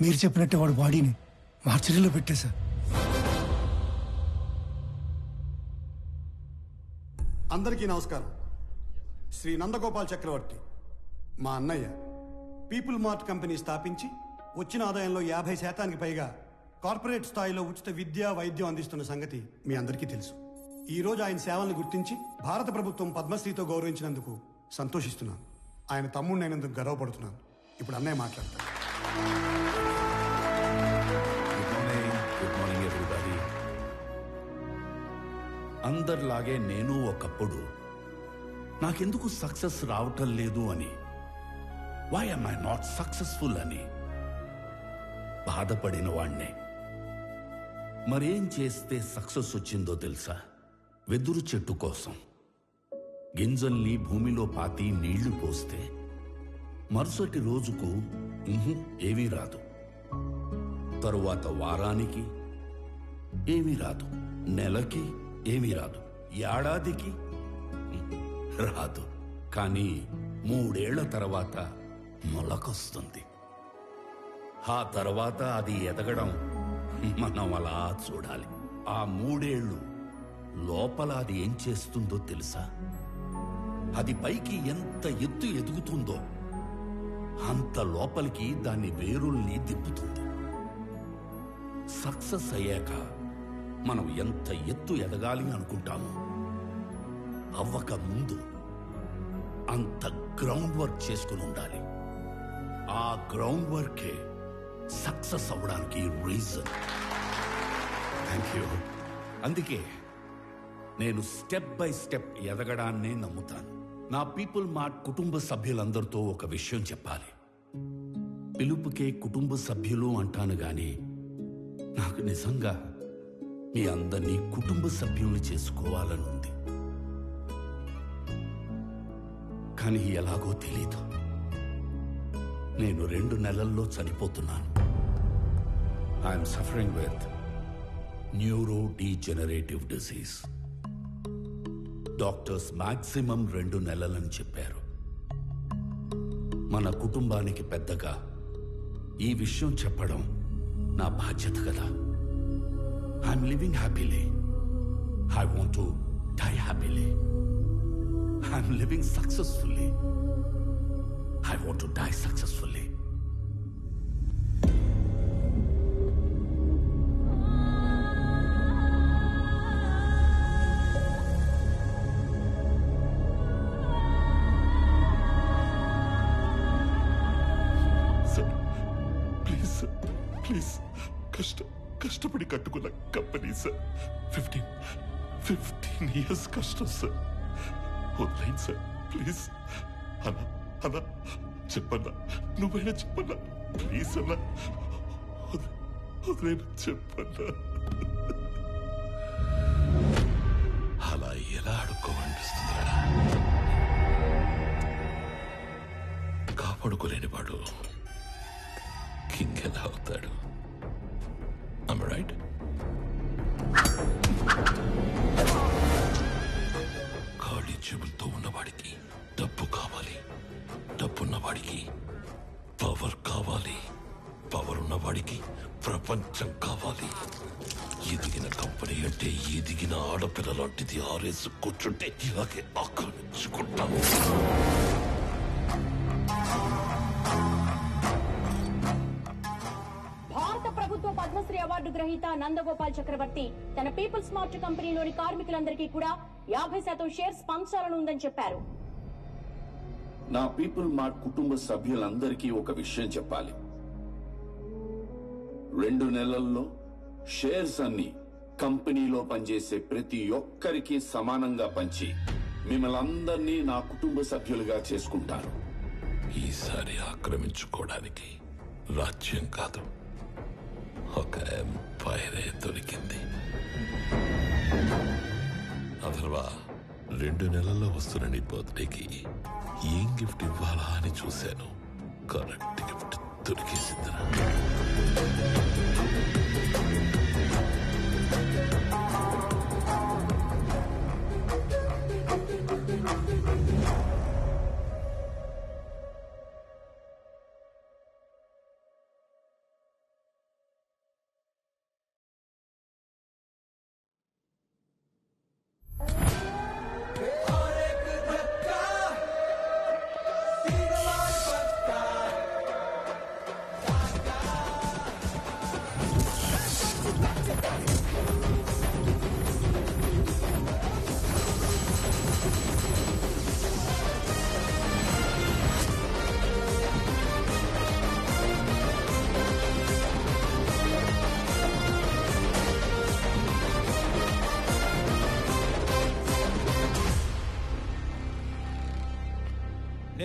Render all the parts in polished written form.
మీరు చెప్పినట్టే వాడు బాడీని మార్చరీలో పెట్టేశా. అందరికీ నమస్కారం. శ్రీ నందగోపాల్ చక్రవర్తి మా అన్నయ్య పీపుల్ మార్ట్ కంపెనీ స్థాపించి వచ్చిన ఆదాయంలో 50% పైగా కార్పొరేట్ స్థాయిలో ఉచిత విద్య వైద్యం అందిస్తున్న సంగతి మీ అందరికీ తెలుసు. ఈ రోజు ఆయన సేవలను గుర్తించి భారత ప్రభుత్వం పద్మశ్రీతో గౌరవించినందుకు సంతోషిస్తున్నాను. ఆయన తమ్ముడినైనందుకు గర్వపడుతున్నాను. ఇప్పుడు అన్నయ్య మాట్లాడతారు. Good morning everybody. అందరిలాగే నేను ఒకప్పుడు నాకెందుకు సక్సెస్ రావటం లేదు అని, why am I not successful అని బాధపడిన వాణ్ణే. మరేం చేస్తే సక్సెస్ వచ్చిందో తెలుసా? వెదురు చెట్టు కోసం గింజల్ని భూమిలో పాతి నీళ్లు పోస్తే మరుసటి రోజుకు ఏమీ రాదు, తరువాత వారానికి ఏమీ రాదు, నెలకి ఏమీ రాదు, ఏడాదికి రాదు. కానీ 3 ఏళ్ల తర్వాత మొలకొస్తుంది. ఆ తర్వాత అది ఎదగడం మనం అలా చూడాలి. ఆ 3 ఏళ్ళు లోపల అది ఏం చేస్తుందో తెలుసా? అది పైకి ఎంత ఎత్తు ఎదుగుతుందో అంత లోపలికి దాన్ని వేరుల్ని తిప్పుతుంది. సక్సెస్ అయ్యాక మనం ఎంత ఎత్తు ఎదగాలి అనుకుంటామో అవ్వక ముందు అంత గ్రౌండ్ వర్క్ చేసుకుని ఉండాలి. ఆ గ్రౌండ్ వర్కే సక్సెస్ అవ్వడానికి రీజన్. Thank you. అందుకే నేను స్టెప్ బై స్టెప్ ఎదగడాన్నే నమ్ముతాను. నా పీపుల్ మార్ట్ కుటుంబ సభ్యులందరితో ఒక విషయం చెప్పాలి. పిలుపుకే కుటుంబ సభ్యులు అంటాను గాని నాకు నిజంగా మీ అందరినీ కుటుంబ సభ్యుల్ని చేసుకోవాలని ఉంది. కానీ ఎలాగో తెలీదు. నేను 2 నెలల్లో చనిపోతున్నాను. I'm suffering with neurodegenerative disease. Doctors maximum 2 నెలలని చెప్పారు. మన కుటుంబానికి పెద్దగా ఈ విషయం చెప్పడం నా బాధ్యత కదా. I'm living happily. I want to die happily. I'm living successfully. I want to die successfully. Sir, please, sir, please. కష్టపడి కట్టుకున్న కంపెనీ సార్. 15 years కష్టం సార్. వదిలేండి సార్ ప్లీజ్. అన్నా చెప్పన్నా, నువ్వైనా చెప్పన్నా ప్లీజ్ అన్నా. వదిలేనా చెప్పన్నా. అలా ఎలా అడుక్కోమనిపిస్తుందా? కాపాడుకోలేని వాడు కింగ్ ఎలా అవుతాడు? Am I right? ఖాళీ జేబులతో ఉన్నవాడికి డబ్బు కావాలి, డబ్బున్నవాడికి పవర్ కావాలి, పవర్ ఉన్నవాడికి ప్రపంచం కావాలి. ఎదిగిన కంపెనీ అంటే ఎదిగిన ఆడపిల్ల లాంటిది. ఆరేసు కూర్చుంటే ఇలాగే ఆక్రమించుకుంటాము. భారత ప్రభుత్వ పద్మశ్రీ అవార్డు గ్రహీత నందగోపాల్ చక్రవర్తి తన పీపుల్స్ మార్ట్ కంపెనీలోని కార్మికులందరికీ కూడా 50% షేర్స్ పంచాలని ఉందని చెప్పారు. నా పీపుల్ మార్ట్ కుటుంబ సభ్యులందరికీ ఒక విషయం చెప్పాలి. 2 నెలల్లో షేర్స్ అన్ని కంపెనీలో పనిచేసే ప్రతి ఒక్కరికి సమానంగా పంచి మిమ్మల్ని అందరినీ నా కుటుంబ సభ్యులుగా చేసుకుంటాను. ఈసారి ఆక్రమించుకోవడానికి రాజ్యం కాదు, ఒక ఎంపైరే దొరికింది. అథర్వా, 2 నెలల్లో వస్తున్న నీ బర్త్డేకి ఏం గిఫ్ట్ ఇవ్వాలా అని చూశాను. కరెక్ట్ గిఫ్ట్ దొరికేసిందిరా.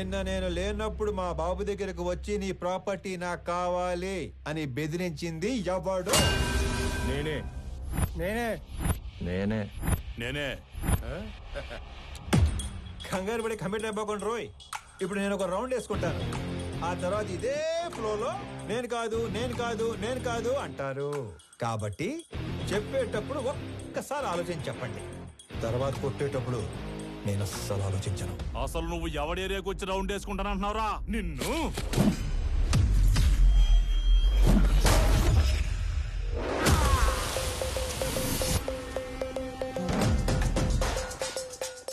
నిన్న నేను లేనప్పుడు మా బాబు దగ్గరకు వచ్చి నీ ప్రాపర్టీ నాకు కావాలి అని బెదిరించింది ఎవడు? నేనే నేనే నేనే. నేనే కంగారు పడి కమిట్ అయిపోకుండా రోయ్. ఇప్పుడు నేను ఒక రౌండ్ వేసుకుంటాను, ఆ తర్వాత ఇదే ఫ్లోలో నేను కాదు నేను కాదు నేను కాదు అంటారు. కాబట్టి చెప్పేటప్పుడు ఒక్కసారి ఆలోచించి చెప్పండి, తర్వాత కొట్టేటప్పుడు నేను అస్సలు ఆలోచించను. అసలు నువ్వు ఎవడి ఏరియాకి వచ్చి రౌండ్ వేసుకుంటానంటున్నావురా నిన్ను.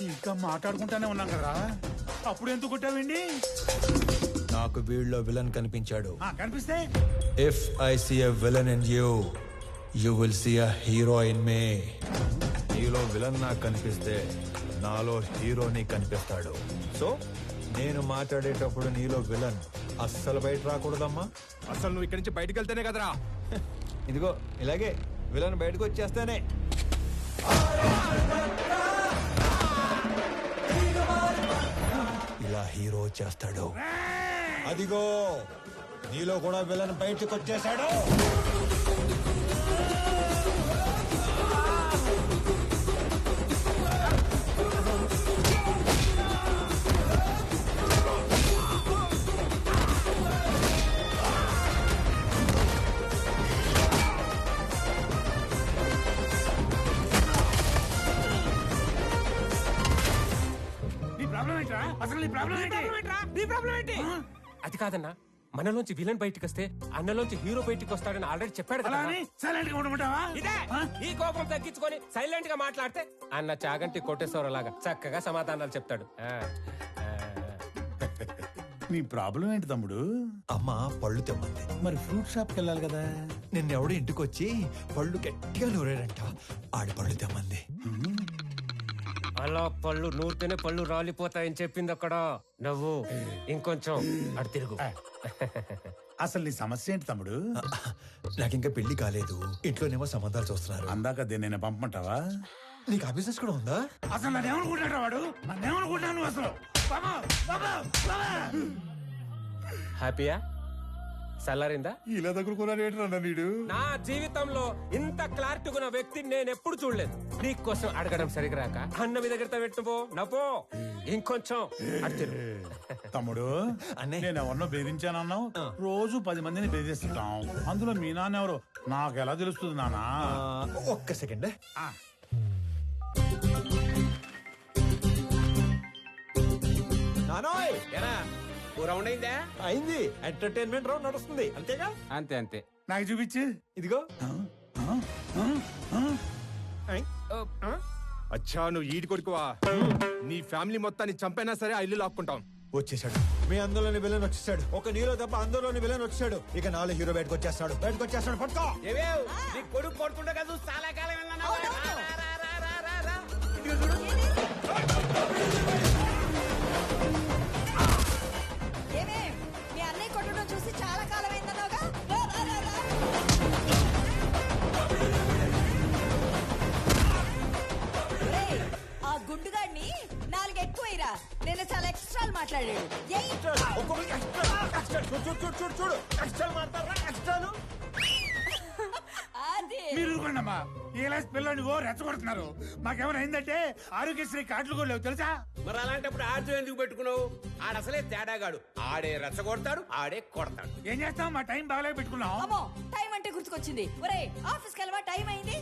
ఇంకా మాట్లాడుకుంటానే ఉన్నాం కదా, అప్పుడు ఎందుకు కొట్టావండి? నాకు వీళ్ళలో విలన్ కనిపించాడు. కనిపిస్తే if I see a villain in you, you will see a hero in me. నీలో విలన్ నాకు కనిపిస్తే నాలో హీరోని కనిపిస్తాడు. సో నేను మాట్లాడేటప్పుడు నీలో విలన్ అస్సలు బయట రాకూడదమ్మా. అసలు నువ్వు ఇక్కడి నుంచి బయటకు వెళ్తేనే కదరా. ఇదిగో ఇలాగే విలన్ బయటకు వచ్చేస్తానే. ఇలా హీరో చేస్తాడు. అదిగో నీలో కూడా విలన్ బయటకు వచ్చేసాడు. నీ ప్రాబ్లం ఏంట్రా? అసలు నీ ప్రాబ్లం ఏంటి? అది కాదన్నా, మనలోంచి విలన్ బయటికి వస్తే అన్నలోంచి హీరో బయటికి వస్తాడని ఆల్రెడీ చెప్పాడు కదా. సైలెంట్ గా ఉండమంటావా? ఇదే ఈ కోపం తగ్గించుకొని సైలెంట్ గా మాట్లాడితే అన్న చాగంటి కోటేశ్వరలాగా చక్కగా సమాధానాలు చెప్తాడు. నీ ప్రాబ్లం ఏంటి తమ్ముడు? అమ్మ పళ్ళు తెమ్మంది. మరి ఫ్రూట్ షాప్ కి వెళ్ళాలి కదా. నిన్నెవడు ఇంటికి వచ్చి పళ్ళు గట్టిగా నూరాడంట, ఆడి పళ్ళు తెమ్మంది. అలా పళ్ళు నూరితేనే పళ్ళు రాలిపోతాయని చెప్పింది అక్కడ. నవ్వు ఇంకొంచెం అటు తిరుగు. అసలు నీ సమస్య ఏంటి తమ్ముడు? నాకింకా పెళ్లి కాలేదు, ఇంట్లోనేమో సంబంధాలు చూస్తున్నారు. అందాక నేను పంపమంటావా? నీకు ఆ బిజినెస్ కూడా ఉందా? అసలు నన్నేమనుకుంటాడు వాడు? నన్నేమనుకుంటాను నువ్వు అసలు? హ్యాపీయా? సల్లారిందా? ఇలా దగ్గర నీడు నా జీవితంలో ఇంత క్లారిటీ ఉన్న వ్యక్తిని నేను ఎప్పుడు చూడలేదు. నీకోసం అడగడం సరిగ్గా రాక అన్న మీ దగ్గర పెట్టుపో నవ్వో ఇంకొంచెం అటు తిరుగు. తమ్ముడు అన్నయ్య. నేను ఎవరినో బెదిరించానన్నావు. రోజు 10 మందిని బెదిరిస్తుంటాం, అందులో మీ నాన్న ఎవరు నాకు ఎలా తెలుస్తుంది నానా? ఒక్క సెకండ్. నానోయ్ రౌండ్ అయిందా? అయింది. ఎంటర్టైన్మెంట్ రౌండ్ నడుస్తుంది అంతేగా? అంతే అంతే. నాకు చూపించు. ఇదిగో. అచ్చా నువ్వు ఈడి కొడుకువా? నీ ఫ్యామిలీ మొత్తాన్ని చంపైనా సరే ఆ ఇల్లు లాక్కుంటాం. వచ్చేసాడు. మీ అందులోని విలన్ వచ్చేసాడు. ఒక నీలో తప్ప అందులోని విలన్ వచ్చాడు. ఇక నాలో హీరో బయటకు వచ్చేస్తాడు. పట్టుకో. నీ కొడుకు కొడుతుండే కదా చాలా కాలం మీ అన్నయ్య కొట్టడం చూసి చాలా కాలం అయిందన్నావుగా. ఆ గుండుగాడిని 4 ఎక్కువైరా. నేను చాలా ఎక్స్ట్రాలు మాట్లాడాడు. మీరు ఊరుకోండమ్మా. ఏలాస్ పిల్లని ఓ రెచ్చగొడుతున్నారు. మాకేమైనా అయిందంటే ఆరోగ్యశ్రీ కార్డులు కూడా లేవు తెలుసా? మరి అలాంటప్పుడు ఆర్జు ఎందుకు పెట్టుకున్నావు? ఆడసలే తేడాగాడు. ఆడే రెచ్చగొడతాడు, ఆడే కొడతాడు. ఏం చేస్తాం? మా టైం బాగాలే పెట్టుకున్నాం. అమ్మో, టైం అంటే గుర్తుకొచ్చింది. ఒరే ఆఫీస్కి వెళ్ళవా? టైం అయింది.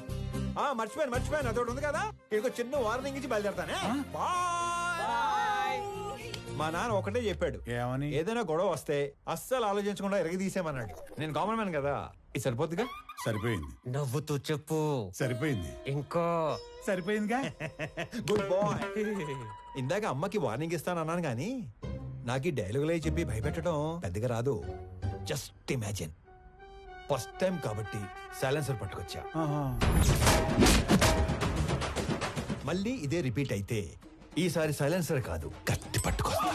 మర్చిపోయాను అదొకటి ఉంది కదా. ఇదిగో చిన్న వార్నింగ్ ఇచ్చి బయలుదేరతానే. మా నాన్న ఒకటే చెప్పాడు, ఏమని? ఏదైనా గొడవ వస్తే అస్సలు ఆలోచించకుండా ఎరగదీసేమన్నాడు. నేను కామన్ మ్యాన్ కదా, ఇది సరిపోద్దిగా. సరిపోయింది. నవ్వుతూ చెప్పు. సరిపోయింది. ఇంకో సరిపోయిందిగా. Good bye. ఇందాక అమ్మకి వార్నింగ్ ఇస్తానన్నాను గానీ నాకు ఈ డైలాగులే చెప్పి భయపెట్టడం పెద్దగా రాదు. జస్ట్ ఇమాజిన్, ఫస్ట్ టైం కాబట్టి సైలెన్సర్ పట్టుకొచ్చా. మళ్ళీ ఇదే రిపీట్ అయితే ఈసారి సైలెన్సర్ కాదు కత్తి పట్టుకొస్తా.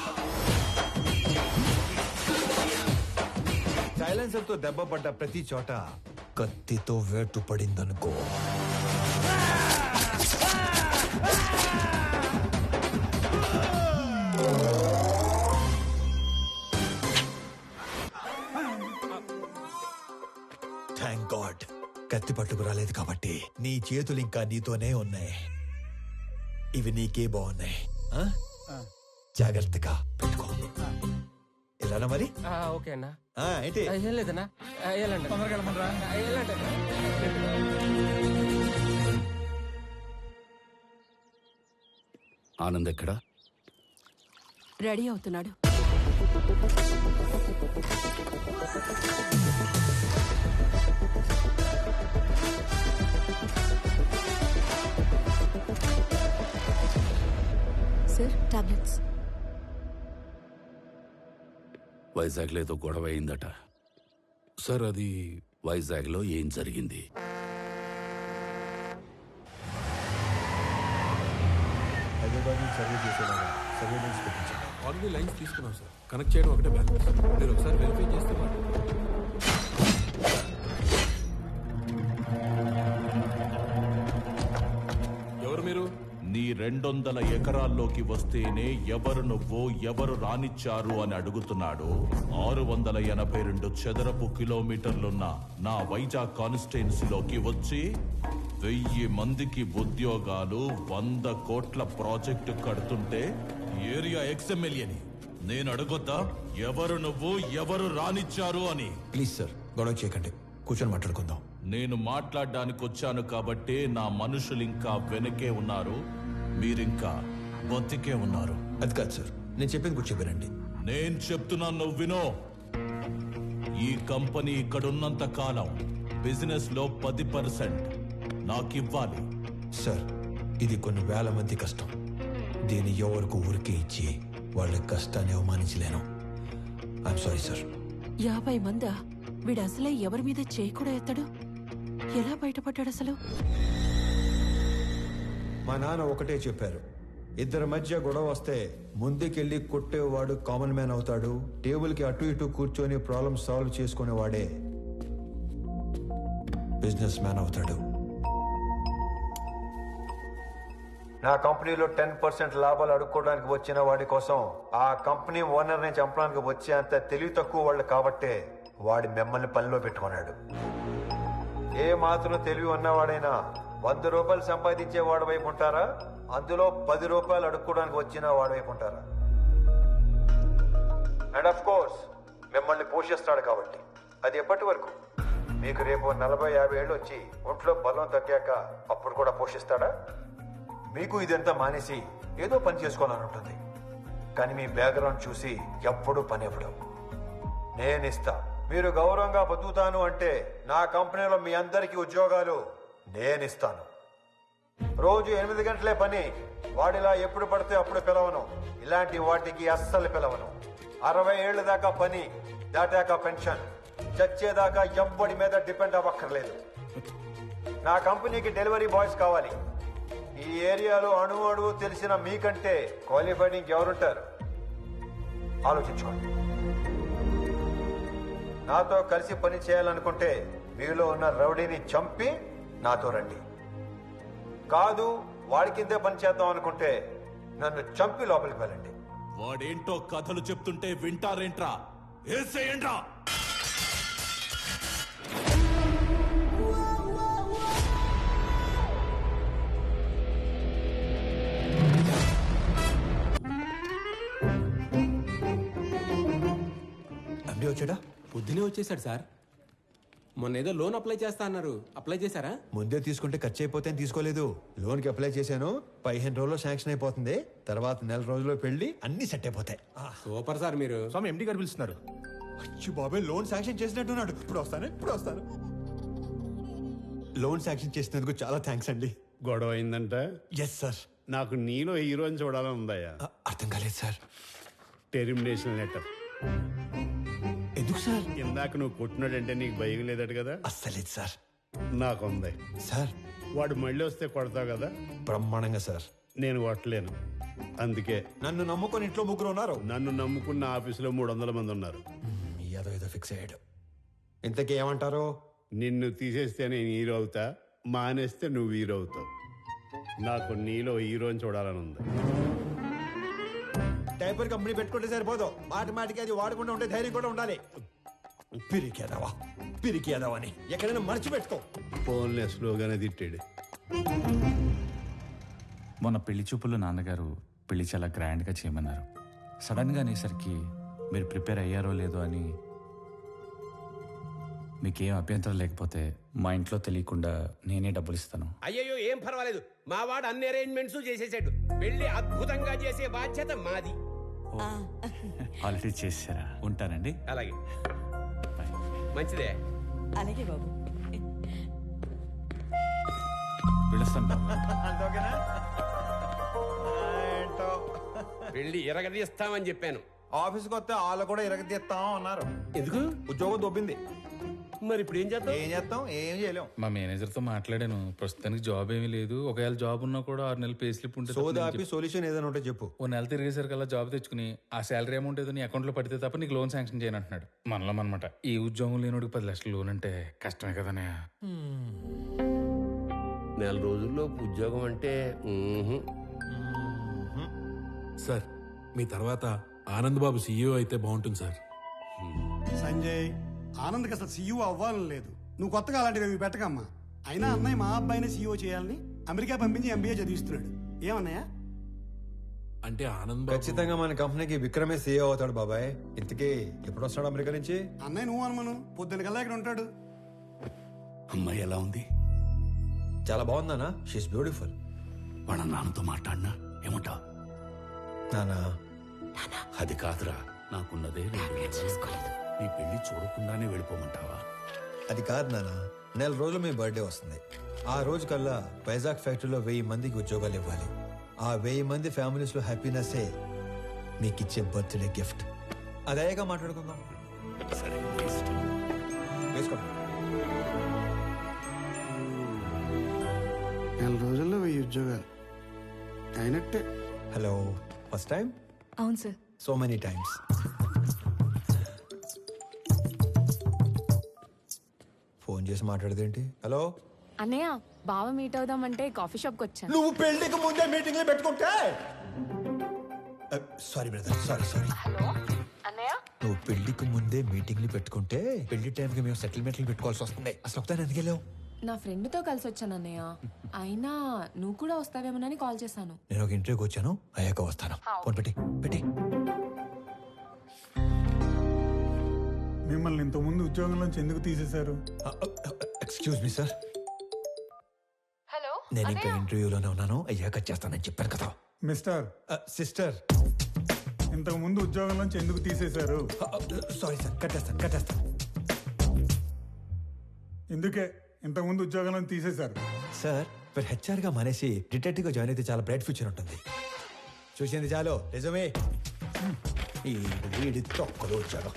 సైలెన్సర్ తో దెబ్బ పడ్డ ప్రతి చోట కత్తితో వేటు పడిందనుకో. నీ చేతులు ఇంకా నీతోనే ఉన్నాయి. ఇవి నీకే బాగున్నాయి. జాగ్రత్తగా పెట్టుకో. ఇలానా మరి? ఓకే అన్నా. ఏంటి? ఏం లేదన్నా, వెళ్ళండి. తొందరగా వెళ్ళమనరా. వెళ్ళండి. ఆనంద్ ఎక్కడా? రెడీ అవుతున్నాడు. Sir, tablets. వైజాగ్లో ఏదో గొడవ అయిందట సార్. అది వైజాగ్లో ఏం జరిగింది? హైదరాబాద్ నుంచి సర్వే చేసేలాగా సర్వేలెన్స్ పెట్టించాను. ఆల్రెడీ లైన్స్ తీసుకున్నాం సార్. కనెక్ట్ చేయడం ఒకటే బ్యాలెన్స్. మీరు ఒకసారి వెరిఫై చేస్తే ఎవరు మీరు? నీ 200 ఎకరాల్లోకి వస్తేనే ఎవరు నువ్వు, ఎవరు రానిచ్చారు అని అడుగుతున్నాడు. 682 చదరపు కిలోమీటర్లున్న నా వైజాగ్ కాన్స్టిట్యున్సీలోకి వచ్చి 1000 మందికి ఉద్యోగాలు, 100 కోట్ల ప్రాజెక్టు కడుతుంటే ఏరియా ఎక్స్ఎమ్మెల్యేని నేను అడగొద్దా ఎవరు నువ్వు, ఎవరు రానిచ్చారు అని? ప్లీజ్ సార్, గొడవ చేయకండి, కూర్చొని మాట్లాడుకుందాం. నేను మాట్లాడడానికి వచ్చాను కాబట్టే నా మనుషులు ఇంకా వెనకే ఉన్నారు, మీరింకా బతికే ఉన్నారు. అది కాదు సార్, నేను చెప్పింది కూడా చెప్పానండి. నేను చెప్తున్నాను, నువ్వు వినో. ఈ కంపెనీ ఇక్కడున్నంత కాలం బిజినెస్ లో 10% నాకివ్వాలి. సార్, ఇది కొన్ని వేల మంది కష్టం. దీన్ని ఎవరికి ఊరికే ఇచ్చి వాళ్ళ కష్టాన్ని అవమానించలేను. I'm sorry sir. 50 మందా? వీడు అసలే ఎవరి మీద చేయి కూడా ఎత్తాడు. ఎలా బయటపడ్డాడు అసలు? మా నాన్న ఒకటే చెప్పారు, ఇద్దరి మధ్య గొడవ వస్తే ముందుకెళ్ళి కొట్టేవాడు కామన్ మ్యాన్ అవుతాడు, టేబుల్కి అటు ఇటు కూర్చొని ప్రాబ్లం సాల్వ్ చేసుకునేవాడే బిజినెస్ మ్యాన్ అవుతాడు. నా కంపెనీలో 10% లాభాలు అడుక్కోవడానికి వచ్చిన వాడి కోసం ఆ కంపెనీ ఓనర్ని చంపడానికి వచ్చే అంత తెలివి తక్కువ వాళ్ళు కాబట్టే వాడి మిమ్మల్ని పనిలో పెట్టుకున్నాడు. ఏ మాత్రం తెలివి ఉన్నవాడైనా 100 రూపాయలు సంపాదించే వాడి వైపు ఉంటారా, అందులో 10 రూపాయలు అడుక్కోవడానికి వచ్చిన వాడి వైపు ఉంటారా? అండ్ ఆఫ్ కోర్స్ మిమ్మల్ని పోషిస్తాడు కాబట్టి. అది ఎప్పటి వరకు? మీకు రేపు 40-50 ఏళ్ళు వచ్చి ఒంట్లో బలం తగ్గాక అప్పుడు కూడా పోషిస్తాడా? మీకు ఇదంతా మానేసి ఏదో పని చేసుకోవాలని ఉంటుంది, కానీ మీ బ్యాక్గ్రౌండ్ చూసి ఎప్పుడూ పని ఇవ్వడం. నేనిస్తా. మీరు గౌరవంగా బతుకుతాను అంటే నా కంపెనీలో మీ అందరికీ ఉద్యోగాలు నేనిస్తాను. రోజు 8 గంటలే పని. వాడిలా ఎప్పుడు పడితే అప్పుడు పిలవను. ఇలాంటి వాటికి అస్సలు పిలవను. 60 ఏళ్ల దాకా పని, దాటాక పెన్షన్. చచ్చేదాకా ఎవ్వడి మీద డిపెండ్ అవ్వక్కర్లేదు. నా కంపెనీకి డెలివరీ బాయ్స్ కావాలి. ఈ ఏరియాలో అణువు తెలిసిన మీకంటే క్వాలిఫైడ్ ఇంకెవరుంటారు? ఆలోచించుకోండి. నాతో కలిసి పని చేయాలనుకుంటే మీలో ఉన్న రౌడీని చంపి నాతో రండి. కాదు, వాడి కిందే పని చేద్దాం అనుకుంటే నన్ను చంపి లోపలికి వెళ్ళండి. వాడేంటో కథలు చెప్తుంటే వింటారేంట్రా? ఏసేయండ్రా. వచ్చాడా? పొద్దునే వచ్చేసాడు సార్. మొన్న ఏదో లోన్ అప్లై చేస్తా అన్నారు, అప్లై చేశారా? ముందే తీసుకుంటే ఖర్చు అయిపోతే తీసుకోలేదు. లోన్కి అప్లై చేశాను, 15 రోజుల్లో శాంక్షన్ అయిపోతుంది. తర్వాత 1 రోజుల్లో పెళ్లి, అన్ని సెట్ అయిపోతాయి. Super sir. మీరు స్వామి ఎండి గారు పిలుస్తున్నారు. అచ్చి బాబాయ్, లోన్ శాంక్షన్ చేసినట్టున్నాడు. ఇప్పుడు వస్తాను. లోన్ శాంక్షన్ చేసినందుకు చాలా థ్యాంక్స్ అండి. గొడవ అయిందంట? Yes sir. నాకు నీలో హీరోని చూడాలని ఉందయ్యా. అర్థం కాలేదు సార్. Termination letter. ఎందుకు సార్? ఇందాక నువ్వు కొట్టినాడంటే నీకు భయం లేదట కదా? అస్సలేదు సార్. నాకుంది సార్. వాడు మళ్ళీ వస్తే కొడతావు కదా? బ్రహ్మాండంగా సార్. నేను కొట్టలేను, అందుకే. నన్ను నమ్ముకొని ఇంట్లో 3 ఉన్నారు. నన్ను నమ్ముకున్న ఆఫీసులో 300 మంది ఉన్నారు. ఏదో ఫిక్స్ అయ్యాడు. ఇంతకీ ఏమంటారు? నిన్ను తీసేస్తే నేను హీరో అవుతా, మానేస్తే నువ్వు హీరో అవుతావు. నాకు నీలో హీరోని చూడాలని ఉంది. టైపర్ కంపెనీ పెట్టుకుంటే సరిపోదు, మాటికి అది వాడకుండా ఉంటే ధైర్యం కూడా ఉండాలి. పిరికేదావా అని ఎక్కడైనా మర్చిపెట్టుకో. ఫోన్లే స్లోగానే తిట్టాడు. మొన్న పెళ్లి చూపుల్లో నాన్నగారు పెళ్లి చాలా గ్రాండ్గా చేయమన్నారు. సడన్గా అనేసరికి మీరు ప్రిపేర్ అయ్యారో లేదో అని, మీకేం అభ్యంతరం లేకపోతే మా ఇంట్లో తెలియకుండా నేనే డబ్బులు ఇస్తాను. అయ్యయ్యో ఏం పర్వాలేదు, మా వాడు అన్ని అరేంజ్మెంట్స్ చేసేసాడు. పెళ్లి అద్భుతంగా చేసే బాధ్యత మాది. ఆల్రెడీ చేశారా? ఉంటానండి. అలాగే, మంచిదే. అలాగే బాబు. పిలుస్తాను బాబు. పెళ్లి ఎరగదీస్తామని చెప్పాను. ఆఫీస్కి వస్తే వాళ్ళు కూడా ఇరగదీస్తాం అన్నారు. ఎందుకు? ఉద్యోగం దొబ్బింది. మరి ఇప్పుడు ఏం చేద్దాం? ఏం చేయలేం. మా మేనేజర్తో మాట్లాడాను. ప్రస్తుతానికి జాబ్ ఏమీ లేదు. ఒకవేళ జాబ్ ఉన్నా కూడా 6 నెలలు పే స్లిప్ ఉంటుంది. సోదాపి సొల్యూషన్ ఏదైనా ఉంటే చెప్పు. ఓ నెల తిరిగేసరికల్లా జాబ్ తెచ్చుకుని ఆ శాలరీ అమౌంట్ ఏదో నీ అకౌంట్లో పడితే తప్ప నీకు లోన్ శాంక్షన్ చేయను అంటున్నాడు. మనలో అనమాట. ఈ ఉద్యోగం లేనోడికి 10 లక్షలు లోన్ అంటే కష్టమే కదనే. నెల రోజుల్లో ఉద్యోగం అంటే సార్, మీ తర్వాత ఆనంద్ బాబు సీఈఓ అయితే బాగుంటుంది సార్. సంజయ్, ఆనంద్కి అసలు సీఈఓ అవ్వాలని లేదు. నువ్వు కొత్తగా అలాంటివి పెట్టకమ్మా. అయినా అన్నయ్య మా అబ్బాయిని సీఈఓ చేయాలని అమెరికా పంపించి ఎంబీఏ చదివిస్తున్నాడు. ఏమన్నయ్య? అంటే ఆనంద్ బాబు ఖచ్చితంగా మన కంపెనీకి విక్రమే సీఈఓ అవుతాడు బాబాయ్. ఇంతకీ ఎప్పుడు వస్తాడు అమెరికా నుంచి? అన్నయ్య నువ్వు అనుమను పొద్దున్న కల్లా ఇక్కడ ఉంటాడు. అమ్మాయి ఎలా ఉంది? చాలా బాగుందానా? She is beautiful. వాళ్ళ నాన్నతో మాట్లాడినా ఏమంటా? నానా అది కాదురా, నాకున్నదే 2 నెలలు. నీ పెళ్లి చూడకుండానే వెళ్ళిపోమంటావా? అది కాదు నానా, నెల రోజులు మీ బర్త్డే వస్తుంది. ఆ రోజు కల్లా వైజాగ్ ఫ్యాక్టరీలో 1000 మందికి ఉద్యోగాలు ఇవ్వాలి. ఆ 1000 మంది ఫ్యామిలీస్ లో హ్యాపీనెస్సే మీకు ఇచ్చే బర్త్డే గిఫ్ట్. అదేగా మాట్లాడుకుందాం. సరే, వేసుకోండి. నెల రోజుల్లో 1000 ఉద్యోగాలు అయినట్టే. Hello, first time? అవును sir. So many times. Phone చేసి మాట్లాడదేంటి? హలో అన్నయ్య, బావ మీట్ అవుదామంటే కాఫీ షాప్కి వచ్చాను. నువ్వు పెళ్లికి ముందే మీటింగ్లు పెట్టుకుంటే. Sorry brother, sorry. హలో అన్నయ్య, నువ్వు పెళ్లికి ముందే మీటింగ్లు పెట్టుకుంటే పెళ్లి టైంకి మేము సెటిల్మెంట్లు పెట్టుకోవాల్సి వస్తుంది. అసలు ఒకసారి ఎందుకు వెళ్ళావు? నా ఫ్రెండ్తో కలిసి వచ్చాను అన్నయ్య. అయినా నువ్వు కూడా వస్తావేమోనని కాల్ చేశాను. నేను ఒక ఇంటర్వ్యూకి వచ్చాను, అయ్యాక వస్తాను. ఫోన్ పెట్టి. మిమ్మల్ని ఇంతకుముందు ఉద్యోగంలోంచి ఎందుకు తీసేశారు? Excuse me sir. హలో, నేను ఇంకా ఇంటర్వ్యూలోనే ఉన్నాను, అయ్యాక చేస్తానని చెప్పాను కదా. మిస్టర్ సిస్టర్, ఇంతకు ముందు ఉద్యోగంలోంచి ఎందుకు తీసేశారు? సారీ సార్, కట్టేస్తాను. ఇందుకే ఇంతకు ముందు ఉద్యోగంలో తీసేశారు. సార్, మీరు హెచ్ఆర్ గా మానేసి డిటెక్టివ్ గా జాయిన్ అయితే చాలా బ్రైట్ ఫ్యూచర్ ఉంటుంది. చూసింది చాలు, నిజమే. ఈ తొక్కలు వచ్చాడు.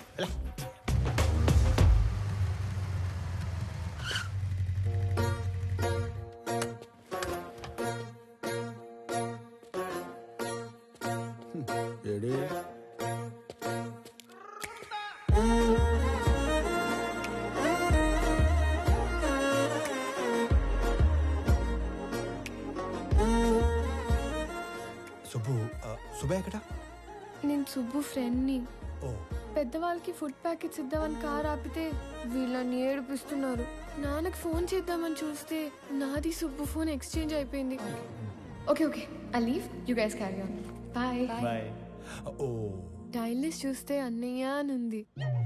సుబ్బు ఎక్కడ? నేను సుబ్బు ఫ్రెండ్ని. ఓ, పెద్దవాళ్ళకి ఫుడ్ ప్యాకెట్స్ ఇద్దామని కార్ ఆపితే వీళ్ళని ఏడిపిస్తున్నారు. నాన్నకి ఫోన్ చేద్దామని చూస్తే నాది సుబ్బు ఫోన్ ఎక్స్చేంజ్ అయిపోయింది. Okay, I leave, you guys carry on. Bye. ఓ, టైల్ లిస్ట్ చూస్తే అన్నయ్య అని ఉంది.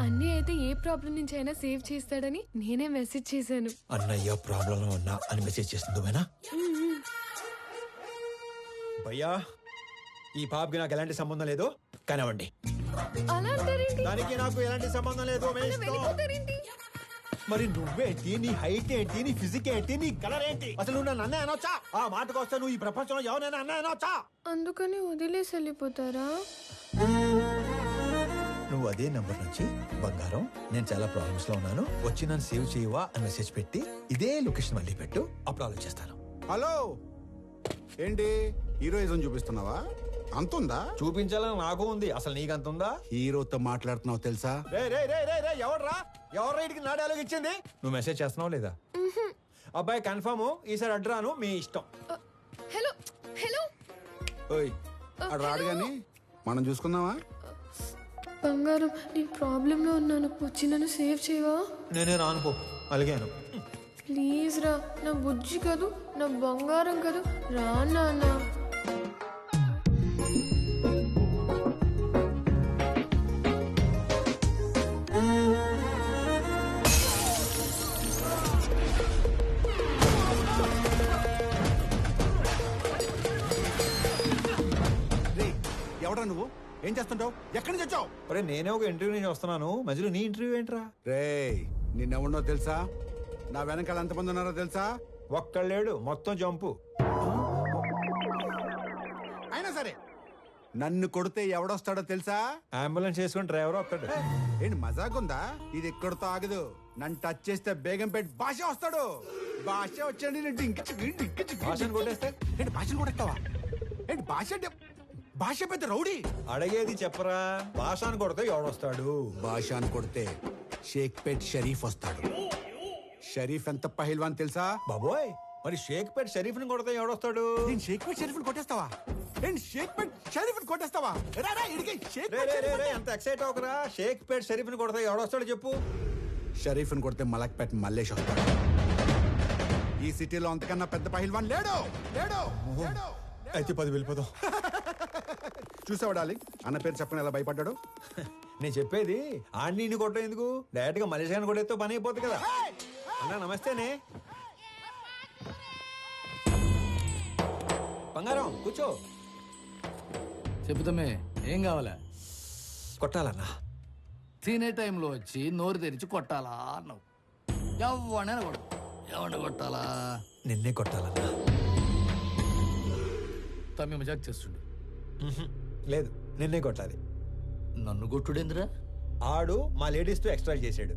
అన్నయ్య అయితే ఏ ప్రాబ్లం నుంచి అయినా సేవ్ చేస్తాడని నేనే మెసేజ్ చేశాను. అన్నయ్య ప్రాబ్లం ఉన్నా అని మెసేజ్ చేస్తుంది భయ్యా. ఈ పాపకి నాకు ఎలాంటి సంబంధం లేదు, కానివ్వండి. దానికి నాకు ఎలాంటి సంబంధం లేదు. మరి నువ్వేంటి? నీ హైట్ ఏంటి? నీ ఫిజిక్ ఏంటి? నీ కలర్ ఏంటి? అసలు నువ్వు నన్ను అన్నయ్య అనొచ్చా? ఆ మాటకు వస్తే నువ్వు ఈ ప్రపంచంలో ఎవరైనా అన్నయ్య అనొచ్చా? అందుకని వదిలేసి వెళ్ళిపోతారా? నువ్వు అదే నంబర్ నుంచి బంగారం, నేను చాలా ప్రాబ్లమ్స్ లో ఉన్నాను, వచ్చి నన్ను సేవ్ చేయవా అని మెసేజ్ పెట్టి ఇదే లొకేషన్ మళ్ళీ పెట్టు, అప్పుడు ఆలోచిస్తాను. హలో, ఏంటి హీరోయిజం చూపిస్తున్నావా? అంతుందా? చూపించాలని నాకు ఉంది, అసలు నీకు అంత ఉందా? హీరోతో మాట్లాడుతున్నావు తెలుసా? ఎవరు ఇటుకి నా డైలాగ్ ఇచ్చింది? నువ్వు మెసేజ్ చేస్తున్నావు లేదా? అబ్బాయి కన్ఫర్మ్, ఈసారి అడ్రాను, మీ ఇష్టం. హలో ఓయ్, అడు రాడు గాని మనం చూసుకుందామా? బంగారం, నేను ప్రాబ్లంలో ఉన్నాను, వచ్చి నన్ను సేవ్ చేయవా? నేనే రాను పో, అలిగాను. ప్లీజ్ రా, నా బుజ్జి కాదు, నా బంగారం కదా, రా నాన్న. ఎవడా నువ్వు? ఏం చేస్తుంటావు? ఎక్కడి నుంచి వచ్చావు? అరే నేనే ఒక ఇంటర్వ్యూ నుంచి వస్తున్నాను, మధ్యలో నీ ఇంటర్వ్యూ ఏంట్రా? రే నిన్నెవడో తెలుసా? నా వెనకాల ఎంతమంది ఉన్నారో తెలుసా? ఒక్కళ్ళేడు, మొత్తం జంపు. అయినా సరే నన్ను కొడితే ఎవడొస్తాడో తెలుసా? అంబులెన్స్ చేసుకుని డ్రైవర్ వస్తాడు. ఏంటి మజాకుందా? ఇది ఎక్కడితో ఆగదు. నన్ను టచ్ చేస్తే బేగంపేట భాష వస్తాడు. భాష వచ్చాడు. భాషను కొట్టేస్తే ఏంటి భాషను కొట్టేస్తావా? ఏంటి భాష అంటే భాష పెద్ద రౌడీ. అడిగేది చెప్పరా, భాషను కొడితే ఎవడొస్తాడు? భాషను కొడితే షేక్పేట్ షరీఫ్ వస్తాడు. షరీఫ్ ఎంత పహిల్వాన్ తెలుసా? బాబోయ్, మరి షేక్పేట్ షరీఫ్ ని కొడితే ఎవడొస్తాడు? నేను షేక్పేట్ షరీఫ్ కొట్టేస్తావా? నేను షేక్పేట్ షరీఫ్ కొట్టేస్తావా? ఎంత ఎక్సైట్ అవకరా. షేక్పేట్ షరీఫ్ ని కొడితే ఎవడొస్తాడు చెప్పు? షరీఫ్ ని కొడితే మలక్పేట్ మల్లేష్ వస్తాడు. ఈ సిటీలో అంతకన్నా పెద్ద పహిల్వాన్ లేడు. లేడు. అయితే 10 వెళ్ళిపోదాం. చూసావా డార్లింగ్, అన్న పేరు చెప్పని ఎలా భయపడ్డాడు? నేను చెప్పేది ఆడిని కొట్టడం ఎందుకు, డైరెక్ట్ గా మలేషియా కొట్టేస్తే పని అయిపోతుంది కదా. అన్నా నమస్తేనే. బంగారం కూర్చో. చెబుతామే, ఏం కావాలా? కొట్టాలన్నా. తినే టైంలో వచ్చి నోరు తెరిచి కొట్టాలా అన్నావు. ఎవడైనా కొడు. ఎవరిని కొట్టాలా? నిన్నే కొట్టాలన్నా. తమ్మి మజాక్ చేస్తుండు. లేదు, నిన్నే కొట్టాలి. నన్ను కొట్టుడేంద్రా? ఆడు మా లేడీస్ తో ఎక్స్ట్రా చేసాడు.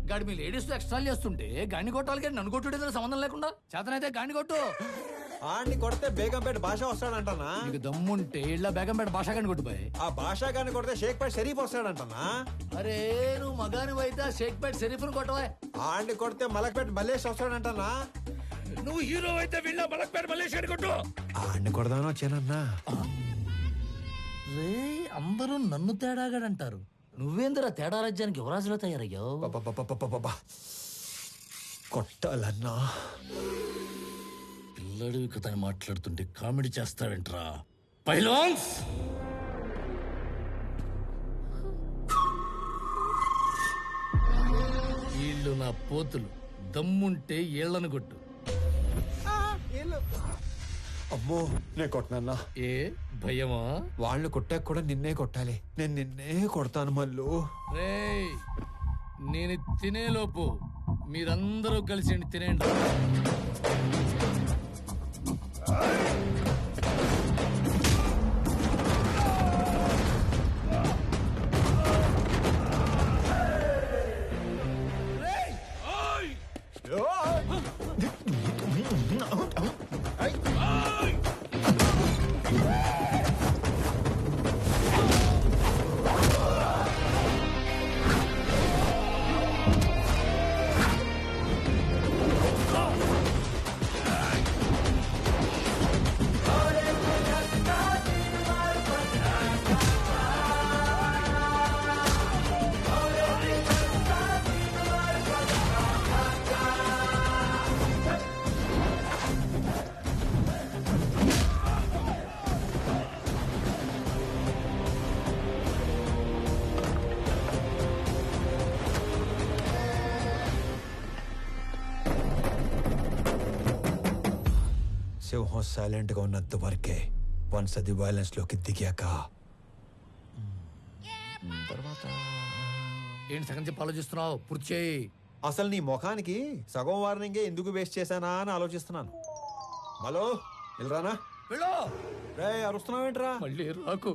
గాడి మీ లేడీస్ తో ఎక్స్ట్రా చేస్తుంటే గాని కొట్టాలి కానీ నన్ను కొట్టుడేంద్రా సంబంధం లేకుండా? చేతనైతే గాని కొట్టు. ఆడిని కొడితే బేగంపేట భాష వస్తాడంటనా? నీకు దమ్ముంటే ఇళ్ళ బేగంపేట భాష గాని కొట్టుపోయి. ఆ భాష గాని కొడితే షేక్పేట్ షరీఫ్ వస్తాడంటనా? అరే నువ్వు మగాని అయితే షేక్పేట్ షరీఫ్ను కొట్టవా. ఆడిని కొడితే మలక్పేట మల్లేష్ వస్తాడంటనా? నువ్వు హీరో అయితే వీళ్ళ మలక్పేట మల్లేష్ గాని కొట్టు. ఆడిని కొడదానో వచ్చానన్నా. రే అందరూ నన్ను తేడాగాడంటారు. నువ్వేందిరా తేడా రాజ్యానికి యువరాజులో తయారయ్యావు? కొట్టాలన్నా. పిల్లడివి కథని మాట్లాడుతుంటే కామెడీ చేస్తావేంట్రా పైలాన్స్? వీళ్ళు నా పోతులు. దమ్ముంటే ఏళ్లను కొట్టు. అమ్మో, నేను కొట్టనన్నా. ఏ భయమా? వాళ్ళు కొట్టాక కూడా నిన్నే కొట్టాలి. నేను నిన్నే కొడతాను మళ్ళు. రేయ్ నేను తినేలోపు మీరందరూ కలిసి తినేయండి. సింహం సైలెంట్ గా ఉన్నంత వరకే. వన్స్ అది వైలెన్స్ లోకి దిగాక తర్వాత ఏంటి సగం చెప్పి ఆలోచిస్తున్నావు? పూర్తి చేయి. అసలు నీ ముఖానికి సగం వార్నింగే ఎందుకు వేస్ట్ చేశానా అని ఆలోచిస్తున్నాను. హలో వెళ్ళరానా? వెళ్ళు. రే అరుస్తున్నావేంట్రా? మళ్ళీ రాకు.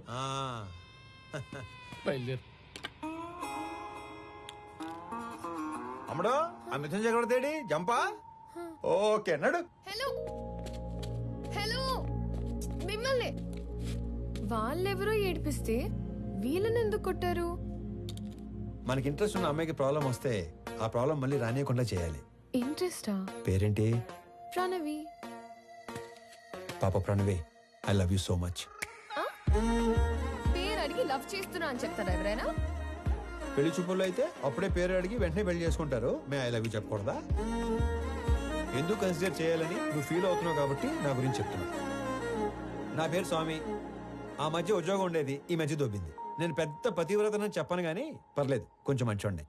బయలుదేరు. అమ్మడు ఆ మిథున్ చక్రవర్తి జంపా. ఓకే నడు. హలో హలో, మిమ్మల్ని వాళ్ళెవరో ఏడిపిస్తే వీళ్ళని ఎందుకు కొట్టారు? మనకి ఇంట్రెస్ట్ ఉన్న అమ్మాయికి ప్రాబ్లం వస్తే ఆ ప్రాబ్లం మళ్ళీ రానియకుండా చేయాలి. ఇంట్రెస్టా? పేరేంటి? ప్రణవి. పాప Pranavi, I love you so much. పేరు అడిగి లవ్ చేస్తున్నా అని చెప్తారా ఎవరైనా? పెళ్లి చూపుల్లో అయితే అప్పుడే పేరు అడిగి వెంటనే పెళ్లి చేసుకుంటారు. మే ఐ లవ్ యూ చెప్పకూడదా? ఎందుకు కన్సిడర్ చేయాలని నువ్వు ఫీల్ అవుతున్నావు కాబట్టి నా గురించి చెప్తున్నా. నా పేరు స్వామి. ఆ మధ్య ఉద్యోగం ఉండేది, ఈ మధ్య దొబ్బింది. నేను పెద్ద పతివ్రతనని చెప్పను కానీ పర్లేదు, కొంచెం మంచోండి.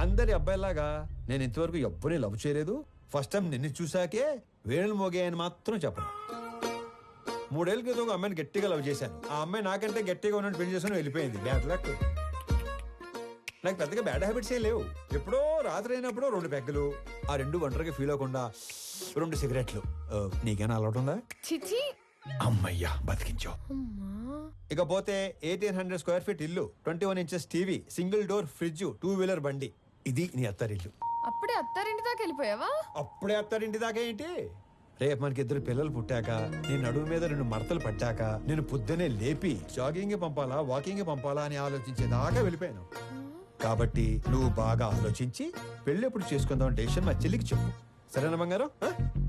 అందరి అబ్బాయిలాగా నేను ఇంతవరకు ఎవ్వరిని లవ్ చేయలేదు. ఫస్ట్ టైం నిన్ను చూసాకే వేణులు మోగాయని మాత్రం చెప్పను. 3 ఏళ్ళ క్రితం ఒక అమ్మాయిని గట్టిగా లవ్ చేశాను. ఆ అమ్మాయి నాకంటే గట్టిగా ఉన్నట్టు పెళ్లి చేసుకుని వెళ్ళిపోయింది. Bad luck. నాకు పెద్దగా బ్యాడ్ హ్యాబిట్స్ ఏం లేవు. ఎప్పుడో రాత్రి అయినప్పుడు 2 పెగ్గలు, ఆ 2 ఒంటరిగా ఫీల్ అవ్వకుండా 2 సిగరెట్లు. నీకేనా అలవాటు ఉందా? చిచి, అమ్మయ్యా బతికించావు. ఇకపోతే 1800 స్క్వేర్ ఫీట్ ఇల్లు, 21 inches TV, single door fridge, 2 wheeler బండి. ఇది నీ అత్తారిల్లు. అప్పుడే అత్తారింటి దాకా వెళ్ళిపోయావా? అప్పుడే అత్తారింటి దాకా ఏంటి? రేపు మనకి 2 పిల్లలు పుట్టాక, నేను నడుము మీద 2 మడతలు పట్టాక, నేను పొద్దునే లేపి జాగింగ్ పంపాలా వాకింగ్ పంపాలా అని ఆలోచించేదాకా వెళ్ళిపోయాను. కాబట్టి నువ్వు బాగా ఆలోచించి పెళ్లి ఎప్పుడు చేసుకుందాం డెసిషన్ మా చెల్లికి చెప్పు. సరేనా బంగారం?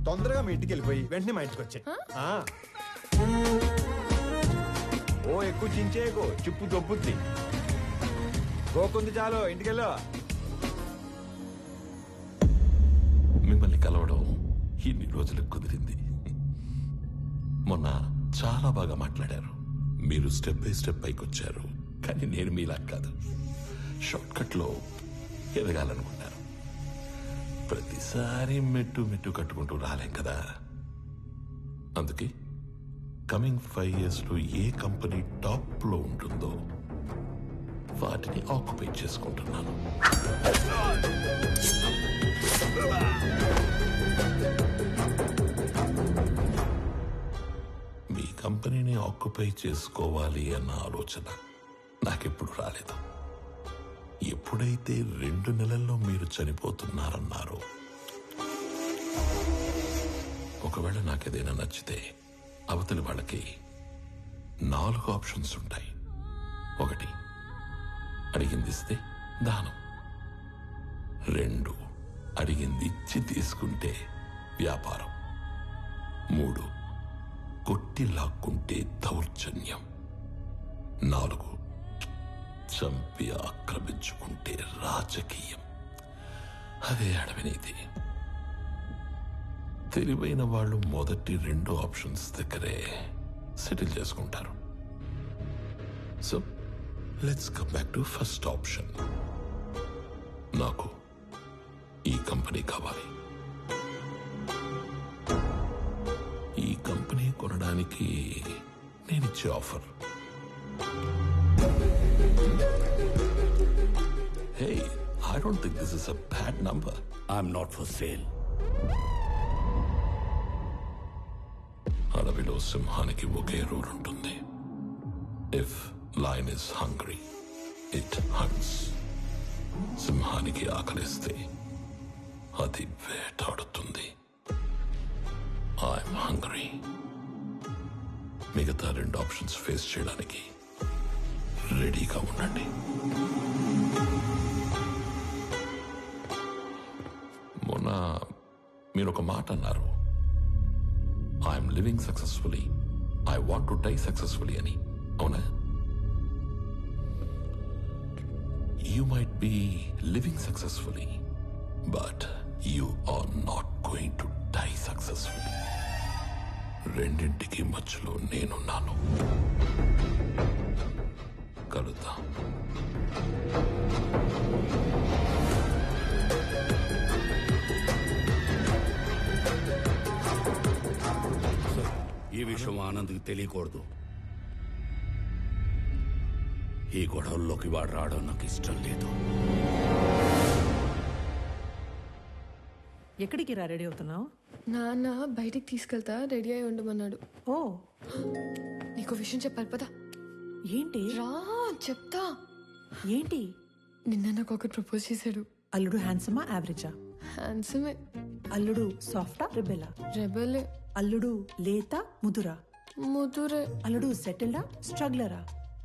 తొందరగా మీ ఇంటికి వెళ్ళిపోయి వెంటనే మా ఇంటికి వచ్చాయి. ఓ ఎక్కువ చించేయకు, చిప్పు దొబ్బుద్ది. గోకుంది చాలు, ఇంటికెళ్ళు. మిమ్మల్ని కలవడం ఇన్ని రోజులకు కుదిరింది. మొన్న చాలా బాగా మాట్లాడారు. మీరు స్టెప్ బై స్టెప్ పైకి వచ్చారు. కానీ నేను మీలా కాదు, షార్ట్ కట్ లో ఎదగాలనుకున్నారు. ప్రతిసారి మెట్టు మెట్టు కట్టుకుంటూ రాలేం కదా. అందుకే కమింగ్ 5 years లో ఏ కంపెనీ టాప్ లో ఉంటుందో వాటిని ఆక్యుపై చేసుకుంటున్నాను. మీ కంపెనీని ఆక్యుపై చేసుకోవాలి అన్న ఆలోచన నాకెప్పుడు రాలేదు. ఎప్పుడైతే 2 నెలల్లో మీరు చనిపోతున్నారన్నారో, ఒకవేళ నాకేదైనా నచ్చితే అవతలి వాళ్ళకి 4 ఆప్షన్స్ ఉంటాయి. 1, అడిగింది ఇస్తే దానం. 2, అడిగింది ఇచ్చి తీసుకుంటే వ్యాపారం. 3, కొట్టి లాక్కుంటే దౌర్జన్యం. 4, చంపి ఆక్రమించుకుంటే రాజకీయం. అదే అడవినీతి. తెలివైన వాళ్ళు మొదటి 2 ఆప్షన్స్ దగ్గరే సెటిల్ చేసుకుంటారు. So let's come back to first option. నాకు ఈ కంపెనీ కావాలి. ఈ కంపెనీ కొనడానికి నేనిచ్చే offer, hey, I don't think this is a bad number. I'm not for sale. అడవిలో సింహానికి ఒకే రూల్ ఉంటుంది. If lion is hungry it haunts. సింహానికి ఆకలిస్తే అది వేటాడుతుంది. I'm hungry. మిగతా 2 ఆప్షన్స్ ఫేస్ చేయడానికి రెడీగా ఉండండి. మొన్న మీరు ఒక మాట అన్నారు, I'm living successfully, I want to die successfully అని. అవునా? You might be living successfully, but you are not going to die successfully. రెండింటికి మధ్యలో నేనున్నాను. కలుద్దాం. ఈ విషయం ఆనంద్కి తెలియకూడదు. ఈ గొడవల్లోకి వాడు రావడం నాకు ఇష్టం లేదు. ఎక్కడికి రా రెడీ అవుతున్నావు? నాన్న బయటికి తీసుకెళ్తా, రెడీ అయి ఉండమన్నాడు. ఓ, నీకు విషయం చెప్పాలి పదా. ఏంటి? రా చెప్తా. ఏంటి? నిన్న నాకు ఒకటి ప్రపోజ్ చేశాడు. అల్లుడు హ్యాండ్సమా యావరేజా? హ్యాండ్సమే. అల్లుడు సాఫ్టా రెబెలా? రెబెలే. అల్లుడు లేత ముదురా? ముదురే. అల్లుడు సెటిల్డా స్ట్రగ్లరా?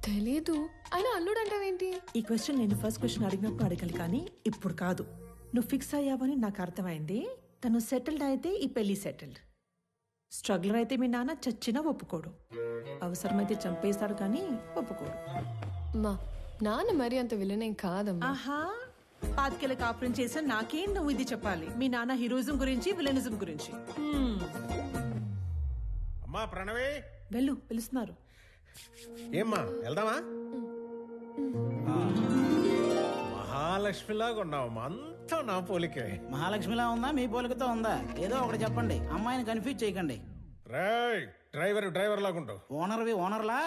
తెలీదు. అయినా అల్లుడు అంటావేంటి? ఈ క్వశ్చన్ నేను ఫస్ట్ క్వశ్చన్ అడిగినప్పుడు అడగాలి, కానీ ఇప్పుడు కాదు. నువ్వు ఫిక్స్ అయ్యావని నాకు అర్థమైంది. తను సెటిల్డ్ అయితే ఈ పెళ్లి సెటిల్డ్. స్ట్రగ్లర్ అయితే మీ నాన్న చచ్చినా ఒప్పుకోడు. అవసరమైతే చంపేస్తాడు కానీ ఒప్పుకోడు. మా నాన్న మరి అంత విలనేం కాదమ్మా. ఆహా, పాతికేళ్ళ కాపురం చేసిన నాకేం నువ్వు ఇది చెప్పాలి? మీ నాన్న హీరోయిజం గురించి, విలనిజం గురించి. అమ్మా ప్రణవి, వెళ్ళు, పిలుస్తున్నారు. ఏమ్మా వెళ్దామా? మహాలక్ష్మిలాగా ఉన్నావమ్మా, అంతా నా పోలికే. మహాలక్ష్మిలా ఉందా మీ పోలికతో ఉందా? ఏదో ఒకటి చెప్పండి, అమ్మాయిని కన్ఫ్యూజ్ చేయకండి. డ్రైవర్ లాగా ఉంటావు. ఓనర్లా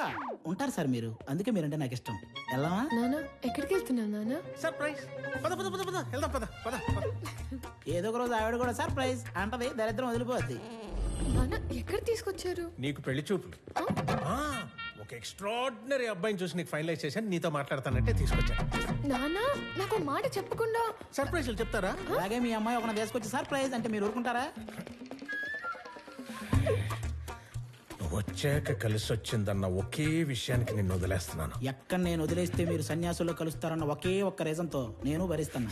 ఉంటారు సార్ మీరు, అందుకే మీరంటే నాకు ఇష్టం. వెళ్దామా? నానా ఎక్కడికి వెళ్తున్నావు నానా? సర్ప్రైజ్. పద పద పద పద వెళ్దాం, పద పద. ఏదో ఒక రోజు ఆవిడ కూడా సర్ప్రైజ్ అంటది, దరిద్రం వదిలిపోద్ది. నానా ఎక్కడ తీసుకొచ్చారు? నీకు పెళ్లి చూపులు. ఒక ఎక్స్ట్రాడినరీ అబ్బాయిని చూసి నీకు ఫైనలైజ్ చేశాను, నీతో మాట్లాడతానంటే తీసుకొచ్చాను. నానా నాకు మాట చెప్పకుండా సర్ప్రైజ్లు చెప్తారా? అలాగే మీ అమ్మాయి ఒక తీసుకొచ్చి సర్ప్రైజ్ అంటే మీరు ఊరుకుంటారా? వచ్చాక కలిసి వచ్చిందన్న ఒకే విషయానికి నిన్ను వదిలేస్తున్నాను. ఎక్కడ నేను వదిలేస్తే మీరు సన్యాసుల్లో కలుస్తారన్న ఒకే ఒక్క రీజన్ తో నేను భరిస్తాను.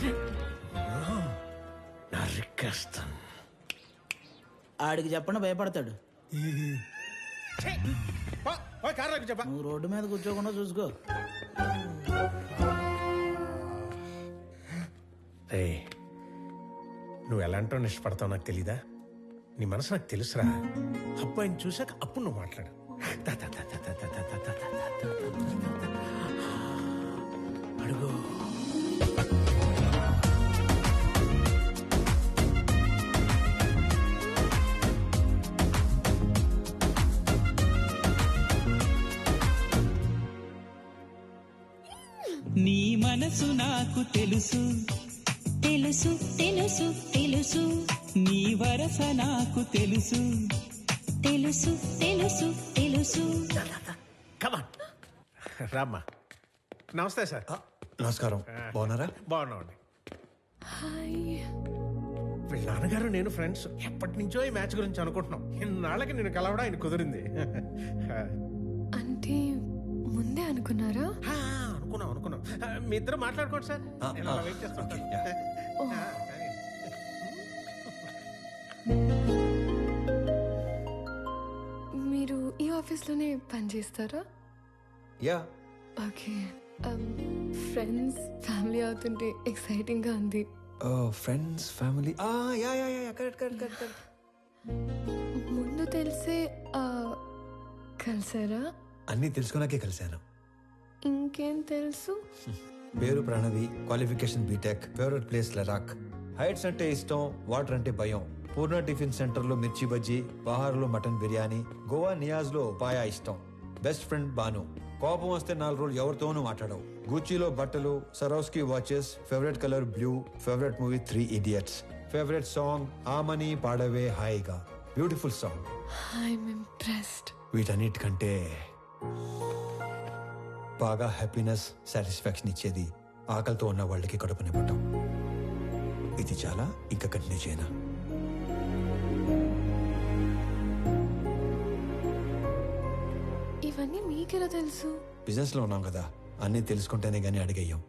ఆడికి చెప్పండి, భయపడతాడు. నువ్వు రోడ్డు మీద కూర్చోకుండా చూసుకో. నువ్వు ఎలాంటో ఇష్టపడతావు నాకు తెలీదా? నీ మనసు నాకు తెలుసురా. అబ్బాయిని చూసాక అప్పుడు నువ్వు మాట్లాడు. అడుగు. నీ మనసు నాకు తెలుసు తెలుసు తెలుసు తెలుసు, నీ వరస నాకు తెలుసు తెలుసు తెలుసు తెలుసు. రామ్మా. నమస్తే సార్. నమస్కారం. బాగున్నారా? బాగున్నామండి. హాయ్. వీళ్ళ నాన్నగారు నేను ఫ్రెండ్స్. ఎప్పటి నుంచో ఈ మ్యాచ్ గురించి అనుకుంటున్నాం. ఇన్నాళ్ళకి నేను కలవడం ఆయన కుదిరింది. అంటే ముందే అనుకున్నారా? అనుకున్నాం. మీ ఇద్దరు మాట్లాడుకోండి సార్, నేను అలా వెయిట్ చేస్తాను. మీరు ఈ ఆఫీస్లోనే పనిచేస్తారా? యా. ఓకే. ఫ్రెండ్స్ ఫ్యామిలీ అవుతుంటే ఎక్సైటింగ్ గా ఉంది. Friends family. ముందు తెలిసే కలిసారా? అన్నీ తెలుసుకున్నాకే కలిశాను. ఇంకేం తెలుసు? పేరు Pranavi, qualification BTech, favourite place Ladakh, heights అంటే ఇష్టం, వాటర్ అంటే భయం, పూర్ణ టిఫిన్ సెంటర్ లో మిర్చి బజ్జీ, బహార్ లో మటన్ బిర్యానీ, గోవా నియాజ్ లో పాయా ఇష్టం, బెస్ట్ ఫ్రెండ్ బాను, కోపం వస్తే 4 రోజులు ఎవరితోనూ మాట్లాడవు, గూచీలో బట్టలు, Swarovski watches, favourite colour blue, favourite movie 3 Idiots, favourite song ఆమని పాడవే హాయిగా, బ్యూటిఫుల్ సాంగ్. I'm impressed. వీటన్నిటికంటే బాగా హ్యాపీనెస్, సాటిస్ఫాక్షన్ ఇచ్చేది ఆకలితో ఉన్న వాళ్ళకి కడుపు నింపటం. ఇది చాలా, ఇంకా కంటిన్యూ చేయనా? ఇవన్నీ మీకెలా తెలుసు? బిజినెస్ లో ఉన్నాం కదా, అన్నీ తెలుసుకుంటేనే గానీ అడిగేయం.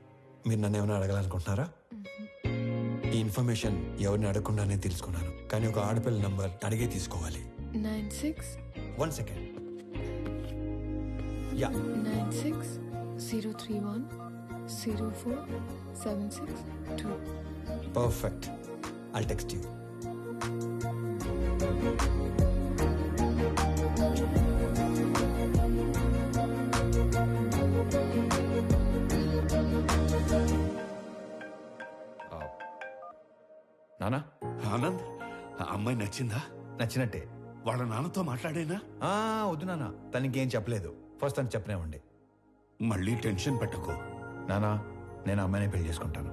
మీరు నన్ను ఏమైనా అడగాలనుకుంటున్నారా? ఈ ఇన్ఫర్మేషన్ ఎవరిని అడగకుండానే తెలుసుకున్నాను, కానీ ఒక ఆడపిల్ల నంబర్ అడిగే తీసుకోవాలి. 96 1 second. Yeah. 96-031-04-762. Perfect. I'll text you. నానా. ఆనంద్, ఆ అమ్మాయి నచ్చిందా? నచ్చినట్టే. వాళ్ళ నాన్నతో మాట్లాడేనా? వద్దు నాన్న, తనకేం చెప్పలేదు. ఫస్ట్ తను చెప్పనేవ్వండి. మళ్ళీ టెన్షన్ పెట్టకు నానా. నేను అమ్మాయిని పెళ్లి చేసుకుంటాను.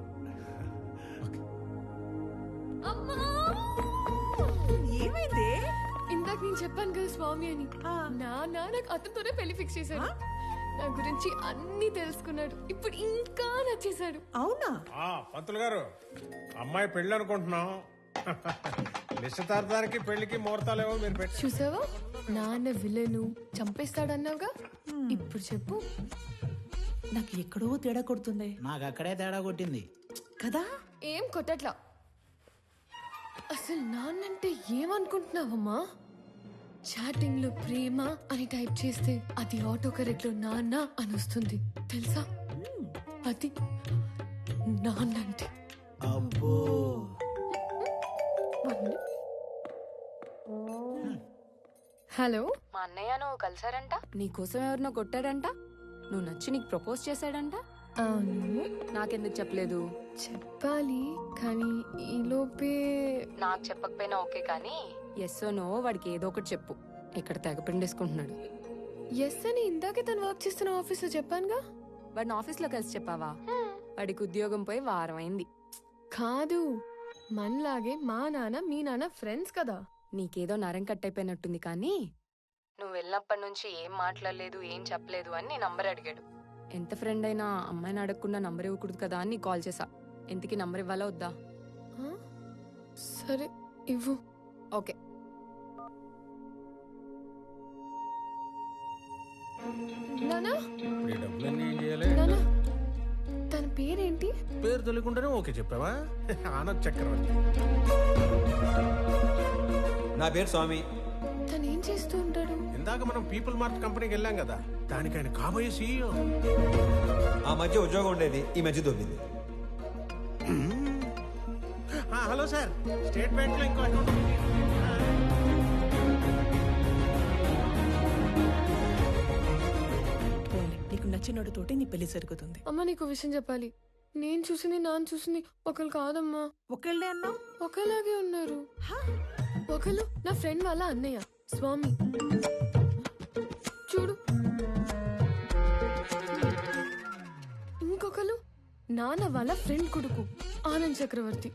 ఏమైంది? ఇందాక నేను చెప్పాను కదా స్వామి అని. నాకు అతనితోనే పెళ్లి ఫిక్స్ చేశాడు. నా గురించి అన్ని తెలుసుకున్నాడు. ఇప్పుడు ఇంకా నచ్చేశాడు. అవునా? పంతులు గారు, అమ్మాయి పెళ్లి అనుకుంటున్నాం. నిశ్చితార్థానికి పెళ్లికి ముహూర్తాలేవో మీరు పెట్టి. చూసావా, నాన్న విలను చంపేస్తాడన్నావుగా. ఇప్పుడు చెప్పు. నాకు ఎక్కడో తేడా కొడుతుంది. నాకు అక్కడే తేడా కొట్టింది కదా. ఏం కొట్టట్లా. అసలు నాన్నంటే ఏమనుకుంటున్నావమ్మా? చాటింగ్ లో ప్రేమ అని టైప్ చేస్తే అది ఆటో కరెక్ట్ లో నాన్న అని వస్తుంది తెలుసా? అది నాన్నంటే. అబ్బో హలో, మా అన్నయ్య నువ్వు కలిసారంట, నీకోసం ఎవరినో కొట్టాడంట, నువ్వు నచ్చి నీకు ప్రపోజ్ చేశాడంట. అవును. నాకెందుకు చెప్పలేదు? చెప్పాలి కానీ ఈలోపే. నాకు చెప్పకపోయినా ఓకే, కానీ ఎస్ నో వాడికి ఏదో ఒకటి చెప్పు. ఇక్కడ తెగ పిండేసుకుంటున్నాడు. ఎస్ అని ఇందాకే తను వర్క్ చేస్తున్న ఆఫీస్లో చెప్పానుగా. వాడిని ఆఫీస్లో కలిసి చెప్పావా? వాడికి ఉద్యోగం పోయి వారం అయింది. కాదు, మనలాగే మా నాన్న మీ నాన్న ఫ్రెండ్స్ కదా. నీకేదో నరం కట్టయిపోయినట్టుంది, కానీ నువ్వు వెళ్ళినప్పటి నుంచి ఏం మాట్లాడలేదు, ఏం చెప్పలేదు అని నీ నంబర్ అడిగాడు. ఎంత ఫ్రెండ్ అయినా అమ్మాయిని అడగకుండా నంబర్ ఇవ్వకూడదు కదా అని కాల్ చేసా. ఎంతకి నంబర్ ఇవ్వాలా వద్దా? సరే ఇవ్వు. ఓకే. నానా ఇప్పుడు ఈ డబ్బులన్నీ ఏం చేయాలి? నానా, తన పేరేంటి? పేరు తెలియకుండానే ఓకే చెప్పావా? ఆనంద్ చక్రవర్తి. నా పేరు స్వామి. తను ఏం చేస్తూ ఉంటాడు? ఇందాక మనం పీపుల్ మార్ట్ కంపెనీకి వెళ్ళాం కదా, దానికి ఆయన కాబోయే సీఈఓ. ఆ మధ్య ఉద్యోగం ఉండేది, ఈ మధ్య దొబ్బింది. హలో సార్, స్టేట్ బ్యాంక్ లో ఇంకో అకౌంట్ ఉంది. నీకు నచ్చినోడితోటి నీ పెళ్లి జరుగుతుంది. అమ్మ, నీకు విషయం చెప్పాలి. నేను చూసింది నాన్న చూసింది ఒకరు కాదమ్మా. ఒకళ్ళే అన్నా? ఒకలాగే ఉన్నారు. ఒకళ్ళు నా ఫ్రెండ్ వాళ్ళ అన్నయ్య స్వామి, చూడు. ఇంకొకరు నాన్న వాళ్ళ ఫ్రెండ్ కొడుకు ఆనంద్ చక్రవర్తి.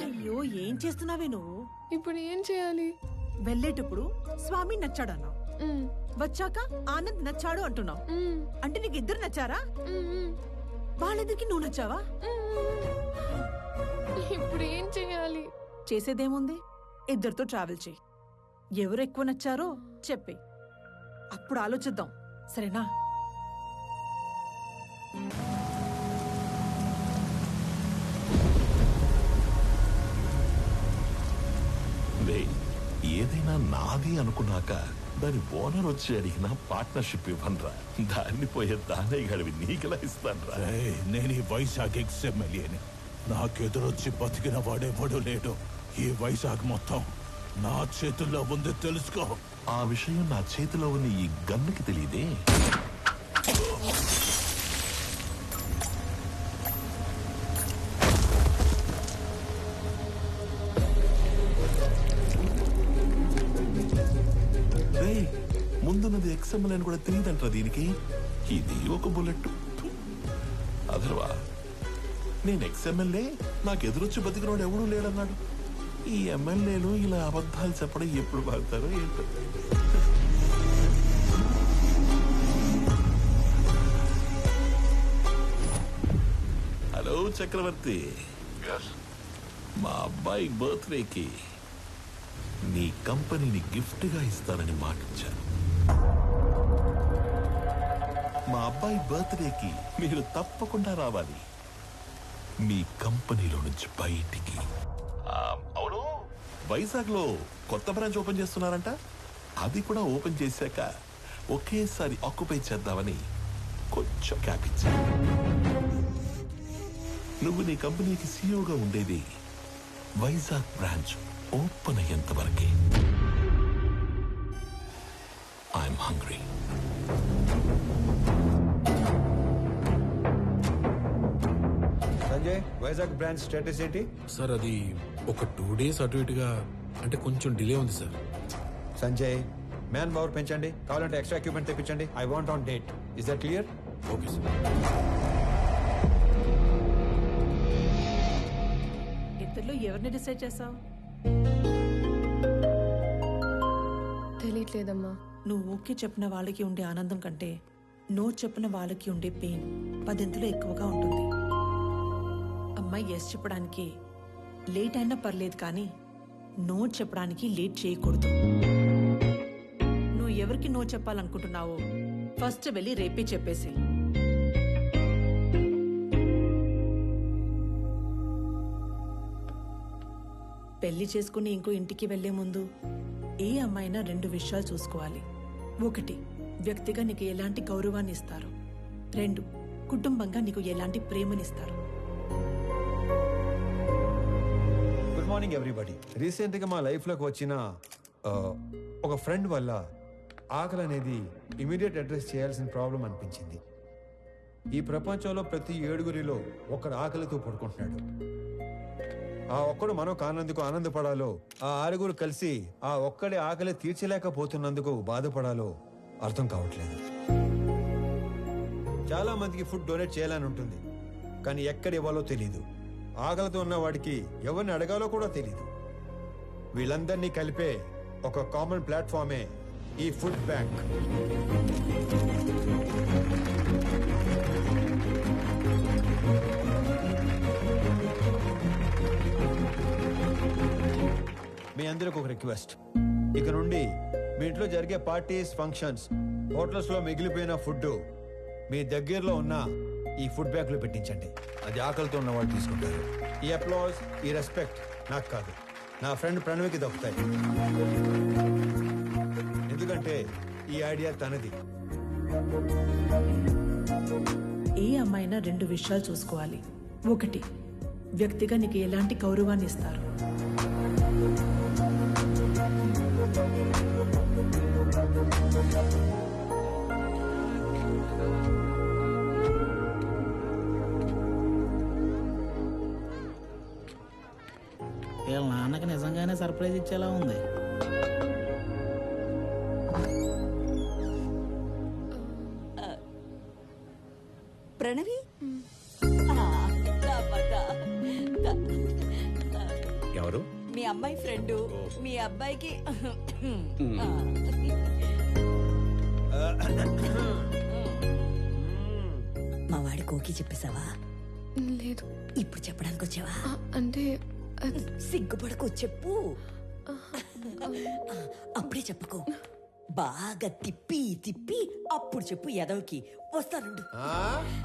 అయ్యో, ఏం చేస్తున్నావే నువ్వు? ఇప్పుడు ఏం చేయాలి? వెళ్ళేటప్పుడు స్వామి నచ్చాడన్నావు, వచ్చాక ఆనంద్ నచ్చాడు అంటున్నావు. అంటే నీకు ఇద్దరు నచ్చారా? వాళ్ళిద్దరికి నువ్వు నచ్చావా? ఇప్పుడు ఏం చేయాలి? చేసేదేముంది, ఇద్దరితో ట్రావెల్ చేయి. ఎవరు ఎక్కువ నచ్చారో చెప్పే, అప్పుడు ఆలోచిద్దాం. సరేనా? ఏదైనా నాది అనుకున్నాక దాని ఓనర్ వచ్చి అడిగిన పార్ట్నర్షిప్ ఇవ్వనరా. దాన్ని పోయే దానయ్య గడివి నీకెలా ఇస్తానరా? నేను ఈ వైజాగ్ ఎక్స్ఎమ్మెల్యేని. నాకెదురొచ్చి బతికిన వాడెవడూ లేడు. ఈ వైజాగ్ మొత్తం నా చేతుల్లో ఉంది, తెలుసుకో. ఆ విషయం నా చేతిలో ఉన్న ఈ గన్నుకి తెలియదే. ముందున్నది ఎక్స్ఎంఎల్ అని కూడా తెలియదంటారా దీనికి? ఇది ఒక బుల్లెట్. అదర్వా నేను ఎక్స్ఎంఎల్ఏ, నాకు ఎదురొచ్చి బతికినోడు ఎవడూ లేడన్నాడు. ఈ ఎమ్మెల్యేలు ఇలా అబద్ధాలు చెప్పడం ఎప్పుడు బాగుతారో ఏంటో. హలో చక్రవర్తి, మా అబ్బాయి బర్త్డేకి నీ కంపెనీని గిఫ్ట్ గా ఇస్తానని మాటిచ్చాను. మా అబ్బాయి బర్త్డేకి మీరు తప్పకుండా రావాలి మీ కంపెనీలో నుంచి బయటికి. అవును, వైజాగ్ లో కొత్త బ్రాంచ్ ఓపెన్ చేస్తున్నారంట. అది కూడా ఓపెన్ చేశాక ఒకేసారి ఆక్యుపై చేద్దామని కొంచెం క్యాప్ ఇచ్చాను. నువ్వు నీ కంపెనీకి సీఈఓగా ఉండేది వైజాగ్ బ్రాంచ్ ఓపెన్ అయ్యేంత వరకే. I'm hungry. Sanjay, Vizag branch status ఏంటి? సార్ అది ఒక 2 days అటు ఇటుగా, అంటే కొంచెం డిలే ఉంది సార్. సంజయ్, మ్యాన్ పవర్ పెంచండి, కావాలంటే ఎక్స్ట్రా ఎక్విప్మెంట్ తెప్పించండి. I want on date. Is that clear? Okay sir. ఇద్దరిలో ఎవరిని డిసైడ్ చేసావు? తెలియట్లేదమ్మా. నువ్వు ఓకే చెప్పిన వాళ్ళకి ఉండే ఆనందం కంటే నో చెప్పిన వాళ్ళకి ఉండే పెయిన్ 10 ఎక్కువగా ఉంటుంది. అమ్మాయి ఎస్ చెప్పడానికి లేట్ అయినా పర్లేదు, కానీ నో చెప్పడానికి లేట్ చేయకూడదు. నువ్వు ఎవరికి నో చెప్పాలనుకుంటున్నావో ఫస్ట్ వెళ్ళి రేపే చెప్పేసి. పెళ్లి చేసుకుని ఇంకో ఇంటికి వెళ్లే ముందు ఏ అమ్మాయినా 2 విషయాలు చూసుకోవాలి. 1 వ్యక్తిగా నీకు ఎలాంటి గౌరవాన్ని ఇస్తారు. 2 కుటుంబంగా నీకు ఎలాంటి ప్రేమనిస్తారు. Good morning everybody. రీసెంట్గా మా లైఫ్లోకి వచ్చిన ఒక ఫ్రెండ్ వల్ల ఆకలి అనేది ఇమీడియట్ అడ్రస్ చేయాల్సిన ప్రాబ్లం అనిపించింది. ఈ ప్రపంచంలో ప్రతి 7గురిలో ఒకడు ఆకలితో పడుకుంటున్నాడు. ఆ ఒక్కడు మనం కానందుకు ఆనందపడాలో, ఆ 6గురు కలిసి ఆ ఒక్కడి ఆకలి తీర్చలేకపోతున్నందుకు బాధపడాలో అర్థం కావట్లేదు. చాలా మందికి ఫుడ్ డొనేట్ చేయాలని ఉంటుంది, కానీ ఎక్కడ ఇవ్వాలో తెలీదు. ఆకలితో ఉన్న వాడికి ఎవరిని అడగాలో కూడా తెలీదు. వీళ్ళందరినీ కలిపే ఒక కామన్ ప్లాట్ఫామే ఈ ఫుడ్ బ్యాంక్. మీ అందరికి ఒక రిక్వెస్ట్, ఇక నుండి మీ ఇంట్లో జరిగే పార్టీస్, ఫంక్షన్స్, హోటల్స్ లో మిగిలిపోయిన ఫుడ్ మీ దగ్గరలో ఉన్న ఈ ఫుడ్ బ్యాంక్ లో పెట్టించండి. అది ఆకలితో ఉన్న వాళ్ళు తీసుకుంటారు. ఈ అప్లాజ్, ఈ రెస్పెక్ట్ నాకు కాదు, నా ఫ్రెండ్ ప్రణవ్కి దొరుకుతాయి. ఎందుకంటే ఈ ఐడియా తనది. ఏ అమ్మాయినా 2 విషయాలు చూసుకోవాలి. 1 వ్యక్తిగా నీకు ఎలాంటి గౌరవాన్ని ఇస్తారు. 2 వీళ్ళ నాన్నకి నిజంగానే సర్ప్రైజ్ ఇచ్చేలా ఉంది. ప్రణవి ఎవరు? మీ అమ్మాయి ఫ్రెండ్. మీ అబ్బాయికి మా వాడి కోకి చెప్పేశావా? లేదు. ఇప్పుడు చెప్పడానికి వచ్చావా? అంటే సిగ్గుపడకు, చెప్పు. అప్పుడే చెప్పకు, బాగా తిప్పి తిప్పి అప్పుడు చెప్పు. ఎదవకి వస్తానుండు.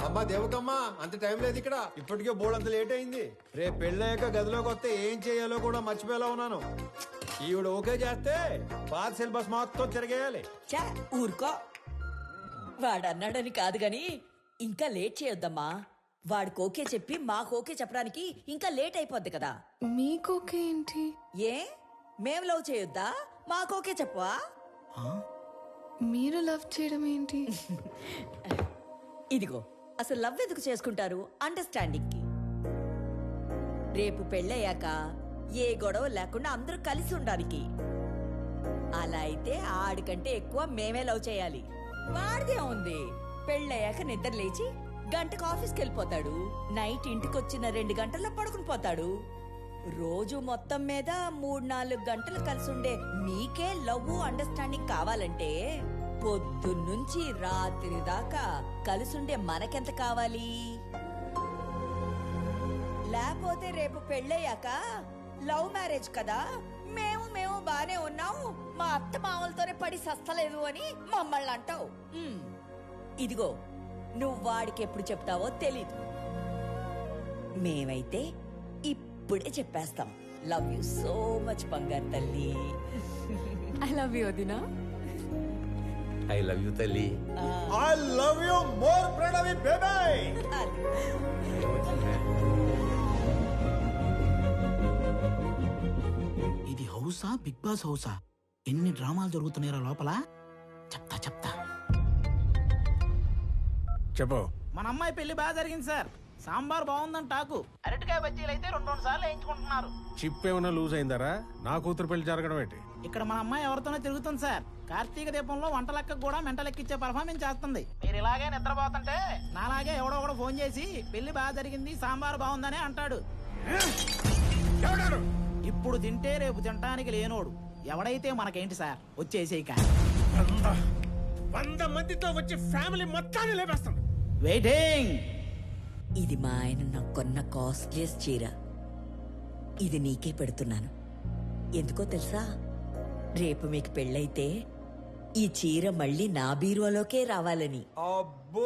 అమ్మా దేవకమ్మా, అంత టైం లేదు ఇక్కడ. ఇప్పటికే బోర్డు అంత లేట్ అయింది. రేపు పెళ్ళయ్యాక గదిలోకి వస్తే ఏం చేయాలో కూడా మర్చిపోయేలా ఉన్నాను. ఈవిడ ఓకే చేస్తే పాత సిలబస్ మొత్తం తిరగేయాలి. చా ఊరుకో. వాడన్నాడని కాదు గాని ఇంకా లేట్ చేయొద్దమ్మా. వాడికి ఓకే చెప్పి మాకు ఓకే చెప్పడానికి ఇంకా లేట్ అయిపోద్ది కదా. మీకోకే ఏంటి? ఏ మేం లవ్ చేయొద్దా? మాకు ఓకే చెప్పవా? మీరు లవ్ చేయడం ఏంటి? ఇదిగో, అసలు లవ్ ఎందుకు చేసుకుంటారు? అండర్స్టాండింగ్ కి. రేపు పెళ్ళయ్యాక ఏ గొడవ లేకుండా అందరూ కలిసి ఉండడానికి. అలా అయితే ఆడికంటే ఎక్కువ మేమే లవ్ చేయాలి. వాడిదే ఉంది. పెళ్ళయ్యాక నిద్ర లేచి గంటకు ఆఫీస్కి వెళ్ళిపోతాడు. నైట్ ఇంటికొచ్చిన 2 గంటల్లో పడుకుని పోతాడు. రోజు మొత్తం మీద 3-4 గంటలు కలిసి ఉండే మీకే లవ్ అండర్స్టాండింగ్ కావాలంటే పొద్దున్నుంచి రాత్రి దాకా కలిసుండే మనకెంత కావాలి? లేకపోతే రేపు పెళ్ళయ్యాక లవ్ మ్యారేజ్ కదా, మేము బానే ఉన్నాము, మా అత్త మామలతోనే పడి సస్తలేదు అని మమ్మల్ని అంటావు. ఇదిగో, నువ్వు వాడికి ఎప్పుడు చెప్తావో తెలీదు. మేమైతే ఇప్పుడే చెప్పేస్తాం. లవ్ యూ సో మచ్ బంగారు తల్లి. ఐ లవ్ యూ వదినా. ఐ లవ్ యూ తల్లి. I love you more Pranavi baby. ఇది హౌసా, బిగ్ బాస్ హౌసా? ఎన్ని డ్రామాలు జరుగుతున్నాయో లోపల. చెప్తా చెప్పు. మన అమ్మాయి పెళ్లి బాగా జరిగింది సార్. సాంబార్ బాగుందని టాకు. అరటికాయ బజ్జీలు అయితే 2 సార్లు వేయించుకుంటున్నారు. చిప్ ఏమైనా లూజ్ అయిందారా? నా కూతురు పెళ్లి జరగడం ఏంటి? ఇక్కడ మన అమ్మాయి ఎవరితోనో తిరుగుతుంది సార్. కార్తీక దీపంలో వంట లెక్కకు కూడా మెంటలెక్కిచ్చే పర్ఫార్మెన్స్ చేస్తుంది. మీరు ఇలాగే నిద్రపోతుంటే నాలాగే ఎవడో ఫోన్ చేసి పెళ్లి బాగా జరిగింది, సాంబార్ బాగుందని అంటాడు. ఇప్పుడు తింటే రేపు తినటానికి లేనోడు. ఎవడైతే మనకేంటి సార్, వచ్చేసేయక. 100 మందితో వచ్చి ఫ్యామిలీ మొత్తాన్ని లేపేస్తాం. వెయిటింగ్. ఇది మా ఆయన నాకు కొన్న కాస్ట్లీయెస్ట్ చీర. ఇది నీకే పెడుతున్నాను. ఎందుకో తెలుసా? రేపు మీకు పెళ్ళైతే ఈ చీర మళ్ళీ నా బీరువాలోకే రావాలని. అబ్బో,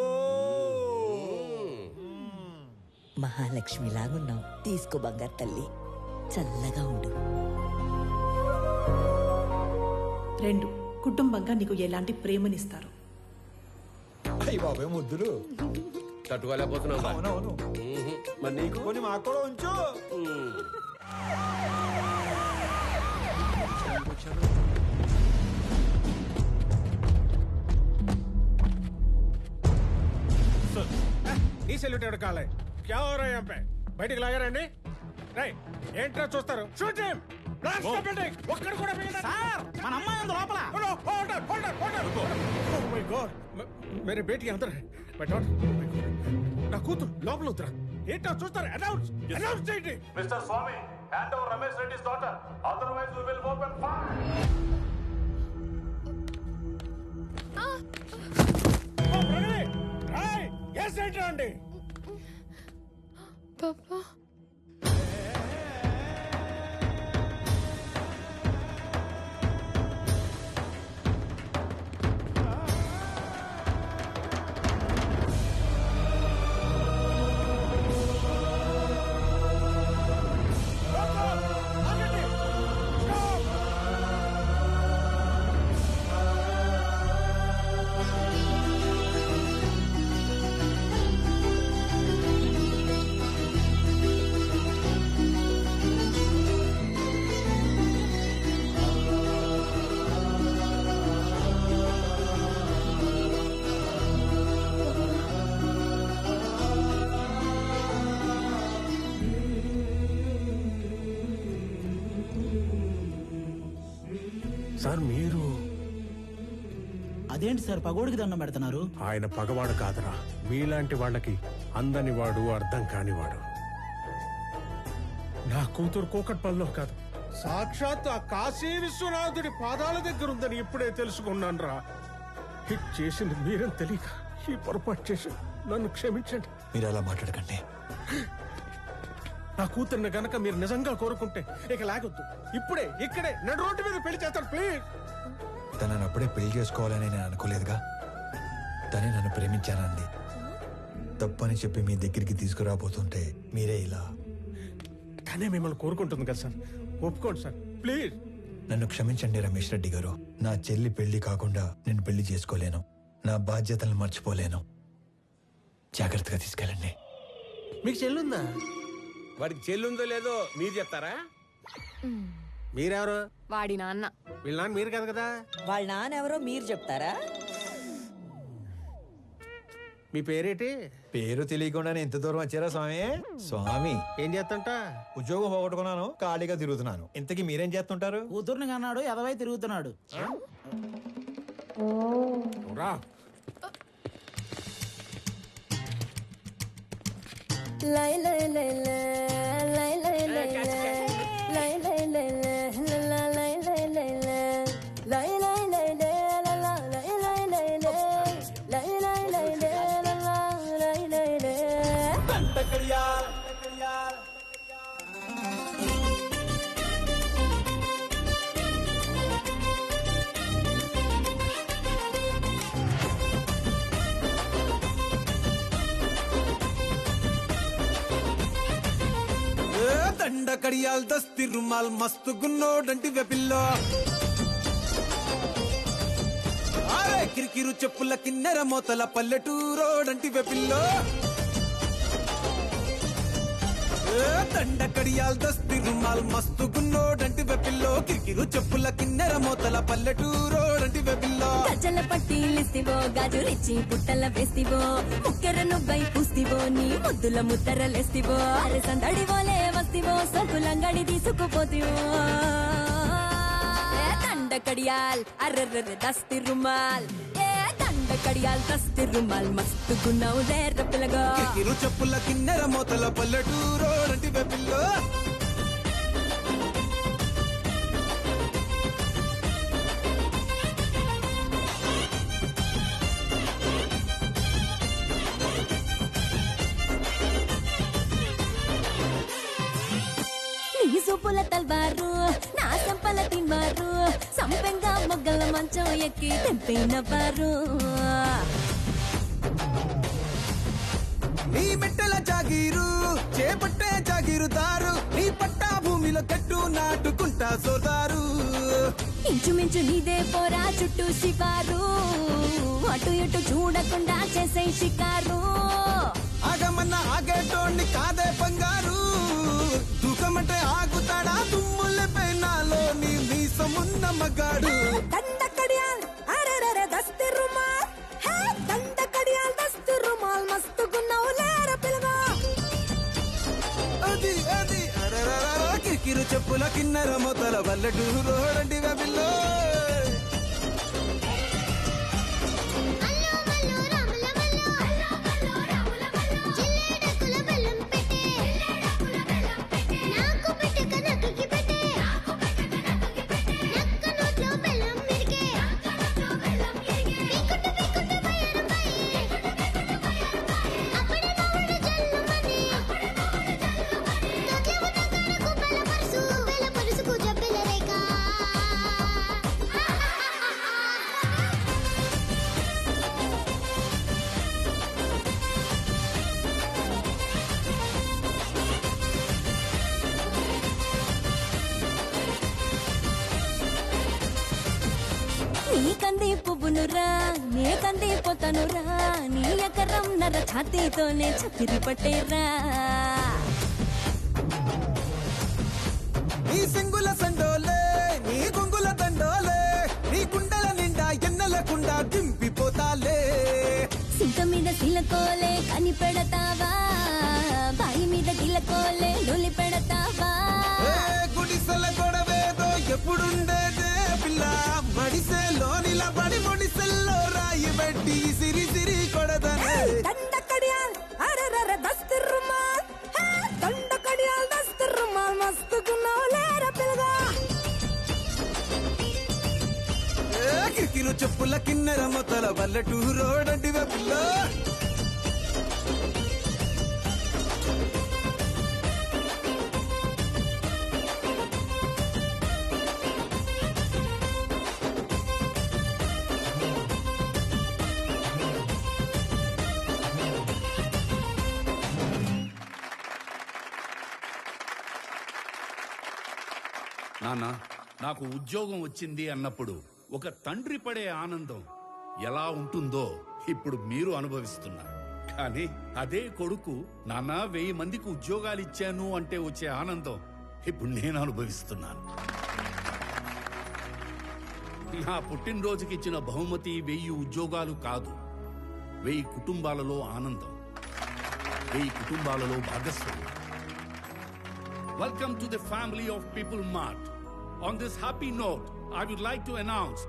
మహాలక్ష్మిలాగున్నావు. తీసుకో బంగారు తల్లి, చల్లగా ఉండు. 2 కుటుంబంగా నీకు ఎలాంటి ప్రేమనిస్తారు. అయ్యి బాబాయ్ ముద్దులు తట్టుకోలేకపోతున్నావు. అవునవును. మరి నీకు కొన్ని మాకు కూడా ఉంచు. నీ సెల్యూట్ ఎవడు కాలే క్యా హో రहा है यहाँ पे బయటికి లాగారండి. రై ఏంట్రా చూస్తారు? Shoot him. Blast the building. ఒక్కడు కూడా మిగలడు. సార్ మన అమ్మాయి ఉంది లోపల. హోల్డర్ ఓ మై గాడ్ మేరే బేటీ అందర్ హై. బట్ నా కూతురు లోపల ఉత్తరా. ఏంట్రా చూస్తారు? అనౌన్స్ చేయండి. Mister Swami, hand over Ramesh Reddy's daughter, otherwise we will open fire. ఓ ప్రగతి రై ఎస్ ఏంట్రా అండి. పాపా సార్ మీరు అదేంటి సార్ పగోడికి దండం పెడుతున్నారు? ఆయన పగవాడు కాదురా, మీలాంటి వాళ్ళకి అందని వాడు, అర్థం కానివాడు. నా కూతురు కూకట్పల్లిలో కాదు, సాక్షాత్ ఆ కాశీ విశ్వనాథుడి పాదాల దగ్గర ఉందని ఇప్పుడే తెలుసుకున్నాను రా. హిట్ చేసింది మీరని తెలియక ఈ పొరపాటు చేసి నన్ను క్షమించండి. మీరు అలా మాట్లాడకండి. నా కూతుర్ని గనక మీరు నిజంగా కోరుకుంటే ఇక లాగొద్దు, ఇప్పుడే ఇక్కడే నడు రోడ్డు మీద పెళ్లి చేస్తాను ప్లీజ్. తనని అప్పుడే పెళ్లి చేసుకోవాలని నేను అనుకోలేదుగా. తనే నన్ను ప్రేమించానంది. తప్పని చెప్పి మీ దగ్గరికి తీసుకురాబోతుంటే మీరే ఇలా. తనే మిమ్మల్ని కోరుకుంటుంది కదా సార్, ఒప్పుకోండి సార్ ప్లీజ్. నన్ను క్షమించండి రమేష్ రెడ్డి గారు. నా చెల్లి పెళ్లి కాకుండా నేను పెళ్లి చేసుకోలేను. నా బాధ్యతలను మర్చిపోలేను. జాగ్రత్తగా తీసుకెళ్ళండి. మీకు చెల్లుందా? వాడికి చెల్లుందో లేదో మీరు చెప్తారా? మీరెవరు? వాడి నాన్న. వీళ్ళ నాన్న మీరు కాదు కదా. వాళ్ళ నాన్న ఎవరో మీరు చెప్తారా? మీ పేరేటి? పేరు తెలియకుండానే ఎంత దూరం వచ్చారా స్వామి? స్వామి ఏం చేస్తుంట? ఉద్యోగం పోగొట్టుకున్నాను, ఖాళీగా తిరుగుతున్నాను. ఇంతకీ మీరేం చేస్తుంటారు? కూతుర్ని కన్నాడు, ఎదవై తిరుగుతున్నాడు. రా లై లై లై లై లై లై లై లై లై లై లై లై లై లై లై లై దండ కడియాల్ దస్తి రుమాల్ మస్తు గున్నోడంటి వెపిల్లో ఆరే కిరికిరు చెప్పుల కిన్నెర మోతల పల్లెటూరోడంటి వెపిల్లో దండ కడియాల్ దస్తి రుమాల్ మస్తు గున్నోడంటి వెపిల్లో కిరికిరు చెప్పుల కిన్నెర మోతల పల్లెటూరోడంటి వెపిల్లో గజల పట్టీలిస్తివో గాజులిచ్చి పుట్టల వేస్తివో ముక్కెర నువ్వై పూస్తివో నీ ముద్దుల ముద్దరలేస్తివో అరే సందడివోలే వస్తివో సొకులంగడి తీసుకుపోతివో దండ కడియాల్ అర్రర్ర దస్తి రుమాల్ దండ కడియాల్ దస్తి రుమాల్ మస్తు గున్నావు లేర పిల్లగా కిరికిరు చెప్పుల కిన్నెర మోతల పల్లెటూరోడంటి వెపిల్లో నీ సూపుల తల్వారు నా సంపల తిన్వారు సంపెంగా మొగ్గల మంచం ఎక్కి తెంపినవారు నీ మెట్టల జాగీరు చేపట్టే జాగీరుదారు నీ పట్టా భూమిలో కట్టు నాటుకుంటా సోదారు ఇంచుమించు నీదే పోరా చుట్టూ షికారు అటు ఇటు చూడకుండా చేసే షికారు ఆగమన్న ఆగేటోండి కాదే బంగారు దూకమంటే ఆగుతాడా తుమ్ముల పెనాలో నీ మీసమున్న మగాడు దండకడియాల్ అరెరెరె దస్తి రుమాల్ హే దండకడియాల్ దస్తి రుమాల్ మస్తుగున్నావు లేర పిలగా అది అది అరరరర కిరికిరు చెప్పుల కిన్నెర మొతల వల్లటూరు రోడండి వెబిల్లో నీ కంది పువ్వునురా నే కంది పోతనురా నీ ఎకరం నర ఛాతీతోనే చక్కెరి పట్టేరా నీ సింగుల సండోలే నీ గుంగుల దండోలే నీ గుండెల నిండా ఎన్నెలకుండా దింపిపోతాలే సింక మీద సిలకోలే కని పెడతావా బాయి మీద గిలకోలే లొలి పెడతావా గుడిసెల గొడవేదో ఎప్పుడుండేదే పిల్ల మడిసే లోనిల పడి మొడిసెల్లో రాయి పెట్టి సిరి సిరి కొడదనే దండకడియాల్ అరెరెరె దస్తి రుమాల్ హే దండకడియాల్ దస్తి రుమాల్ మస్తుగున్నావు లేర పిలగా కిరికిరు చెప్పుల కిన్నెర మొతల వల్లటూరు రోడండి వెబిల్లో నాన్న నాకు ఉద్యోగం వచ్చింది అన్నప్పుడు ఒక తండ్రి పడే ఆనందం ఎలా ఉంటుందో ఇప్పుడు మీరు అనుభవిస్తున్నారు. కానీ అదే కొడుకు నాన్న 1000 మందికి ఉద్యోగాలు ఇచ్చాను అంటే వచ్చే ఆనందం ఇప్పుడు నేను అనుభవిస్తున్నాను. నా పుట్టినరోజుకి ఇచ్చిన బహుమతి 1000 ఉద్యోగాలు కాదు, 1000 కుటుంబాలలో ఆనందం, 1000 కుటుంబాలలో భాగస్వామ్యం. Welcome to the family of People Mart. On this happy note, I would like to announce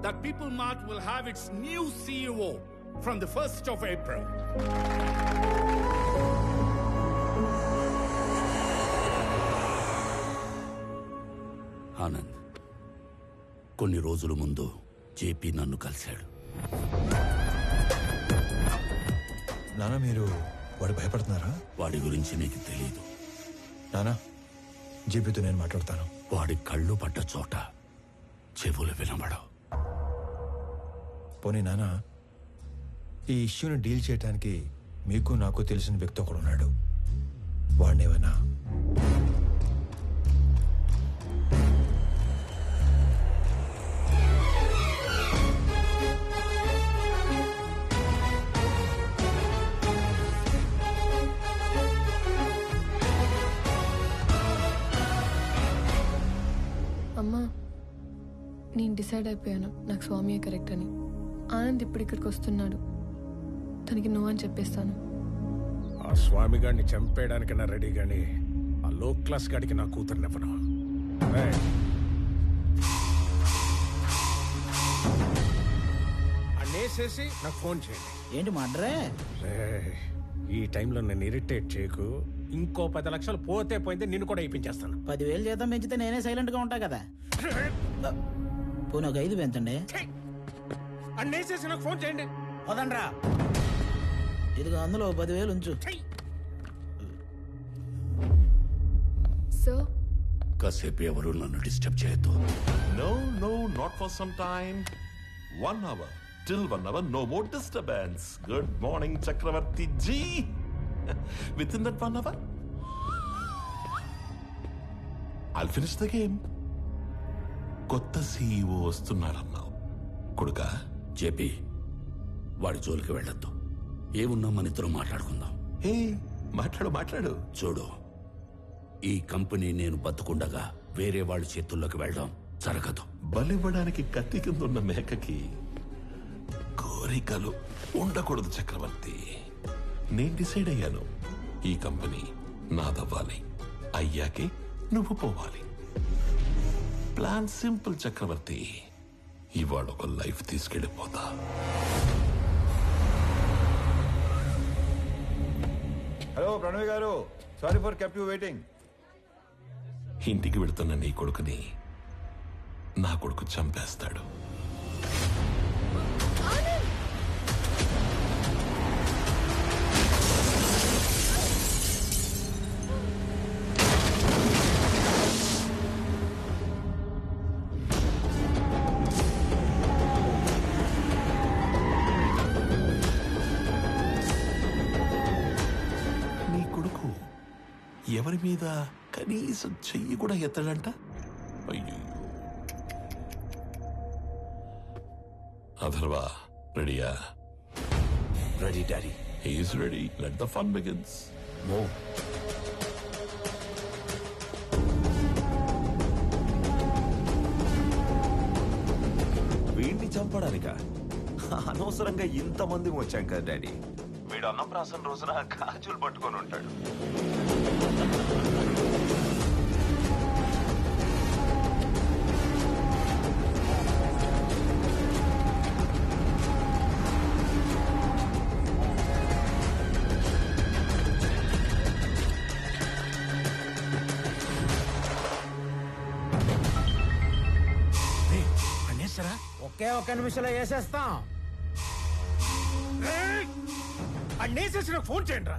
that People Mart will have its new CEO from the 1st of April. Anand, కొన్ని రోజుల ముందు జేపీ నన్ను కలిశాడు. నాన్న మీరు వాడు భయపడుతున్నారా? వాడి గురించి నీకు తెలీదు నానా. జేపీతో నేను మాట్లాడతాను. వాడి కళ్ళు పడ్డ చోట చెవులు వినబడవు. పోనీ నానా, ఈ ఇష్యూని డీల్ చేయడానికి మీకు నాకు తెలిసిన వ్యక్తి ఒకడు ఉన్నాడు. వాడినేవన్నా అమ్మా, నేను డిసైడ్ అయిపోయాను, నాకు స్వామియే కరెక్ట్ అని. ఆనంద్ ఇప్పుడు ఇక్కడికి వస్తున్నాడు, తనకి నువ్వు అని చెప్పేస్తాను. ఆ స్వామి గారిని చంపేయడానికైనా రెడీ గాని ఆ లో క్లాస్ గాడికి నా కూతురునివ్వను. అన్నేసేసి నాకు ఫోన్ చేయండి. ఏంటి మడ్రే? ఈ టైంలో నన్ను ఇరిటేట్ చేయకు. ఇంకో 10 లక్షలు పోతే పోయింది, నిన్ను కూడా ఇప్పించేస్తాను. 10,000 జీతం పెంచితే నేనే సైలెంట్ గా ఉంటా కదా. పోనీ ఒక 5 పెంచండి. అన్నేసేసి నాకు ఫోన్ చేయండి. వదండ్రా, ఇదిగో అందులో 10,000 ఉంచు. సార్, కాసేపు ఎవరు నన్ను డిస్టర్బ్ చేయొద్దు. No, no, not for some time. 1 hour. Till 1 hour, no more disturbance. Good morning, Chakravarti ji. Within that 1 hour, I'll finish the game. కొత్త సీఈఓ వస్తున్నాడన్నావు కొడుకా. జేపీ, వాడి జోలికి వెళ్ళొద్దు. ఏమున్నా మన ఇద్దరం మాట్లాడుకుందాం. మాట్లాడు. చూడు, ఈ కంపెనీ నేను బతుకుండగా వేరే వాళ్ళ చేతుల్లోకి వెళ్ళడం జరగదు. బలివ్వడానికి కత్తి కింద ఉన్న మేకకి కోరికలు ఉండకూడదు చక్రవర్తి. నేను డిసైడ్ అయ్యాను, ఈ కంపెనీ నాదవ్వాలి. అయ్యాకే నువ్వు పోవాలి. ప్లాన్ సింపుల్ చక్రవర్తి. ఇవాళ ఒక లైఫ్ తీసుకెళ్ళిపోతా. హలో ప్రణవి గారు, sorry for kept you waiting. ఇంటికి వెళుతున్న నీ కొడుకుని నా కొడుకు చంపేస్తాడు. నీ కొడుకు ఎవరి మీద కనీసం చెయ్యి కూడా ఎత్తడంట. అయ్యో. అథర్వా, రెడీయా? Ready daddy. He's ready. Let the fun begins. Move. వీడిని చంపడానిక అనవసరంగా ఇంతమంది వచ్చాం కదా డాడీ. వీడు అన్నప్రాసన రోజున గాజులు పట్టుకొని ఉంటాడు. ఒకే ఒక్క నిమిషంలో వేసేస్తాం. అన్నేసేసి నాకు ఫోన్ చేయండి రా.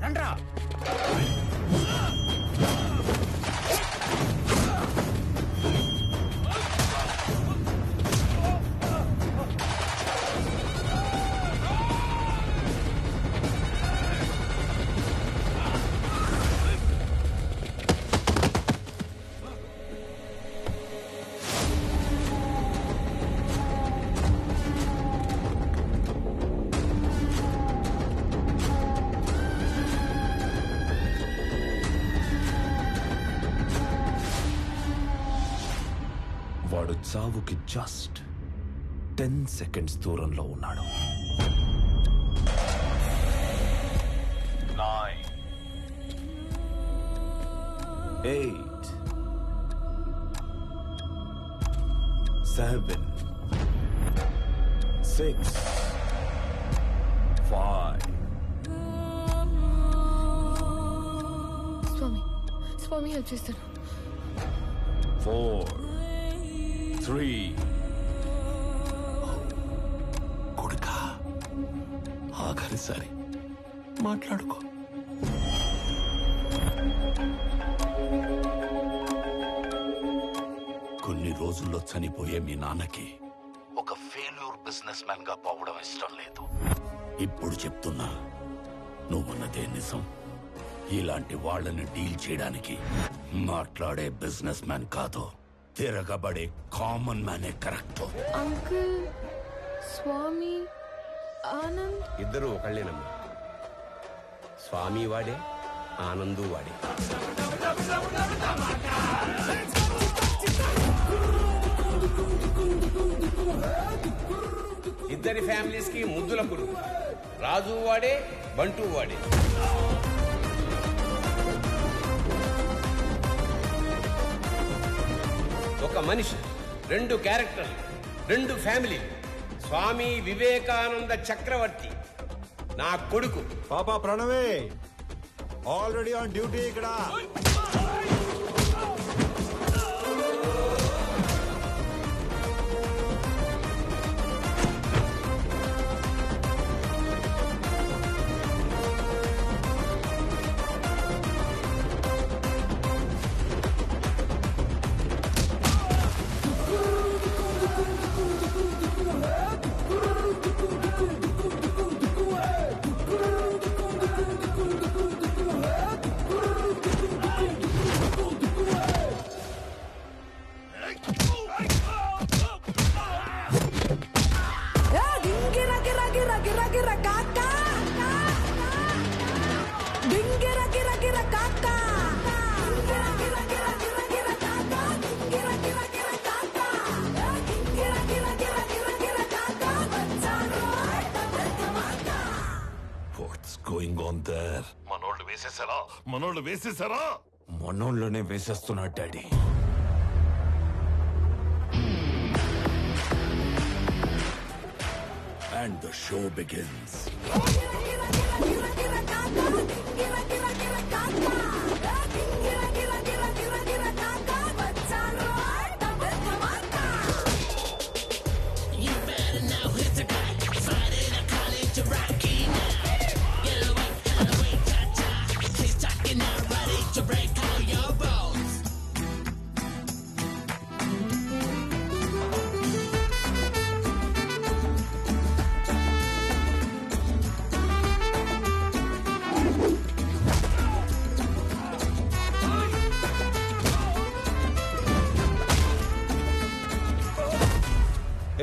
రండ్రా. వాడు చావుకి జస్ట్ 10 సెకండ్స్ దూరంలో ఉన్నాడు. 9, 8, 7, 6, 5. స్వామి హెల్ప్ చేస్తాను. 4, 3. కొడుకా, ఆఖరిసారి మాట్లాడుకో. కొన్ని రోజుల్లో చనిపోయే మీ నాన్నకి ఒక ఫెయిల్యూర్ బిజినెస్ మ్యాన్ గా పోవడం ఇష్టం లేదు. ఇప్పుడు చెప్తున్నా, నువ్వున్నదే నిజం. ఇలాంటి వాళ్ళని డీల్ చేయడానికి మాట్లాడే బిజినెస్ మ్యాన్ కాదు, తిరగబడే కామన్ మ్యానే కరెక్ట్. అంకుల్, స్వామి, ఆనంద్ ఇద్దరు ఒకళ్ళేనమ్మా. స్వామి వాడే, ఆనందు వాడే. ఇద్దరి ఫ్యామిలీస్ కి ముద్దుల కొడుకు. రాజు వాడే, బంటూ వాడే. ఒక మనిషి, 2 క్యారెక్టర్లు, 2 ఫ్యామిలీ. స్వామి వివేకానంద చక్రవర్తి నా కొడుకు. పాపా ప్రణవే ఆల్రెడీ ఆన్ డ్యూటీ ఇక్కడ. మనోళ్ళు వేసేసారా? మనోళ్ళనే వేసేస్తున్నాడు daddy. And the show begins.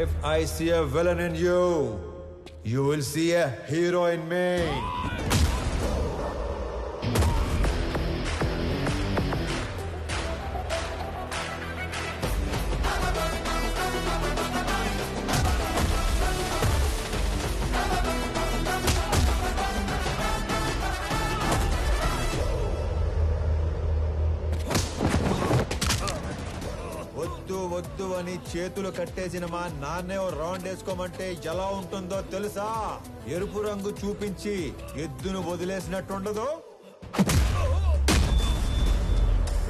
If I see a villain in you, you will see a hero in me. వద్దు అని చేతులు కట్టేసిన మా నాన్నే రౌండ్ వేసుకోమంటే ఎలా ఉంటుందో తెలుసా? ఎరుపు రంగు చూపించి ఎద్దును వదిలేసినట్టుండదు.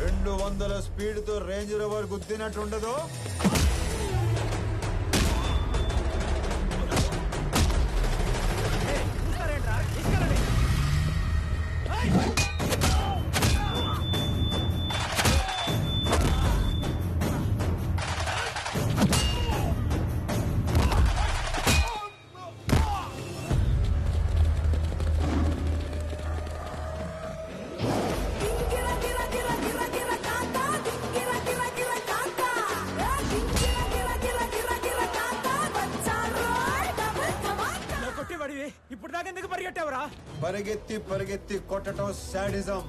200 స్పీడ్తో రేంజ్ రోవర్ గుద్దినట్టుండదు. ఇప్పుడు దాకా ఎందుకు పరిగెట్టావురా? పరిగెత్తి పరిగెత్తి కొట్టడం సాడిజం,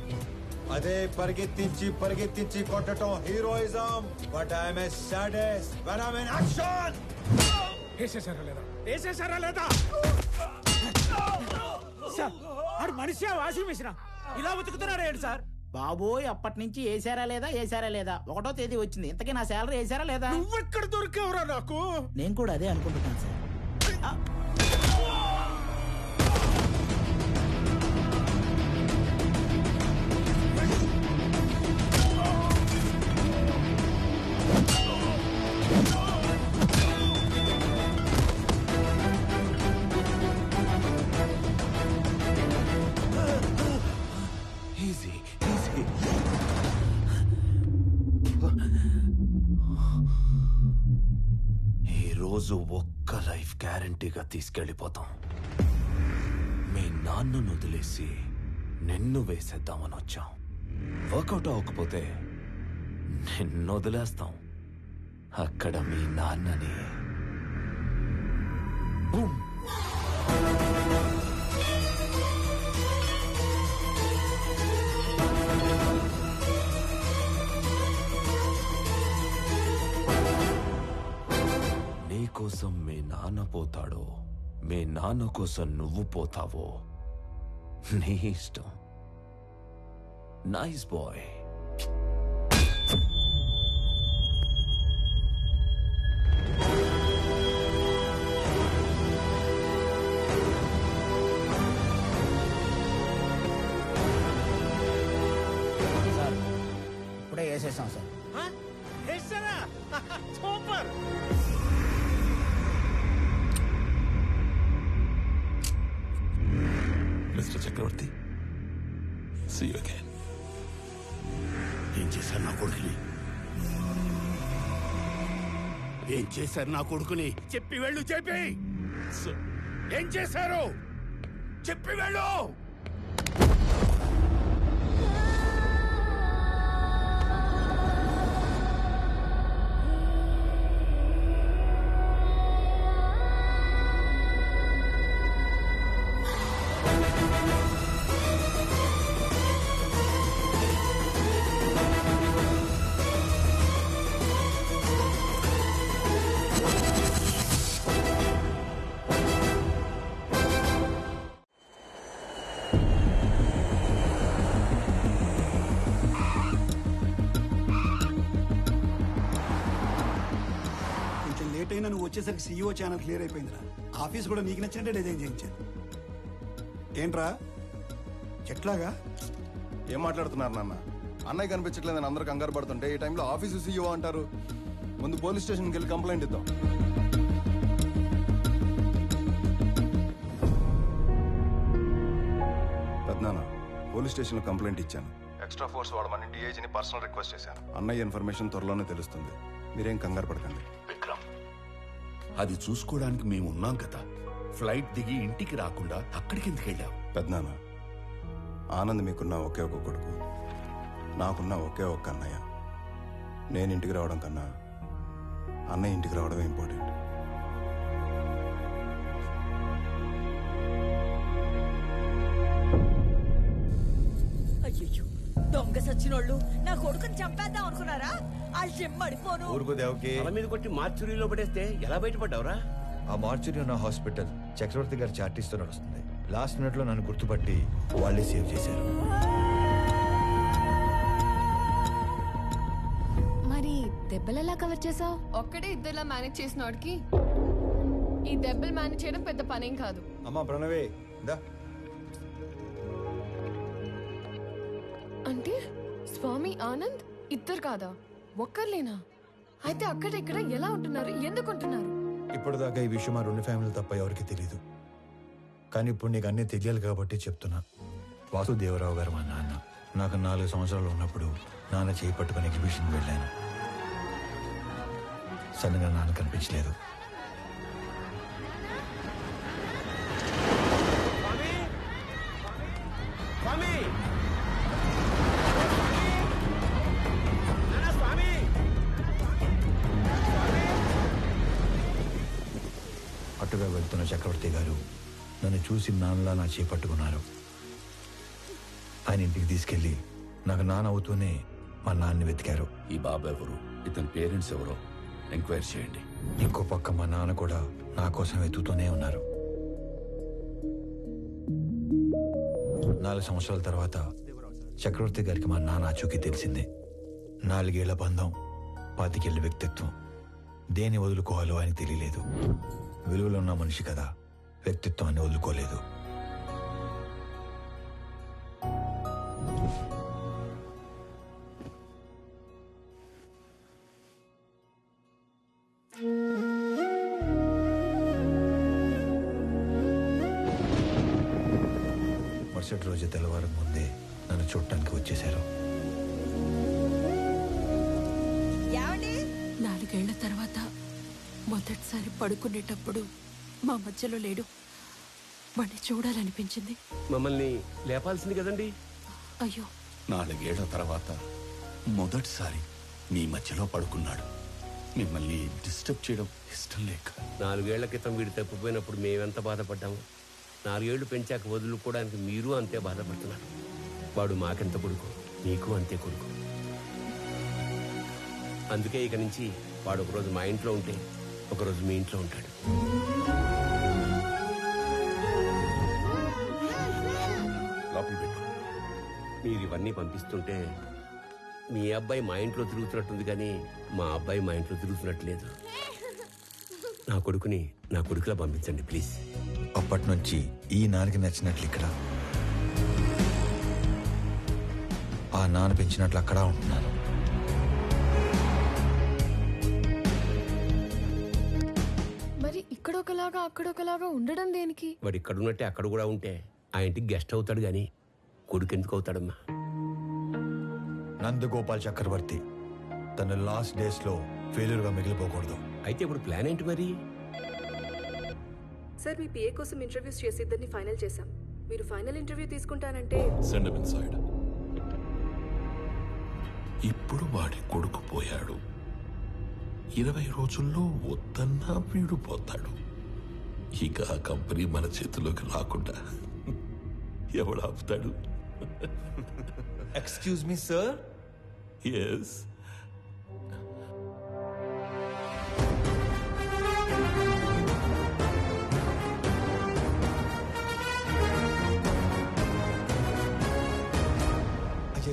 అదే పరిగెత్తించి కొట్టడం heroism. But I'm a sadist when I'm in action. వేసేసారా లేదా? సార్ ఆడు మనిషి వాషింగ్ మిషన్ ఇలా ఉతుకుతున్నాడు ఏంటి సార్? బాబోయ్, అప్పటి నుంచి వేసారా లేదా 1వ తేదీ వచ్చింది. ఇంతకీ నా శాలరీ వేసారా లేదా? నువ్వెక్కడ దొరికావురా నాకు? నేను కూడా అదే అనుకుంటున్నాను సార్. ఈరోజు ఒక్క లైఫ్ గ్యారంటీగా తీసుకెళ్ళిపోతాం. మీ నాన్నను వదిలేసి నిన్ను వేసేద్దామని వచ్చాం. వర్కౌట్ అవ్వకపోతే నిన్ను వదిలేస్తాం. అక్కడ మీ నాన్నని బూమ్. కోసం మీ నాన్న పోతాడో, మీ నాన్న కోసం నువ్వు పోతావో నీ ఇష్టం. Nice bye. సార్ ఇప్పుడే వేసేసాం sir. Super. Mr. Chakravarti, see you again. ఏం చేశారు నా కొడుకుని? ఏం చేశారు నా కొడుకుని? చెప్పి వెళ్ళు. చెప్పి ఏం చేశారు? చెప్పి వెళ్ళు. వచ్చేసరికి సీఈఓ ఛానల్ క్లియర్ అయిపోయిందిరా. ఆఫీస్ కూడా నీకు నచ్చినట్టే డిజైన్ చేయించాను. ఏంట్రా చెట్లాగా? ఏం మాట్లాడుతున్నారు నాన్న? అన్నయ్య కనిపించట్లేదని అందరూ కంగారు పడుతుంటే ఈ టైంలో ఆఫీసు సీఈఓ అంటారు. ముందు పోలీస్ స్టేషన్కి వెళ్ళి కంప్లైంట్ ఇద్దాం. పెద్దనాన్న, పోలీస్ స్టేషన్లో కంప్లైంట్ ఇచ్చాను. ఎక్స్ట్రా ఫోర్స్ వాడమని డిఐజీని పర్సనల్ రిక్వెస్ట్ చేశాను. అన్నయ్య ఇన్ఫర్మేషన్ త్వరలోనే తెలుస్తుంది. మీరేం కంగారు పడకండి. విక్రమ్, అది చూసుకోవడానికి మేము ఉన్నాం కదా. ఫ్లైట్ దిగి ఇంటికి రాకుండా అక్కడికి ఎందుకు వెళ్ళావు? పెద్దనాన్న, ఆనంద్ మీకున్న ఒకే ఒక కొడుకు, నాకున్న ఒకే ఒక్క అన్నయ్య. నేను ఇంటికి రావడం కన్నా అన్నయ్య ఇంటికి రావడమే ఇంపార్టెంట్. అయ్యో, దొంగ సచ్చినోళ్ళు నా కొడుకుని చంపేద్దాం అనుకున్నారా? వాళ్ళు చెమ్మడిపోను. ఊరుకో దేవకి. తల మీద కొట్టి మార్చురీలో పడేస్తే ఎలా బయటపడ్డావురా? ఆ మార్చురీ ఉన్న హాస్పిటల్ చక్రవర్తి గారి చార్టీస్తో నడుస్తుంది. లాస్ట్ మినిట్ లో నన్ను గుర్తుపట్టి వాళ్ళే సేవ్ చేశారు. మరి దెబ్బలు ఎలా కవర్ చేసావు? ఒక్కడే ఇద్దరులా మేనేజ్ చేసిన వాడికి ఈ దెబ్బలు మేనేజ్ చేయడం పెద్ద పనేం కాదు. అమ్మా ప్రణవే దా. అంటే స్వామి ఆనంద్ ఇద్దరు కాదా, ఒక్కర్లేనా? అయితే అక్కడ ఇక్కడ ఎలా ఉంటున్నారు, ఎందుకు ఉంటున్నారు? ఇప్పటిదాకా ఈ విషయం మా రెండు ఫ్యామిలీలు తప్ప ఎవరికి తెలియదు. కానీ ఇప్పుడు నీకు అన్నీ తెలియాలి కాబట్టి చెప్తున్నా. వాసుదేవరావు గారు మా నాన్న. నాకు 4 సంవత్సరాలు ఉన్నప్పుడు నాన్న చేయి పట్టుకుని ఎగ్జిబిషన్కి వెళ్ళాను. సడన్గా నాన్న కనిపించలేదు. అటుగా వెళ్తున్న చక్రవర్తి గారు నన్ను చూసి నాన్నలా నా చేపట్టుకున్నారు. ఆయన ఇంటికి తీసుకెళ్లి నాకు నాన్న అవుతూనే మా నాన్నని వెతికారు. ఈ బాబు ఎవరు, ఇతని పేరెంట్స్ ఎవరో ఎంక్వైరీ చేయండి. ఇంకో పక్క మా నాన్న కూడా నా కోసం వెతుకుతూనే ఉన్నారు. 4 సంవత్సరాల తర్వాత చక్రవర్తి గారికి మా నాన్న ఆచూకీ తెలిసింది. 4 ఏళ్ల బంధం, 25 ఏళ్ల వ్యక్తిత్వం. దేన్ని వదులుకోవాలో ఆయనకు తెలియలేదు. విలువలో ఉన్న మనిషి కదా, వ్యక్తిత్వాన్ని వదులుకోలేదు. మరుసటి రోజు తెల్లవారం ముందే నన్ను చూడటానికి వచ్చేశారు. 4 ఏళ్ల తర్వాత మొదటిసారి పడుకునేటప్పుడు మా మధ్యలో లేడు. వాడిని చూడాలనిపించింది. మమ్మల్ని లేపాల్సింది కదండి. అయ్యో, 4 ఏళ్ల తర్వాత మొదటిసారి మీ మధ్యలో పడుకున్నాడు. మిమ్మల్ని డిస్టర్బ్ చేయడం ఇష్టం లేక. 4 ఏళ్ల క్రితం వీడు తప్పిపోయినప్పుడు మేమెంత బాధపడ్డాము. 4 ఏళ్లు పెంచాక వదులుకోవడానికి మీరు అంతే బాధపడుతున్నారు. వాడు మాకెంత కొడుకు, మీకు అంతే కొడుకు. అందుకే ఇక నుంచి వాడు ఒకరోజు మా ఇంట్లో ఉంటే ఒకరోజు మీ ఇంట్లో ఉంటాడు. లోపల పెట్టు. మీరు ఇవన్నీ పంపిస్తుంటే మీ అబ్బాయి మా ఇంట్లో తిరుగుతున్నట్టుంది, కానీ మా అబ్బాయి మా ఇంట్లో తిరుగుతున్నట్టు లేదు. నా కొడుకుని నా కొడుకులా పంపించండి ప్లీజ్. అప్పటి నుంచి ఈ నాన్నకి నచ్చినట్లు ఇక్కడ, ఆ నాన్న పెంచినట్లు అక్కడ ఉంటున్నాను. మరి ఇక్కడొకలాగా అక్కడొకలాగా ఉండడం దేనికి? వాడు ఇక్కడ ఉన్నట్టే అక్కడ కూడా ఉంటే ఆ ఇంటికి గెస్ట్ అవుతాడు, కానీ కొడుకు ఎందుకు అవుతాడమ్మా? నందగోపాల్ చక్రవర్తి తన లాస్ట్ డేస్ లో ఫెయిల్యూర్ గా మిగిలిపోకూడదు. అయితే ఇప్పుడు ప్లాన్ ఏంటి మరి? సార్, మీ పిఏ కోసం ఇంటర్వ్యూస్ చేసి ఇద్దరిని ఫైనల్ చేశాం. మీరు ఫైనల్ ఇంటర్వ్యూ తీసుకుంటానంటే సెండ్ హిమ్ ఇన్సైడ్. ఇప్పుడు వాడి కొడుకు పోయాడు. 20 రోజుల్లో వద్దన్నా వీడు పోతాడు. ఇక ఆ కంపెనీ మన చేతిలోకి రాకుండా ఎవడు ఆపుతాడు? Excuse me sir. ఎస్.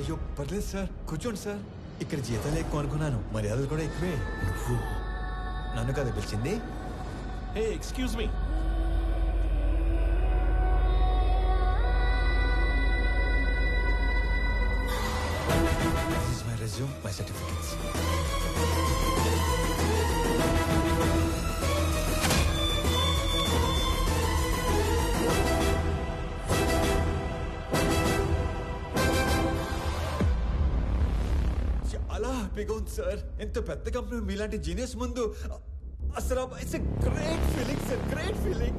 అయ్యో పర్లేదు సార్, కూర్చోండి సార్. ఇక్కడ జీతాలు ఎక్కువ అనుకున్నాను, మర్యాదలు కూడా ఎక్కువే. నువ్వు నన్ను కదా పిలిచింది? Hey excuse me. This is my resume, my certificates. చాలా హ్యాపీగా ఉంది సార్. ఎంత పెద్ద కంపెనీ మీలాంటి జీనియస్ ముందు అసలు it's a great feeling sir, great feeling.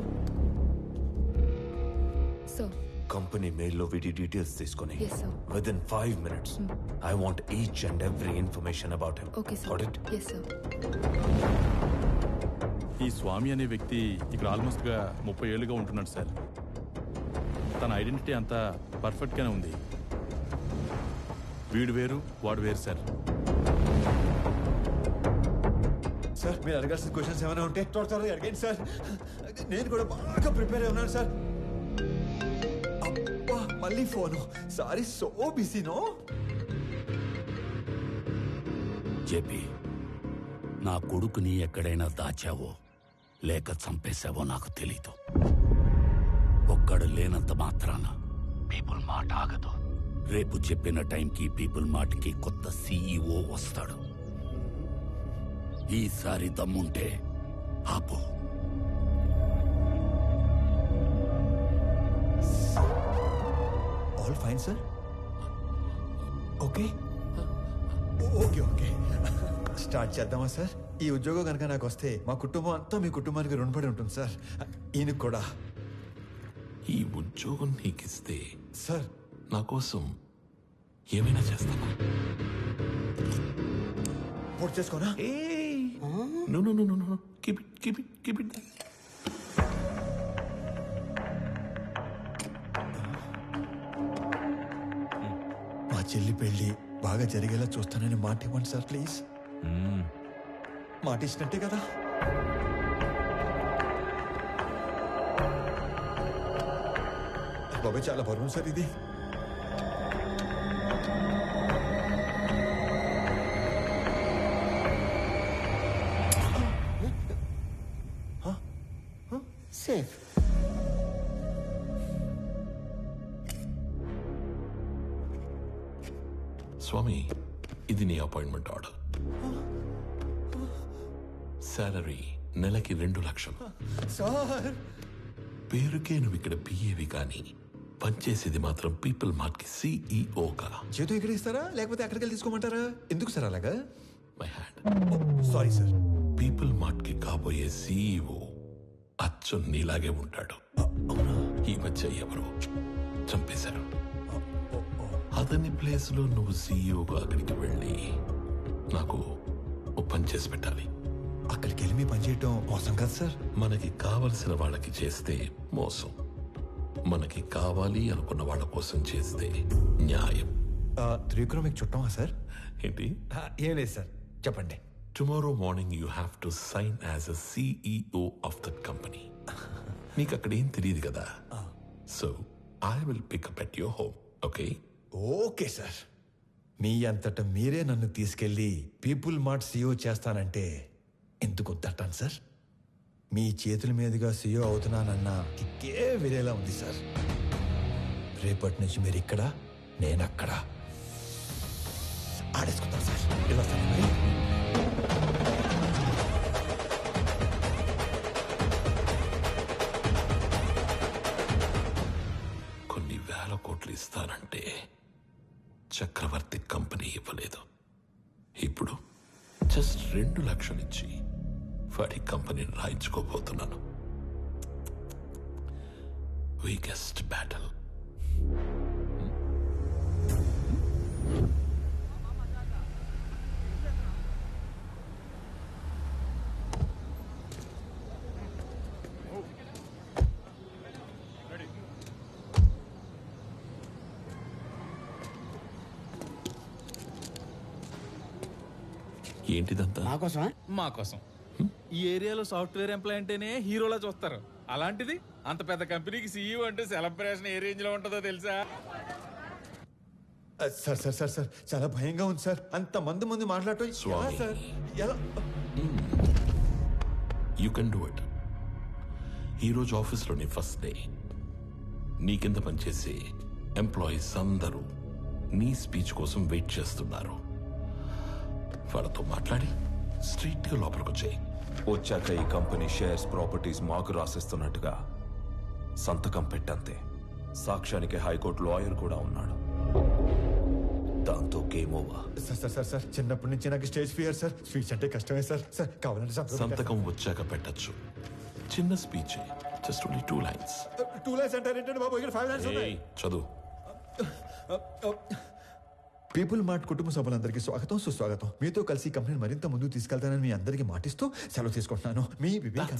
So company మెయిల్లో వీడి డీటెయిల్స్ తీసుకొని Yes, sir. Within 5 minutes I want each and every information about him. Okay sir. Got it? Yes sir. ఈ స్వామి అనే వ్యక్తి ఇక్కడ ఆల్మోస్ట్గా 30 ఏళ్ళుగా ఉంటున్నాడు సార్. తన ఐడెంటిటీ అంతా పర్ఫెక్ట్గానే ఉంది. వీడు వేరు వాడు వేరు సార్. సార్ మీరు అడగాల్సిన క్వశ్చన్స్ ఏమైనా ఉంటే త్వరగా అడగండి సార్. నేను కూడా బాగా ప్రిపేర్ అయి ఉన్నాను సార్. అబ్బా మళ్ళీ ఫోను. Sorry, so busy no. JP, నా కొడుకుని ఎక్కడైనా దాచావో లేక చంపేశావో నాకు తెలీదు. ఒక్కడు లేనంత మాత్రాన పీపుల్ మాట ఆగదు. రేపు చెప్పిన టైంకి పీపుల్ మాటకి కొత్త సీఈఓ వస్తాడు. ఈసారి దమ్ముంటే ఆపు. All fine sir. Okay okay okay start చేద్దామా సార్? ఈ ఉద్యోగం కనుక నాకు వస్తే మా కుటుంబం అంతా మీ కుటుంబానికి రుణపడి ఉంటుంది సార్. ఈయనకు కూడా. ఈ ఉద్యోగం నీకిస్తే సార్ నా కోసం ఏమైనా చేస్తావా? పూర్తి చేసుకోనా? No. Keep it. మా చెల్లి పెళ్లి బాగా జరిగేలా చూస్తానని మాట ఇవ్వండి సార్ ప్లీజ్. మాట ఇచ్చినట్టే కదా? బాబాయ్ చాలా బరువు సార్ ఇది. సేఫ్. స్వామి, ఇది నీ అపాయింట్మెంట్ ఆర్డర్. సాలరీ నెలకి 2 లక్షలు. సార్ పేరుకే నువ్వు ఇక్కడ పిఏవి కానీ పనిచేసేది మాత్రం పీపుల్ మార్ట్ కి సిఇఓగా. చేతు ఇక్కడ ఇస్తారా లేకపోతే అక్కడికి వెళ్ళి తీసుకోమంటారా? ఎందుకు సార్ అలాగా? My hand. Sorry sir. People mart కి కాబోయే సిఇఓ అచ్చు నీలాగే ఉంటాడు. ఈ మధ్య ఎవరో చంపేశారు. అతని ప్లేస్ లో నువ్వు సిఇఓగా అక్కడికి వెళ్ళి నాకు ఓ పని చేసి పెట్టాలి. అక్కడికి వెళ్ళి మీ పని చేయటం మోసం కదా సార్? మనకి కావలసిన వాళ్ళకి చేస్తే మోసం, మనకి కావాలి అనుకున్న వాళ్ళ కోసం చేస్తే న్యాయం. త్రివిక్రమ్ మీకు చుట్టమా సార్? ఏంటి? ఏం లేదు సార్, చెప్పండి. Tomorrow morning you have to sign as a CEO of that company. నీకు అక్కడ ఏం తెలియదు కదా. So I will pick up at your home. Okay? Okay sir. మీ అంతటా మీరే నన్ను తీసుకెళ్లి పీపుల్ మార్ట్ సీఈఓ చేస్తానంటే ఎందుకు వద్దంటాను సార్? మీ చేతుల మీదుగా సీఈఓ అవుతున్నానన్నా కిక్కే వేరేలా ఉంది సార్. రేపటి నుంచి మీరు ఇక్కడ, నేను అక్కడ. ఆడేసుకుంటాను సార్. ఇలా వస్తాను మరి. కొన్ని 1000 కోట్లు ఇస్తానంటే చక్రవర్తి కంపెనీ ఇవ్వలేదు. ఇప్పుడు జస్ట్ 2 లక్షలు ఇచ్చి వాడి కంపెనీని రాయించుకోబోతున్నాను. Weakest battle. ఏంటిదంతా? మా కోసం. ఈ ఏరియాలో సాఫ్ట్వేర్ ఎంప్లాయ్ అంటేనే హీరోలా చూస్తారు. అలాంటిది అంత పెద్ద కంపెనీకి సీఈఓ అంటే సెలబ్రేషన్ ఏ రేంజ్ లో ఉంటుందో తెలుసా? సార్ సార్ సార్ సార్ చాలా భయంగా ఉంది సార్. అంత మంది ముందు మాట్లాడటం ఎలా సార్? ఎలా? You can do it. ఈరోజు ఆఫీస్లోని ఫస్ట్ డే. నీ కింద పనిచేసే ఎంప్లాయీస్ అందరూ నీ స్పీచ్ కోసం వెయిట్ చేస్తున్నారు. వాళ్ళతో మాట్లాడి స్ట్రైట్గా లోపలికి వచ్చాయి. వచ్చాక ఈ కంపెనీ షేర్స్ ప్రాపర్టీస్ మాకు రాసిస్తున్నట్టుగా సంతకం పెట్టంతే. సాక్ష్యానికి హైకోర్టు లాయర్ కూడా ఉన్నాడు. దాంతో గేమ్ ఓవర్. సార్ చిన్నప్పటి నుంచి నాకు స్టేజ్ ఫియర్ సార్. స్పీచ్ అంటే కష్టమే సార్. కావాలంటే సంతకం వచ్చాక పెట్టచ్చు. చిన్న speech, just only 2 lines. 2 lines అంటారేంటండి బాబు? ఇక్కడ 5 lines ఉన్నాయి. చదువు. పీపుల్ మార్ట్ కుటుంబ సభ్యులందరికీ స్వాగతం, సుస్వాగతం. మీతో కలిసి కంపెనీని మరింత ముందుకు తీసుకెళ్తానని మీ అందరికీ మాటిస్తూ సెలవు తీసుకుంటున్నాను. మీ వివేక్.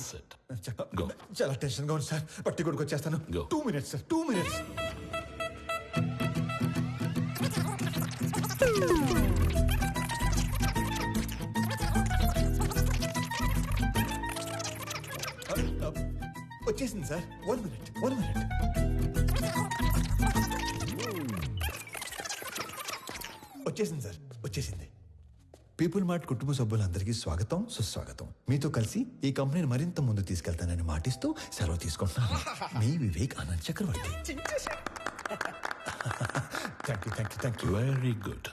చాలా టెన్షన్ గా ఉంది సార్. పట్టి కొడుకు వచ్చేస్తాను. 2 minutes సార్, 2 minutes. వచ్చేసింది సార్. 1 minute. వచ్చేసింది సార్, వచ్చేసింది. పీపుల్ మార్ట్ కుటుంబ సభ్యులందరికీ స్వాగతం, సుస్వాగతం. మీతో కలిసి ఈ కంపెనీని మరింత ముందు తీసుకెళ్తానని మాటిస్తూ సెలవు తీసుకుంటున్నాను. మీ Vivek Anand Chakravarti. Thank you. Very good.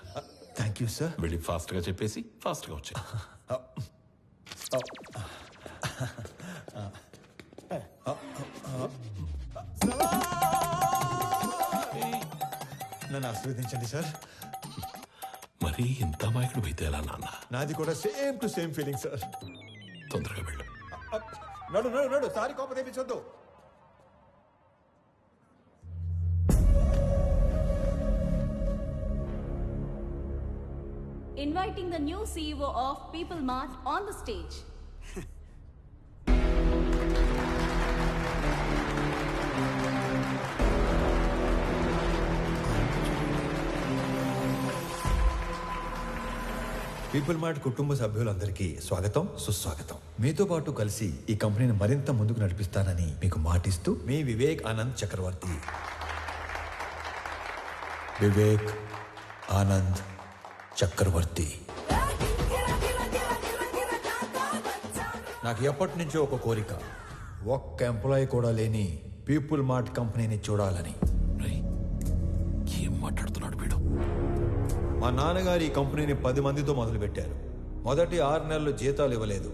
Thank you sir. వెళ్ళి ఫాస్ట్ గా చెప్పేసి ఫాస్ట్ గా వచ్చాయి. నన్ను ఆశీర్వదించండి సార్. మరి ఇంత మాయకుడు అయితే ఎలా నాన్న? నాది కూడా same to same feeling sir. తొందరగా వెళ్ళు. నడు సారీ కోపం తెప్పించొద్దు. Inviting the new CEO of People Mart on the stage. People mart కుటుంబ సభ్యులందరికీ స్వాగతం, సుస్వాగతం. మీతో పాటు కలిసి ఈ కంపెనీని మరింత ముందుకు నడిపిస్తానని మీకు మాటిస్తూ మీ వివేక్ ఆనంద్ చక్రవర్తి. వివేక్ ఆనంద్ చక్రవర్తి. నాకు ఎప్పటి నుంచో ఒక కోరిక, ఒక్క ఎంప్లాయీ కూడా లేని పీపుల్ మార్ట్ కంపెనీని చూడాలని. ఏం మాట్లాడుతున్నాడు వీడు? మా నాన్నగారు ఈ కంపెనీని 10 మందితో మొదలుపెట్టారు. మొదటి 6 నెలలు జీతాలు ఇవ్వలేదు,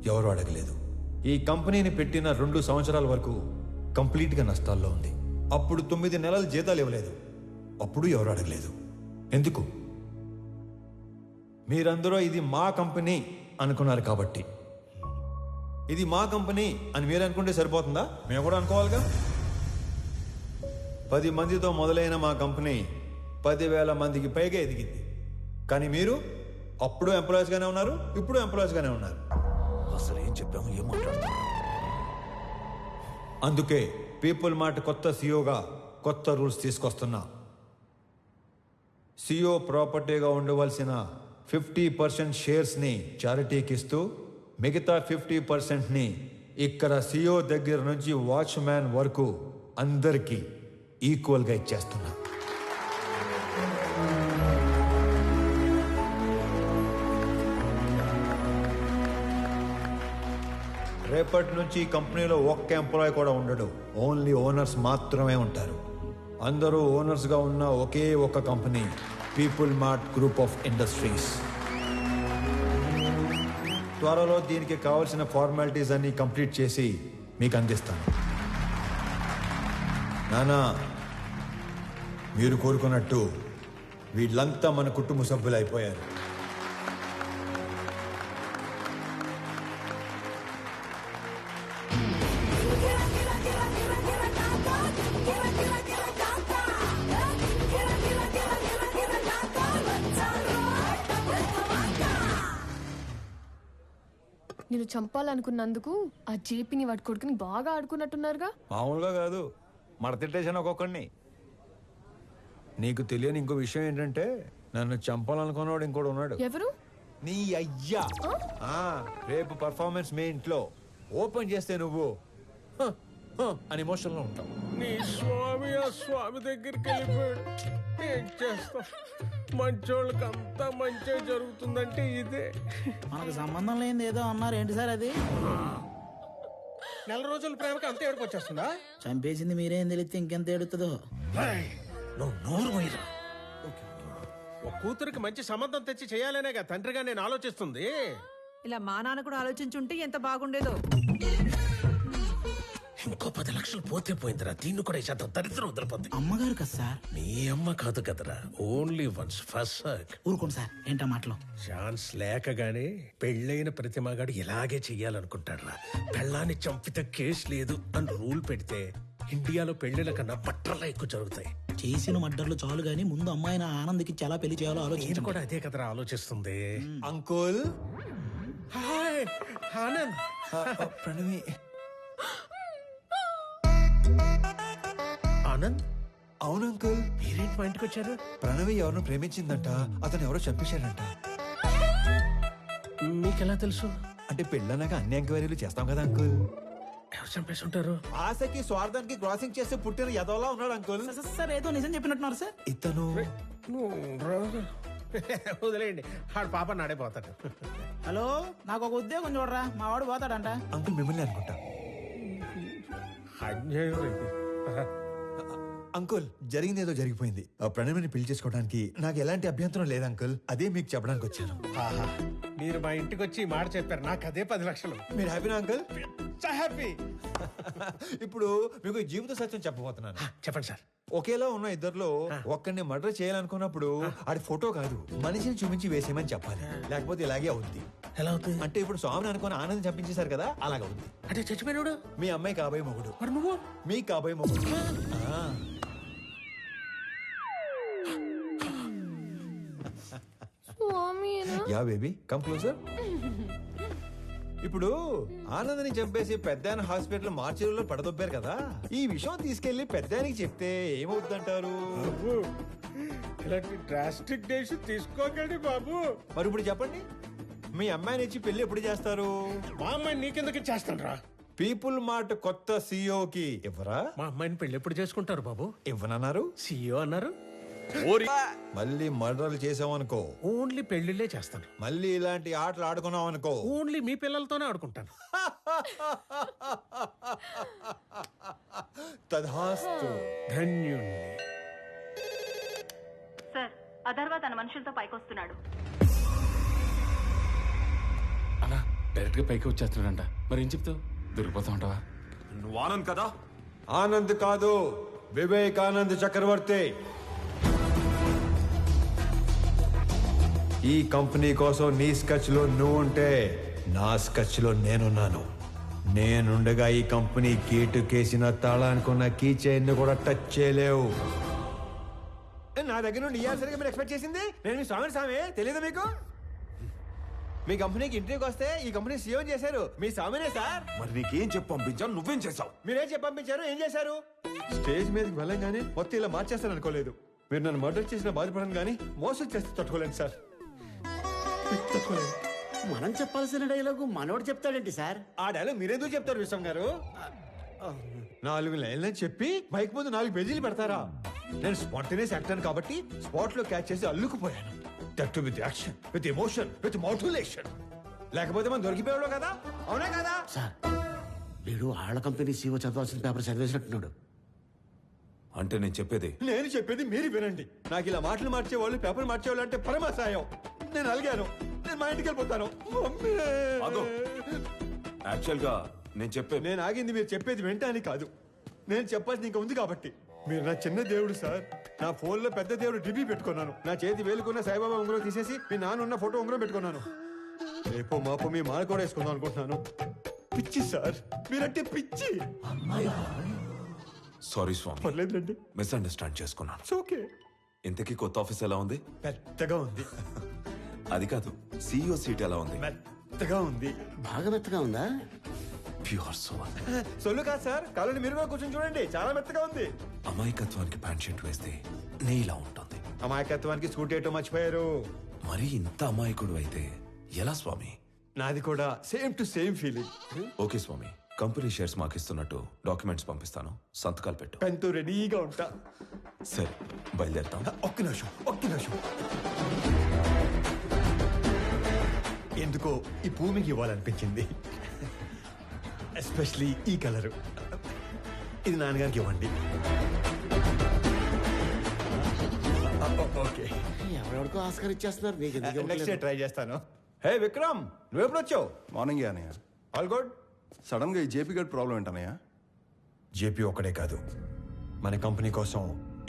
ఎవరు అడగలేదు. ఈ కంపెనీని పెట్టిన 2 సంవత్సరాల వరకు కంప్లీట్గా నష్టాల్లో ఉంది. అప్పుడు 9 నెలలు జీతాలు ఇవ్వలేదు, అప్పుడు ఎవరు అడగలేదు. ఎందుకు? మీరందరూ ఇది మా కంపెనీ అనుకున్నారు కాబట్టి. ఇది మా కంపెనీ అని మీరు అనుకుంటే సరిపోతుందా? మేము కూడా అనుకోవాలిగా. 10 మందితో మొదలైన మా కంపెనీ 10,000 మందికి పైగా ఎదిగింది. కానీ మీరు అప్పుడు ఎంప్లాయీస్గానే ఉన్నారు, ఇప్పుడు ఎంప్లాయీస్గానే ఉన్నారు. అసలు ఏం చెప్పాము, ఏం మాట్లాడుతున్నాం? అందుకే పీపుల్ మార్ట్ కొత్త సీఈఓగా కొత్త రూల్స్ తీసుకొస్తున్నా. సీఈఓ ప్రాపర్టీగా ఉండవలసిన 50% షేర్స్ని చారిటీకి ఇస్తూ మిగతా 50%ని ఇక్కడ సీఈఓ దగ్గర నుంచి వాచ్మ్యాన్ వరకు అందరికీ ఈక్వల్గా ఇచ్చేస్తున్నా. రేపటి నుంచి ఈ కంపెనీలో ఒక్క ఎంప్లాయీ కూడా ఉండడు. ఓన్లీ ఓనర్స్ మాత్రమే ఉంటారు. అందరూ ఓనర్స్గా ఉన్న ఒకే ఒక company people mart group of industries. త్వరలో దీనికి కావాల్సిన ఫార్మాలిటీస్ అన్ని కంప్లీట్ చేసి మీకు అందిస్తాను. నానా, మీరు కోరుకున్నట్టు వీళ్ళంతా మన కుటుంబ సభ్యులు అయిపోయారు. నేను చంపాలనుకున్నందుకు ఆ జేపీని వాడి కొడుకుని బాగా ఆడుకున్నట్టున్నారుగా. మామూలుగా కాదు, మడతిట్టేసాను ఒక్కొక్కడిని. నీకు తెలియని ఇంకో విషయం ఏంటంటే, నన్ను చంపాలనుకున్నవాడు ఇంకోటి ఉన్నాడు. ఎవరు? నీ అయ్యా. రేపు పర్ఫార్మెన్స్ మీ ఇంట్లో ఓపెన్ చేస్తే నువ్వు అని ఎమోషన్లో ఉంటావు. నీ స్వామి ఆ స్వామి దగ్గరికి వెళ్ళిపోయాడు. ఏం చేస్తా, మంచోళ్ళకి అంతా మంచిగా జరుగుతుందంటే ఇదే. మనకు సంబంధం లేనిది ఏదో అన్నారు, ఏంటి సార్ అది? నెల రోజుల ప్రేమకి అంత ఏడుపు వచ్చేస్తుందా? చంపేసింది మీరేం తెలిస్తే ఇంకెంత ఏడుతుందో. నువ్వు నోరు పోయిరా. ఒక కూతురికి మంచి సంబంధం తెచ్చి చేయాలనేగా తండ్రిగా నేను ఆలోచిస్తుంది. ఇలా మా నాన్న కూడా ఆలోచించుంటే ఎంత బాగుండేదో. ఇంకో 10 లక్షలు పోతే పోయిందిరా. దీన్ని కూడా ఈ శాతం దరిద్రం వదిలిపోతుంది. అమ్మగారు కదా సార్. నీ అమ్మ కాదు కదరా, ఓన్లీ వన్స్ ఫస్ట్ సర్క్. ఊరుకోండి సార్, ఏంటా మాటలు? ఛాన్స్ లేకగానే పెళ్ళైన ప్రతి మగాడు ఇలాగే చెయ్యాలనుకుంటాడ్రా. పెళ్ళాన్ని చంపితే కేసు లేదు అని రూల్ పెడితే ఇండియాలో పెళ్లిల కన్నా బట్టర్లా ఎక్కువ జరుగుతాయి. చేసిన మడ్డర్లు చాలు గానీ ముందు అమ్మాయిని ఆనంద్కి చాలా పెళ్లి చేయాలో నేను ఆలోచించి కూడా అదే కదరా ఆలోచిస్తుంది. అంకుల్. హాయ్ ఆనంద్. ప్రణవి. ఆనంద్. అవును అంకుల్. మీరేంటి మా ఇంటికి వచ్చారు? ప్రణవి ఎవరినో ప్రేమించిందంట, అతను ఎవరో చంపేశాడంట. మీకెలా తెలుసు? అంటే పెళ్ళన్నాక అన్ని ఎంక్వైరీలు చేస్తాం కదా అంకుల్. ఎవరు చంపేసి ఉంటారు? ఆశకి స్వార్థానికి క్రాసింగ్ చేస్తే పుట్టిన ఎదవలా ఉన్నాడు అంకుల్. సార్ ఏదో నిజం చెప్పినట్టున్నారు సార్. ఇతను వదిలేయండి, ఆడు పాప నాడైపోతాడు. హలో, నాకు ఒక ఉద్యోగం చూడరా, మా వాడు పోతాడంట. అంకుల్ మిమ్మల్ని అనుకుంటా. అన్యాయం ఇది. అంకుల్ జరిగింది ఏదో జరిగిపోయింది. ఆ ప్రణవిని పెళ్లి చేసుకోవడానికి నాకు ఎలాంటి అభ్యంతరం లేదు అంకుల్. అదే మీకు చెప్పడానికి వచ్చాను. ఆహా, మీరు మా ఇంటికి వచ్చి ఈ మాట చెప్పారు, నాకు అదే 10 లక్షలు. మీరు హ్యాపీనా అంకుల్? హ్యాపీ. ఇప్పుడు మీకు జీవిత సత్యం చెప్పబోతున్నాను. చెప్పండి సార్. ఒకేలా ఉన్న ఇద్దర్లో ఒక్కడిని మర్డర్ చేయాలనుకున్నప్పుడు ఆడి ఫోటో కాదు, మనిషిని చూపించి వేసేయమని చెప్పాలి. లేకపోతే ఇలాగే అవుద్ది. ఎలా అవుతుంది? అంటే ఇప్పుడు స్వామిని అనుకుని ఆనందం చంపించేశారు కదా, అలాగవుద్ది. అంటే చచ్చిపోయినాడు మీ అమ్మాయి కాబోయే మొగుడు. మరి నువ్వు? మీ కాబోయే మొగుడు. Yeah baby, come closer. ఇప్పుడు ఆనందని చంపేసి పెద్దాయన హాస్పిటల్ మార్చిలో పడదొబ్బారు కదా, ఈ విషయం తీసుకెళ్లి పెద్దాయనికి చెప్తే ఏమవుతుందంటారు? ఇలాంటి డ్రాస్టిక్ డేషన్ తీసుకోకండి బాబు. మరి ఇప్పుడు చెప్పండి, మీ అమ్మాయిని ఇచ్చి పెళ్లి ఎప్పుడు చేస్తారు? మా అమ్మాయిని నీకెందుకు ఇచ్చేస్తాను రా. పీపుల్ మార్ట్ కొత్త సీఈఓకి ఇవ్వరా? మా అమ్మాయిని పెళ్లి ఎప్పుడు చేసుకుంటారు బాబు? ఇవ్వనన్నారు. సీఈఓ అన్నారు. మళ్ళీ మర్డర్లు చేసామనుకో, ఓన్లీ పెళ్లిళ్ళే చేస్తాను. మళ్ళీ ఇలాంటి ఆటలు ఆడుకున్నాం అనుకో, ఓన్లీ మీ పిల్లలతోనే ఆడుకుంటాను. తధాస్తు. ధన్యుణ్ణి. సార్, అథర్వ తన మనుషులతో పైకొస్తున్నాడు. అలా డైరెక్ట్ గా పైకి వచ్చేస్తున్నాడంట. మరి ఏం చెప్తావు? దొరికిపోతా ఉంటావా? నువ్వు ఆనంద్ కదా? ఆనంద్ కాదు, వివేకానంద్ చక్రవర్తి. ఈ కంపెనీ కోసం నీ స్కెచ్ లో నువ్వు ఉంటే నా స్కెచ్ లో నేనున్నాను. నేనుండగా ఈ కంపెనీ గేటు కేసిన తాళానుకున్న కీ చైన్ కూడా టచ్ చేయలేవు. నా దగ్గర నుండి ఇయ్యాల్సరిగా మీరు ఎక్స్పెక్ట్ చేసింది నేను మీ స్వామి తెలియదు మీకు? మీ కంపెనీకి ఇంటర్వ్యూకి వస్తే ఈ కంపెనీ సీఎం చేశారు మీ స్వామినే సార్. మరి నీకేం చెప్పి పంపించాను, నువ్వేం చేసావు? మీరేం చెప్పి పంపించారు, ఏం చేశారు? స్టేజ్ మీదకి వెళ్ళంగానే మొత్తం ఇలా మార్చేస్తాను అనుకోలేదు. మీరు నన్ను మర్డర్ చేసిన బాధపడను కానీ మోసం చేస్తే తట్టుకోలేను సార్. మనం చెప్పాల్సిన డైలాగు మనోడు చెప్తాడేంటి సార్? ఆ డైలాగ్ మీరెందుకు చెప్తారు విశ్వం గారు? 4 లైన్లని చెప్పి బైక్ ముందు 4 పేజీలు పెడతారా? నేను స్పాంటేనియస్ యాక్టర్ కాబట్టి స్పాట్ లో క్యాచ్ చేసి అల్లుకుపోయాను. That with action, with emotion, with motivation. లేకపోతే మనం దొరికిపోయాడు కదా, అవునా కదా? సార్, వీడు ఆళ్ళ కంపెనీ సీఓ చదవాల్సిన పేపర్ చదివేసినట్టున్నాడు. అంటే నేను చెప్పేది మీరు వినండి. నాకు ఇలా మాటలు మార్చేవాళ్ళు, పేపర్ మార్చేవాళ్ళు అంటే పరమాసాయం. నేను అలిగాను, నేను మా ఇంటికి వెళ్ళిపోతాను. యాక్చువల్ గా నేను ఆగింది మీరు చెప్పేది వెంటనే కాదు, నేను చెప్పాల్సింది ఇంకా ఉంది కాబట్టి. మీరు నా చిన్న దేవుడు సార్. నా ఫోన్ లో పెద్ద దేవుడు డిబి పెట్టుకున్నాను. నా చేతి వేలుకున్న సాయిబాబా ఉంగరం తీసేసి మీ నాన్న ఉన్న ఫోటో ఉంగరం పెట్టుకున్నాను. రేపో మాపో మీ మాల కూడా వేసుకుందాం అనుకుంటున్నాను. పిచ్చి సార్, మీరంటే పిచ్చి. సారీ స్వామి, పర్లేదండి, మిస్అండర్స్టాండ్ చేసుకున్నాను. ఓకే. ఇంతకీ కొత్త ఆఫీస్ ఎలా ఉంది? పెద్దగా ఉంది. అది కాదు, సీఈఓ సీట్ ఎలా ఉంది? మెత్తగా ఉంది. బాగా మెత్తగా ఉందా? Pure soul. సొల్లు కాదు సార్, కాలని మీరు కూడా కూర్చొని చూడండి, చాలా మెత్తగా ఉంది. అమాయకత్వానికి ప్యాంట్ షర్ట్ వేస్తే నీలా ఉంటుంది. అమాయకత్వానికి స్కూటీ ఏటో మర్చిపోయారు. మరి ఇంత అమాయకుడు అయితే ఎలా స్వామి? నాది కూడా same to same feeling. Okay Swami, company shares మాకు ఇస్తున్నట్టు డాక్యుమెంట్స్ పంపిస్తాను, సంతకాలు పెట్టు. పెన్తో రెడీగా ఉంటా. సరే, బయలుదేరుతాం. ఒక్క నిమిషం. ఎందుకో ఈ పువ్వు మీకు ఇవ్వాలనిపించింది. ఎస్పెషలీ ఈ కలరు. ఇది నాన్నగారికి ఇవ్వండి. ఓకే, ఎవరెవరికో ఆస్కార్ ఇచ్చేస్తున్నారు. మీకు నెక్స్ట్ డే ట్రై చేస్తాను. హే విక్రమ్, నువ్వెప్పుడు వచ్చావు? మార్నింగ్ అనయ్య. All good. సడన్ గా ఈ జేపీ గడ్ ప్రాబ్లం ఏంటనయ్య? జేపీ ఒక్కడే కాదు, మన కంపెనీ కోసం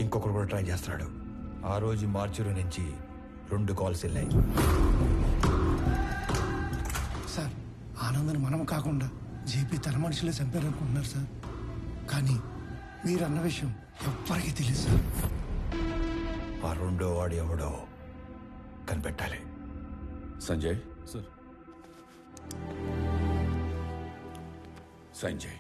ఇంకొకరు కూడా ట్రై చేస్తున్నాడు. ఆ రోజు మార్చిలో నుంచి 2 కాల్స్ వెళ్ళాయి. సార్, ఆనందం మనం కాకుండా జేపీ తన మనుషులే చంపారనుకుంటున్నారు సార్. కానీ మీరన్న విషయం ఎవ్వరికీ తెలియదు సార్. ఆ 2వ వాడు ఎవడో కనిపెట్టాలి. సంజయ్, సార్. సంజయ్,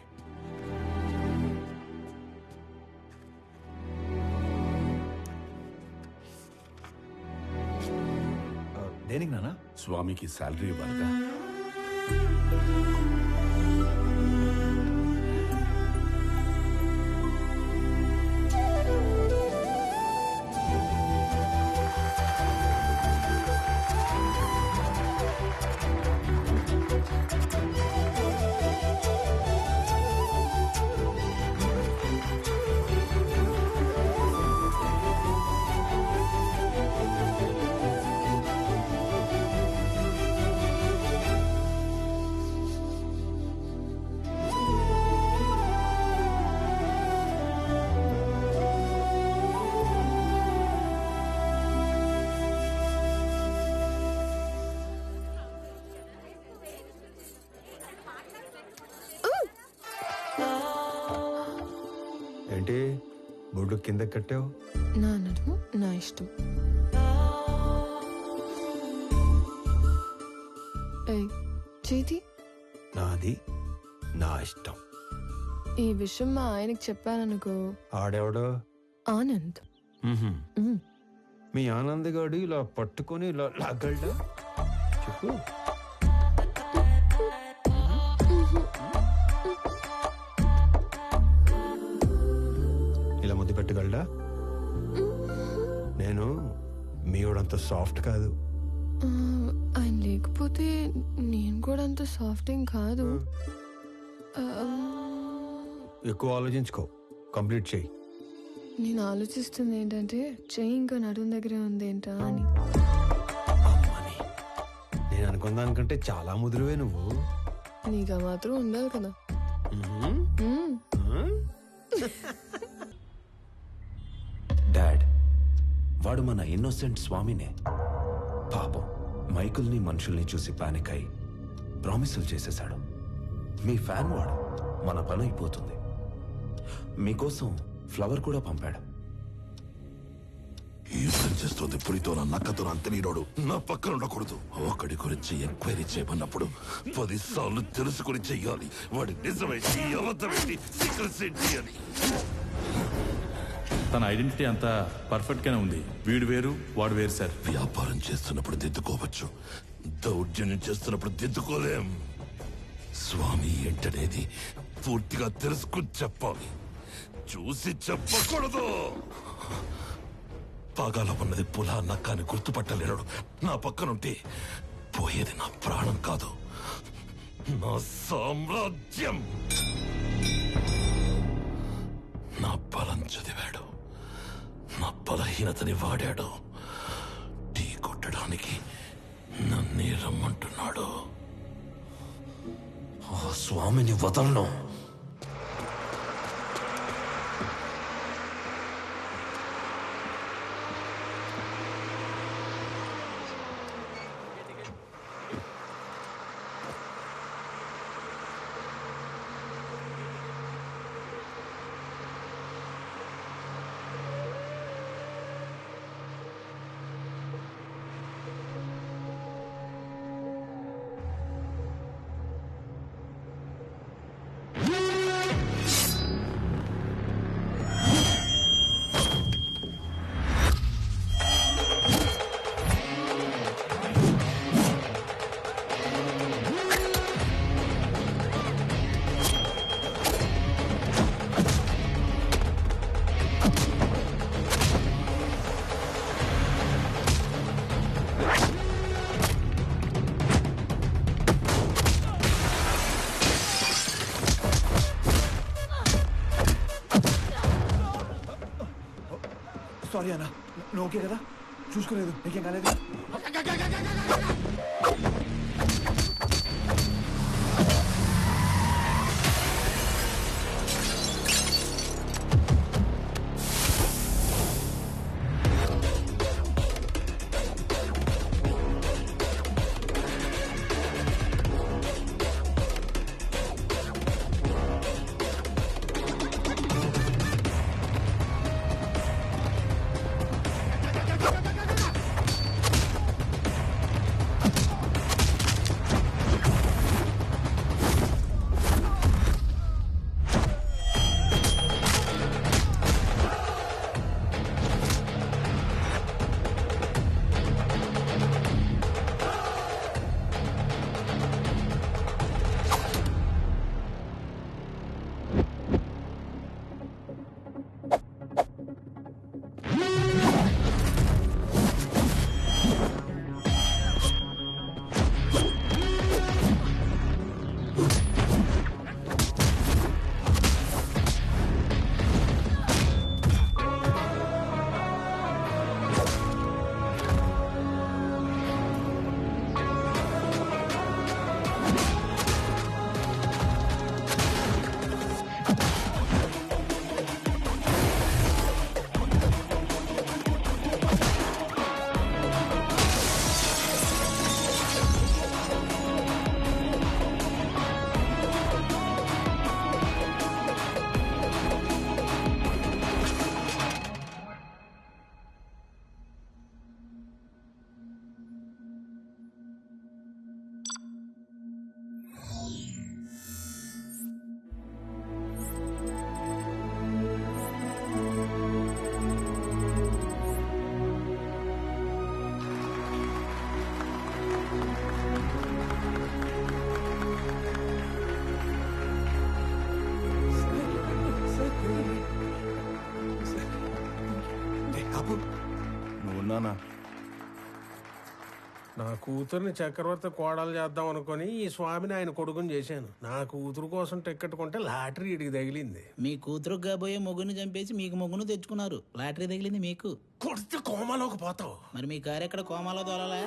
దేనికి నాన్న? స్వామికి శాలరీ ఇవ్వాలిగా. ఏంటి బొడ్డు కింద కట్టావు? నా నడుము నా ఇష్టం. చేతి నాది నా ఇష్టం. ఈ విషయం మా ఆయనకి చెప్పాననుకో, ఆడెవడో? ఆనంద్. మీ ఆనంద్ గాడు ఇలా పట్టుకొని ఇలా లాగలడా? చెప్పు. ఇలా ముద్దు పెట్టగలడా? నేను మీవాడంత సాఫ్ట్ కాదు. ఆయన లేకపోతే నేను కూడా అంత సాఫ్ట్ ఏం కాదు. ఎక్కువ ఆలోచించుకో, కంప్లీట్ చెయ్యి. నేను ఆలోచిస్తుంది ఏంటంటే చెయ్యి ఇంకా నడుం దగ్గరే ఉంది ఏంటా అని. నేను అనుకున్న దానికంటే చాలా ముదురువే నువ్వు. నీకు మాత్రం ఉండాలి కదా. డాడ్, వాడు మన ఇన్నోసెంట్ స్వామినే. పాపం మైకుల్ని మనుషుల్ని చూసి పానిక్ అయి ప్రామిసులు చేసేశాడు. మీ ఫ్యాన్ వాడు. మన పని అయిపోతుంది. మీకోసం ఫ్లవర్ కూడా పంపాడు. యుద్ధం చేస్తుంది పులితో నా నక్కతో అంత నీడోడు నా పక్కన ఉండకూడదు. ఒకడి గురించి ఎంక్వైరీ చేయమన్నప్పుడు 10 సార్లు తెలుసుకుని చెయ్యాలి. వాడి నిజమేంటి, అబద్ధమేంటి, సీక్రెట్స్ ఏంటి అని. తన ఐడెంటిటీ అంతా పర్ఫెక్ట్ గానే ఉంది. వీడు వేరు వాడు వేరు సార్. వ్యాపారం చేస్తున్నప్పుడు దిద్దుకోవచ్చు, దౌర్జన్యం చేస్తున్నప్పుడు దిద్దుకోలేం. స్వామి ఏంటనేది పూర్తిగా తెలుసుకుని చెప్పాలి, చూసి చెప్పకూడదు. పాగాల ఉన్నది పులా నక్కాని గుర్తుపట్టలేడు. నా పక్కనుంటే పోయేది నా ప్రాణం కాదు, నా సామ్రాజ్యం. నా బలం చదివాడు, నా బలహీనతని వాడాడు. టీ కొట్టడానికి నన్నే రమ్మంటున్నాడు. ఆ స్వామిని వదలను. సారీ అన్న, నువ్వు ఓకే కదా? చూసుకోలేదు, నీకేం కాలేదు? నువ్వున్నానా? నా కూతుర్ని చక్రవర్తి కోడలు చేద్దాం అనుకుని ఈ స్వామిని ఆయన కొడుకుని చేశాను. నా కూతురు కోసం టికెట్ కొంటే లాటరీ ఇడికి తగిలింది. మీ కూతురు కాబోయే మొగ్గుని చంపేసి మీకు మొగ్గును తెచ్చుకున్నారు. లాటరీ తగిలింది మీకు. కొడితే కోమాలోకి పోతావు. మరి మీ కారు ఎక్కడ కోమాలో దొరలా?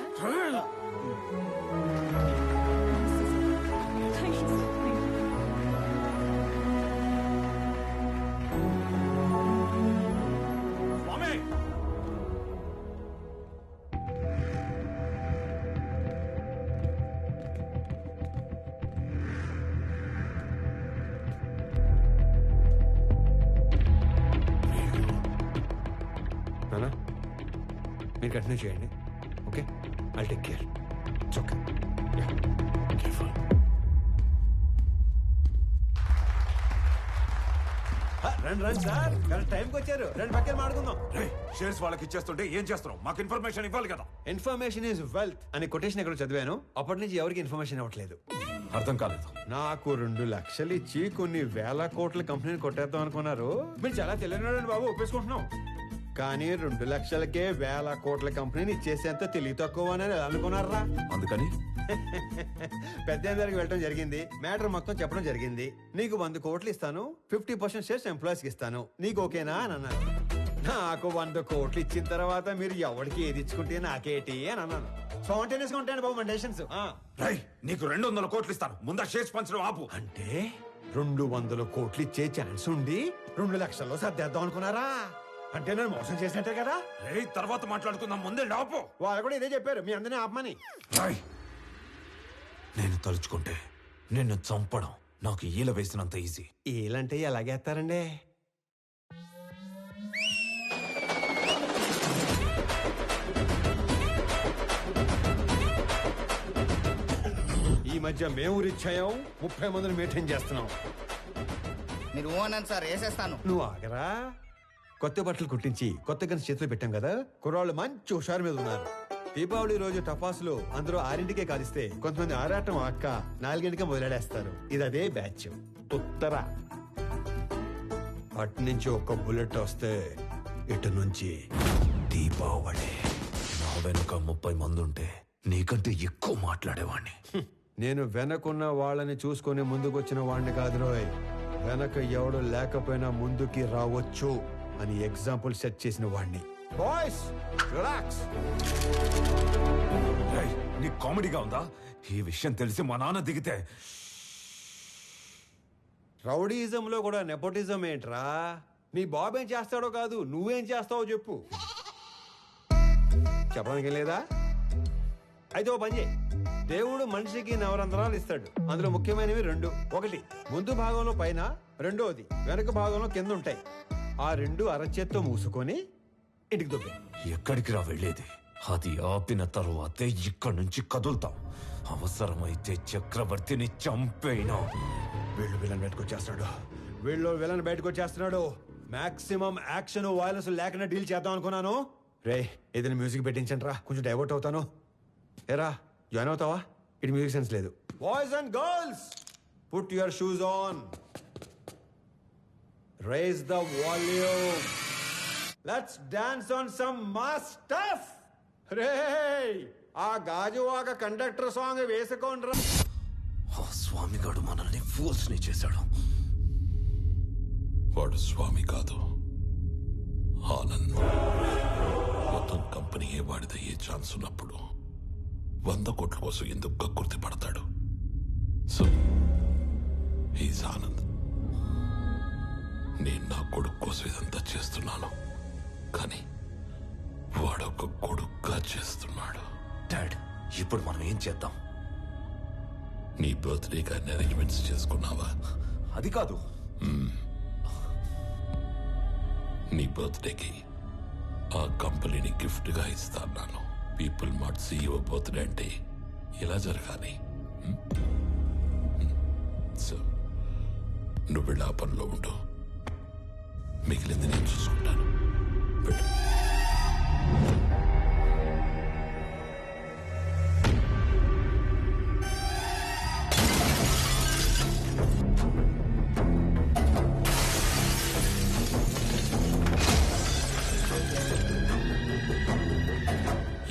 మీరు కంటిన్యూ చేయండి. Okay, I'll take care. It's okay. Careful. రండి రండి సార్, కరెక్ట్ టైంకి వచ్చారు. రెండు పక్కన మాడుకుందాం. షేర్స్ వాళ్ళకి ఇచ్చేస్తుంటే ఏం చేస్తున్నాం? మాకు ఇన్ఫర్మేషన్ ఇవ్వాలి కదా. ఇన్ఫర్మేషన్ ఈజ్ వెల్త్ అని కొటేషన్ ఎక్కడ చదివాను. అప్పటి నుంచి ఎవరికి ఇన్ఫర్మేషన్ ఇవ్వట్లేదు. అర్థం కాలేదు. నాకు 2 లక్షలు ఇచ్చి కొన్ని వేల కోట్ల కంపెనీని కొట్టేద్దాం అనుకున్నారు. మీరు చాలా తెలియని బాబు, ఒప్పేసుకుంటున్నాం. కానీ 2 లక్షలకే వేల కోట్ల కంపెనీని ఇచ్చేసేంత తెలివి తక్కువ అని అనుకున్నారా? అందుకని పెద్ద దగ్గరికి వెళ్ళడం జరిగింది. మ్యాటర్ మొత్తం చెప్పడం జరిగింది. నీకు 100 కోట్లు ఇస్తాను, 50% షేర్స్ ఎంప్లాయీస్కి ఇస్తాను, నీకు ఓకేనా అని అన్నారు. నాకు 100 కోట్లు ఇచ్చిన తర్వాత మీరు ఎవరికి ఏది ఇచ్చుకుంటే నాకేటి అని అన్నాను. స్పాంటేనియస్ గా ఉంటాయండి బాబు మన డెసిషన్స్. నీకు 200 కోట్లు ఇస్తాను, ముందా షేర్స్ పంచడం ఆపు. అంటే 200 కోట్లు ఇచ్చే ఛాన్స్ ఉండి 2 లక్షల్లో సర్దేద్దాం అనుకున్నారా? అంటే నేను మోసం చేసినట్టే కదా. తర్వాత మాట్లాడుకుందాం, ముందే ఆపు. వాళ్ళు కూడా ఇదే చెప్పారు, మీ అందరినీ ఆపమని. నేను తలుచుకుంటే నిన్ను చంపడం నాకు ఈల వేసినంత ఈజీ. ఈలంటే ఎలాగేస్తారండి? ఈ మధ్య మేము రిచ్ అయ్యాం, 30 మందిని మెయింటైన్ చేస్తున్నాం. మీరు ఓనని సార్ వేసేస్తాను. నువ్వు ఆగరా. కొత్త బట్టలు కుట్టించి కొత్త గన్స్ చేతిలో పెట్టాం కదా, కుర్రాళ్ళు మంచి హుషారు మీద ఉన్నారు. దీపావళి రోజు టపాసులు అందరూ 6ంటికే కాలిస్తే కొంతమంది ఆరాటం అక్క 4ంటికే మొదలెడేస్తారు. ఇది అదే బ్యాచ్. ఉత్తర అటు నుంచి ఒక్క బుల్లెట్ వస్తే ఇటు నుంచి దీపావళి. నా వెనుక 30 మంది ఉంటే నీకంటే ఎక్కువ మాట్లాడేవాణ్ణి. నేను వెనకున్న వాళ్ళని చూసుకొని ముందుకొచ్చిన వాడిని కాదు రోయ్. వెనక ఎవడు లేకపోయినా ముందుకి రావచ్చు అని ఎగ్జాంపుల్ సెట్ చేసిన వాడిని. Boys relax. నీకు కామెడీగా ఉందా? ఈ విషయం తెలిసి మా నాన్న దిగితే రౌడీజంలో కూడా నెపోటిజం ఏంట్రా? నీ బాబు ఏం చేస్తాడో కాదు, నువ్వేం చేస్తావో చెప్పు. చెప్పడానికి లేదా? అయితే ఓ పని చేయి. దేవుడు మనిషికి నవరంధ్రాలు ఇస్తాడు. అందులో ముఖ్యమైనవి 2. ఒకటి ముందు భాగంలో పైన, రెండోది వెనక భాగంలో కింద ఉంటాయి. ఆ 2 అరచేత్తో మూసుకొని ఇంటికి దొబ్బే. ఎక్కడికి రా వెళ్ళేది? అది ఆపిన తరువాతే ఇక్కడి నుంచి కదులుతాం. అవసరమైతే చక్రవర్తిని చంపేనా. వీళ్ళు విలన్ బయటకు వచ్చేస్తున్నాడు. మాక్సిమం యాక్షన్ వైలెన్స్ లేకుండా డీల్ చేద్దాం అనుకున్నాను. రే ఏదైనా మ్యూజిక్ పెట్టించండి రా, కొంచెం డైవర్ట్ అవుతాను. ఏరా జాయిన్ అవుతావా? ఇటు మ్యూజిక్ సెన్స్ లేదు. Boys and girls, put your shoes on, raise the volume, let's dance on some mass stuff. రే ఆ గాజువాక కండక్టర్ సాంగ్ వేసుకోండ్రా. ఆ స్వామిగాడు మనల్ని ఫోర్స్ ని చేశాడు. వాడు స్వామి కాదు, ఆనంద్. మొత్తం కంపెనీయే వాడిదయ్యే ఛాన్స్ ఉన్నప్పుడు 100 కోట్ల కోసం ఎందుకు కక్కుర్తి పడతాడు? So he's Anand. నేను నా కొడుకు కోసం ఇదంతా చేస్తున్నాను, కానీ వాడొక కొడుకుగా చేస్తున్నాడు. డాడ్, ఇప్పుడు మనం ఏం చేద్దాం? నీ బర్త్డే కానీ అరేంజ్మెంట్స్ చేసుకున్నావా? అది కాదు. నీ బర్త్డేకి ఆ కంపెనీని గిఫ్ట్ గా ఇస్తాను. పీపుల్ మార్ట్ CEO బర్త్డే అంటే ఇలా జరగాలి. సో నువ్వు వెళ్ళి ఆ పనిలో ఉండు, మిగిలింది నేను చూసుకుంటాను.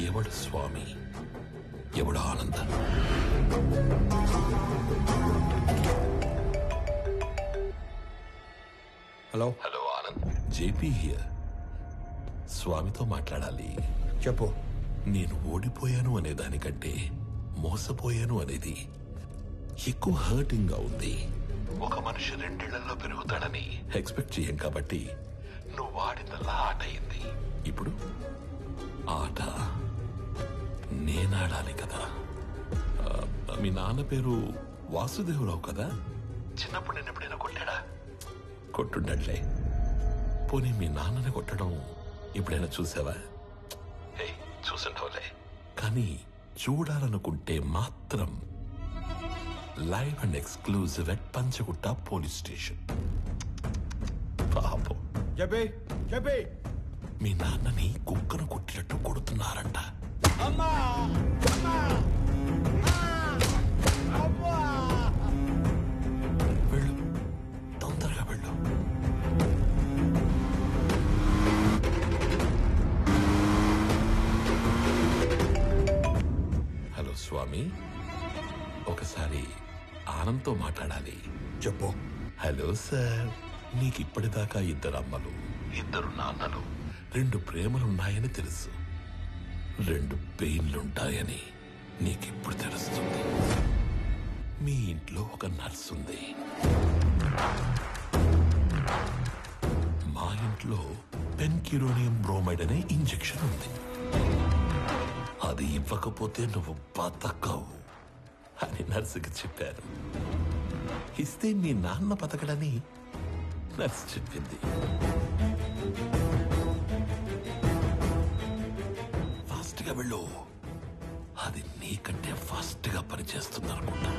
ఎవడు స్వామి, ఎవడు ఆనంద? Hello Anand, JP here. స్వామితో మాట్లాడాలి. చెప్పు. నేను ఓడిపోయాను అనే దానికంటే మోసపోయాను అనేది ఎక్కువ హర్టింగ్ గా ఉంది. ఒక మనిషి 2 ఏళ్లలో పెరుగుతాడని ఎక్స్పెక్ట్ చేయం కాబట్టి నువ్వు వాడినలా ఆట అయింది. ఇప్పుడు ఆట నేనాడాలి కదా. మీ నాన్న పేరు వాసుదేవరావు కదా? చిన్నప్పుడు నేను ఎప్పుడైనా కొట్టాడా? కొట్టుండట్లే. పోనీ మీ నాన్నని కొట్టడం ఎప్పుడైనా చూసావా? చూసుంటావులే. కానీ చూడాలనుకుంటే మాత్రం live and exclusive at Panjagutta police station. పాపం మీ నాన్నని కుక్కను కొట్టినట్టు కొడుతున్నారంట. వెళ్ళు, తొందరగా వెళ్ళు. హలో స్వామి, ఒకసారి ఆనంద్తో మాట్లాడాలి. చెప్పు. హలో సార్, నీకు ఇప్పటిదాకా 2 అమ్మలు, 2 నాన్నలు, 2 ప్రేమలున్నాయని తెలుసు. 2 పెయిన్లుంటాయని నీకిప్పుడు తెలుస్తుంది. మీ ఇంట్లో ఒక నర్స్ ఉంది. మా ఇంట్లో పెన్కిరోనియం బ్రోమైడ్ అనే ఇంజెక్షన్ ఉంది. అది ఇవ్వకపోతే నువ్వు బతకవు అని నర్సుకి చెప్పారు. ఇస్తే మీ నాన్న బతకడని నర్సు చెప్పింది. ఫాస్ట్ గా వెళ్ళు, అది నీకంటే ఫాస్ట్ గా పనిచేస్తుంది అనుకుంటా.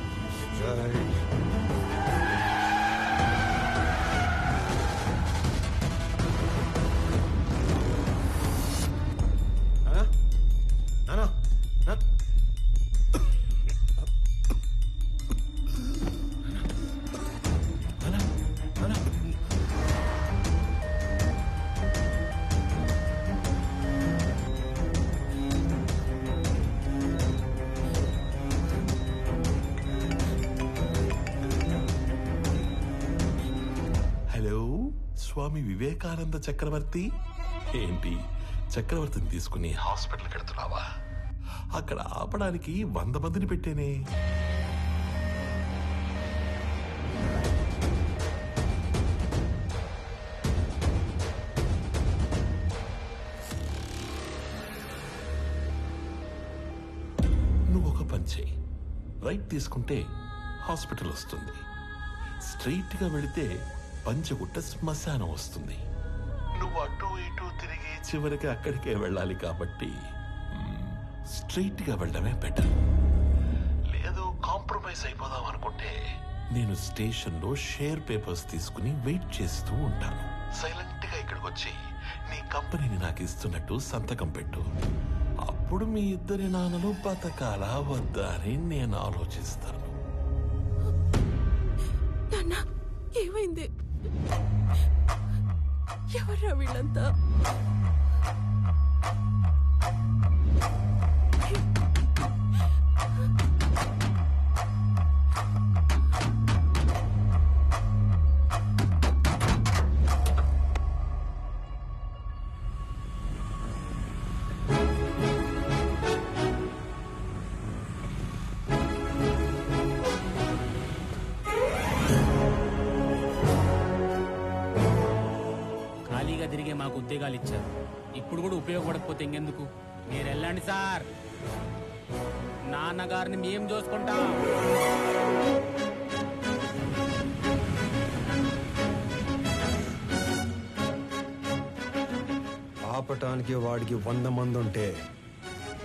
స్వామి వివేకానంద చక్రవర్తి ఏంటి చక్రవర్తిని తీసుకుని హాస్పిటల్కి వెళ్తున్నావా? అక్కడ ఆపడానికి 100 మందిని పెట్టేనే. నువ్వు ఒక పని చేయి. రైట్ తీసుకుంటే హాస్పిటల్ వస్తుంది, స్ట్రైట్ గా వెళితే పంచగుట్ట శ్మశానం వస్తుంది. నువ్వు అటు ఇటు తిరిగి చివరికి అక్కడికే వెళ్ళాలి కాబట్టి స్ట్రైట్ గా వెళ్ళడమే బెటర్. లేదు కాంప్రమైజ్ అయిపోదాం అనుకుంటే నేను స్టేషన్ లో షేర్ పేపర్స్ తీసుకుని వెయిట్ చేస్తూ ఉంటాను. సైలెంట్ గా ఇక్కడికి వచ్చి నీ కంపెనీని నాకు ఇస్తున్నట్టు సంతకం పెట్టు. అప్పుడు మీ ఇద్దరి నాన్నలు బతకాలా వద్దా అని నేను ఆలోచిస్తాను. నాన్న ఏమైంది? ఎవర్రా వీళ్ళంతా? తిరిగే మాకు ఉద్యోగాలు ఇచ్చారు, ఇప్పుడు కూడా ఉపయోగపడకపోతే ఇంకెందుకు? మీరు వెళ్ళండి సార్, నాన్నగారిని మేము చూసుకుంటాం. ఆపటానికి వాడికి 100 మంది ఉంటే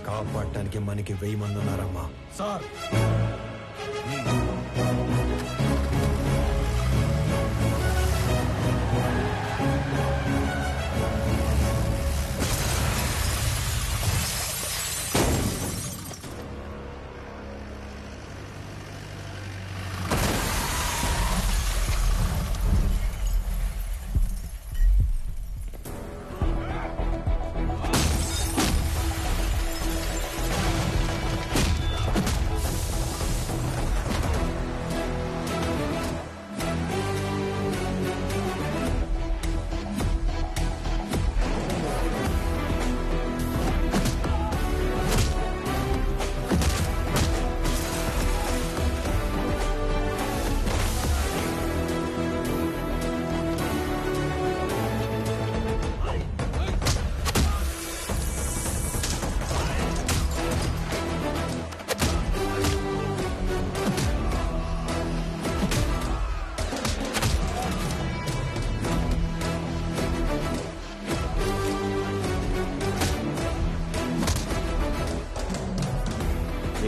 కాపాడటానికి మనకి 1000 మంది ఉన్నారమ్మా. Sir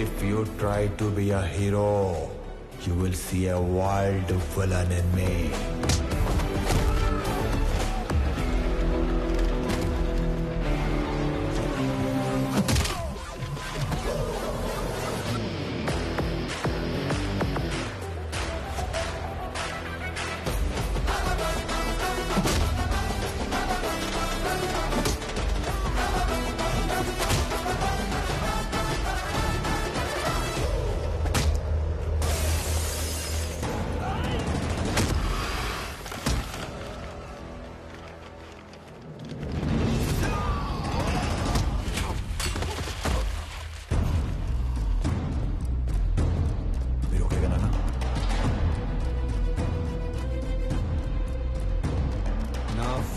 If you try to be a hero, you will see a wild villain in me.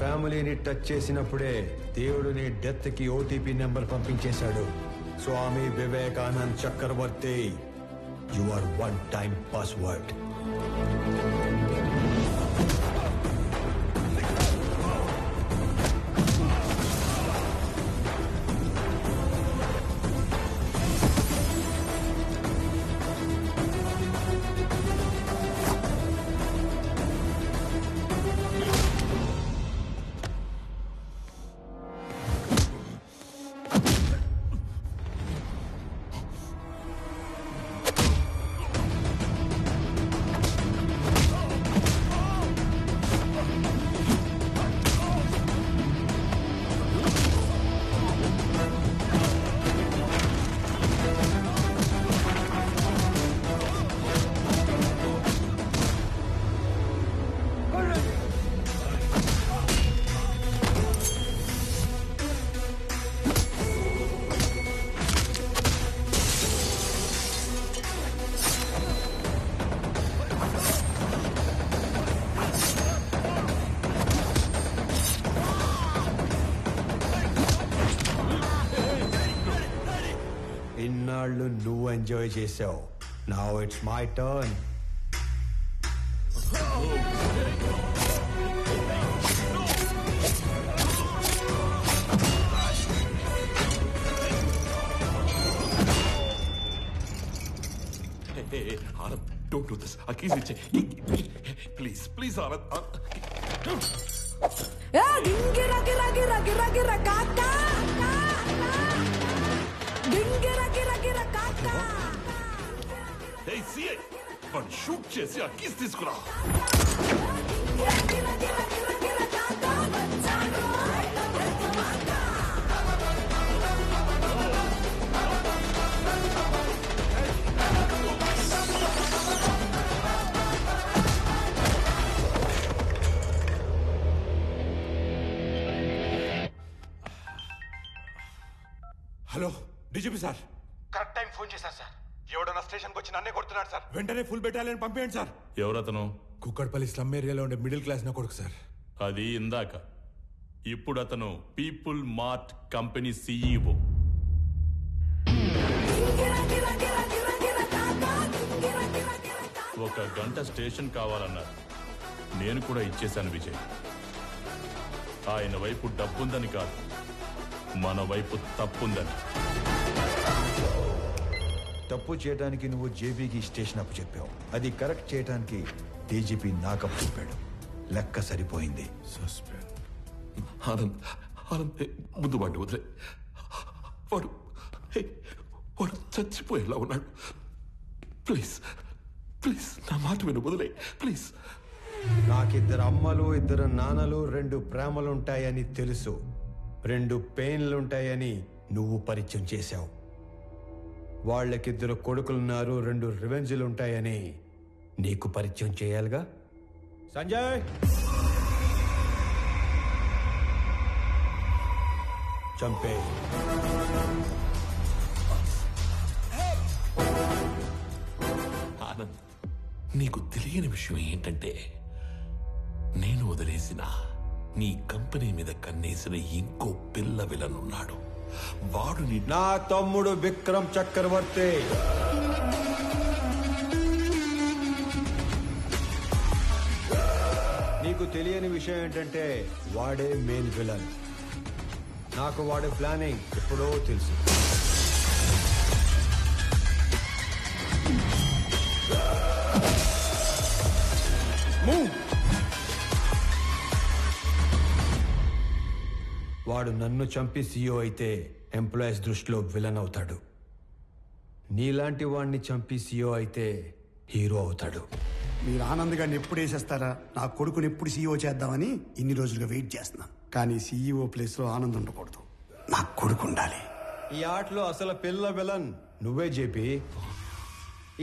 ఫ్యామిలీని టచ్ చేసినప్పుడే దేవుడు నీ డెత్ కి ఓటీపీ నెంబర్ పంపించేశాడు. Swami Vivekanand Chakravarti, you are 1 time password. Enjoy చేసావు. Now it's my turn. Anand, don't do this. A keys iche. Please, please, Anand. గింగిర గిర గిర గిర గిర కాకా గింగిర గిర గిర కాకా. Hey, CI, వాడు షూట్ చేసి ఆ కీస్ తీసుకురా. Hello DGP sir. Correct time phone చేశారు సార్. ఎవడన్నా స్టేషన్కి వచ్చి నన్నే కొడుతున్నాడు సార్. వెంటనే ఫుల్ బెటాలియన్ పంపేయండి సార్. ఎవరతను? కుక్కడపల్లి స్లమ్ ఏరియాలో ఉండే మిడిల్ క్లాస్ నా కొడుకు సార్. అది ఇందాక. ఇప్పుడు అతను పీపుల్ మార్ట్ కంపెనీ CEO. ఒక గంట స్టేషన్ కావాలన్నారు. నేను కూడా ఇచ్చేశాను విజయ్. ఆయన వైపు డబ్బుందని కాదు, మన వైపు తప్పుందని. తప్పు చేయడానికి నువ్వు జేబీకి స్టేషన్ అప్పు చెప్పావు. అది కరెక్ట్ చేయడానికి డీజీపీ నాకప్పు చెప్పాడు. లెక్క సరిపోయింది. ఆనంద్, ఆనంద్, ముందు వాడిని వదిలే. వాడు వాడు చచ్చిపోయేలా ఉన్నాడు. ప్లీజ్ ప్లీజ్ నా మాట విను, వదిలే ప్లీజ్. నాకిద్దరు అమ్మలు, ఇద్దరు నాన్నలు, 2 ప్రేమలుంటాయని తెలుసు. 2 పెయిన్లుంటాయని నువ్వు పరిచయం చేశావు. వాళ్ళకిద్దరు కొడుకులున్నారు, 2 రివెంజ్లుంటాయని నీకు పరిచయం చేయాలిగా. సంజయ్, చంపే. ఆనంద్, నీకు తెలియని విషయం ఏంటంటే నేను వదిలేసిన నీ కంపెనీ మీద కన్నేసిన ఇంకో పిల్ల విలనున్నాడు. వాడు నా తమ్ముడు విక్రమ్ చక్రవర్తి. నీకు తెలియని విషయం ఏంటంటే వాడే మెయిన్ విలన్. నాకు వాడి ప్లానింగ్ ఎప్పుడో తెలుసు. వాడు నన్ను చంపి CEO అయితే ఎంప్లాయీస్ దృష్టిలో విలన్ అవుతాడు. నీలాంటి వాడిని చంపి CEO అయితే హీరో అవుతాడు. మీరు ఆనంద్ గారిని ఎప్పుడు వేసేస్తారా, నా కొడుకుని ఎప్పుడు CEO చేద్దామని ఇన్ని రోజులుగా వెయిట్ చేస్తున్నాను. కానీ CEO ప్లేస్లో ఆనంద్ ఉండకూడదు, నా కొడుకు ఉండాలి. ఈ ఆటలో అసలు పిల్ల విలన్ నువ్వే జేపీ.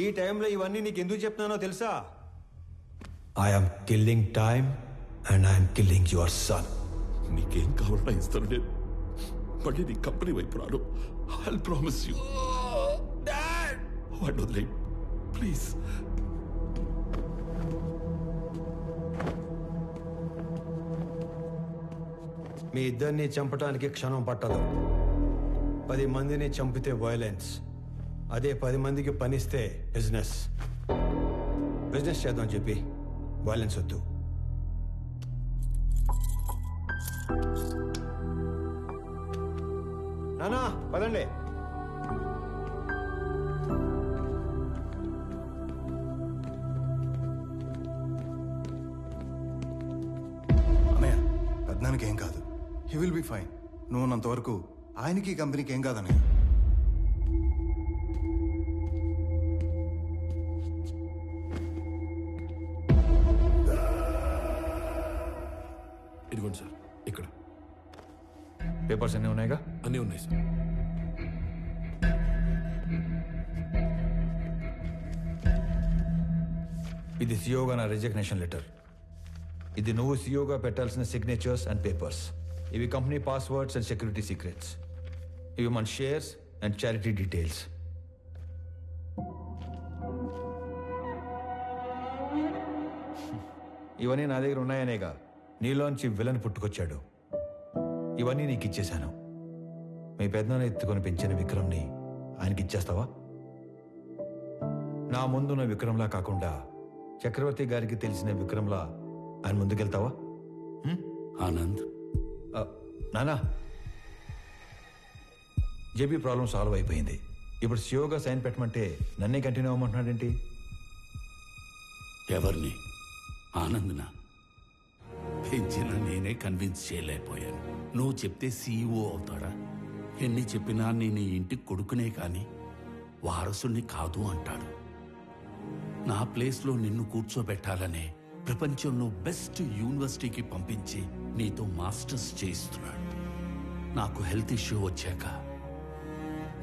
ఈ టైంలో ఇవన్నీ నీకు ఎందుకు చెప్తున్నానో తెలుసా? I'm killing time and I'm killing your son. నీకేం కావాలన్నా ఇస్తాను. నేను మళ్ళీ నీ కంపెనీ వైపు రాను. I promise you. వాడిని వదిలే ప్లీజ్. మీ ఇద్దరిని చంపడానికి క్షణం పట్టదు. 10 మందిని చంపితే వైలెన్స్, అదే 10 మందికి పనిస్తే బిజినెస్. బిజినెస్ చేద్దాం చెప్పి వైలెన్స్ వద్దు. నానా పదండి. అన్నయ్య, పెద్దనానికి ఏం కాదు. He will be fine. నువ్వు ఉన్నంత వరకు ఆయనకి కంపెనీకి ఏం కాదన్నయ్య. ఇదిగోండి సార్, ఇక్కడ పేపర్స్ అన్నీ ఉన్నాయిగా? అన్నీ ఉన్నాయి సార్. ఇది సిఓగా నా రిజిగ్నేషన్ లెటర్. ఇది నువ్వు సిఓగా పెట్టాల్సిన సిగ్నేచర్స్ అండ్ పేపర్స్. ఇవి company passwords and security secrets. ఇవి మన షేర్స్ అండ్ చారిటీ డీటెయిల్స్. ఇవన్నీ నా దగ్గర ఉన్నాయనేగా నీలోంచి విలన్ పుట్టుకొచ్చాడు. ఇవన్నీ నీకు ఇచ్చేశాను. మీ పెద్దనాన్న ఎత్తుకొని పెంచిన విక్రమ్ని ఆయనకి ఇచ్చేస్తావా? నా ముందున్న విక్రమ్లా కాకుండా చక్రవర్తి గారికి తెలిసిన విక్రమ్లా ఆయన ముందుకెళ్తావా? ఆనంద్, నానా, జేబీ ప్రాబ్లం సాల్వ్ అయిపోయింది. ఇప్పుడు సియోగా సైన్ పెట్టమంటే నన్నే కంటిన్యూ అవ్వమంటున్నాడేంటి? ఎవరిని? ఆనంద్నా? పెంచిన నేనే కన్విన్స్ చేయలేకపోయాను. నువ్వు చెప్తే సీఈఓ అవుతాడా? ఎన్ని చెప్పినా నేను ఈ ఇంటికి కొడుకునే కాని వారసుని కాదు అంటాడు. నా ప్లేస్లో నిన్ను కూర్చోబెట్టాలనే ప్రపంచంలో బెస్ట్ యూనివర్సిటీకి పంపించి నీతో మాస్టర్స్ చేయిస్తున్నాడు. నాకు హెల్త్ ఇష్యూ వచ్చాక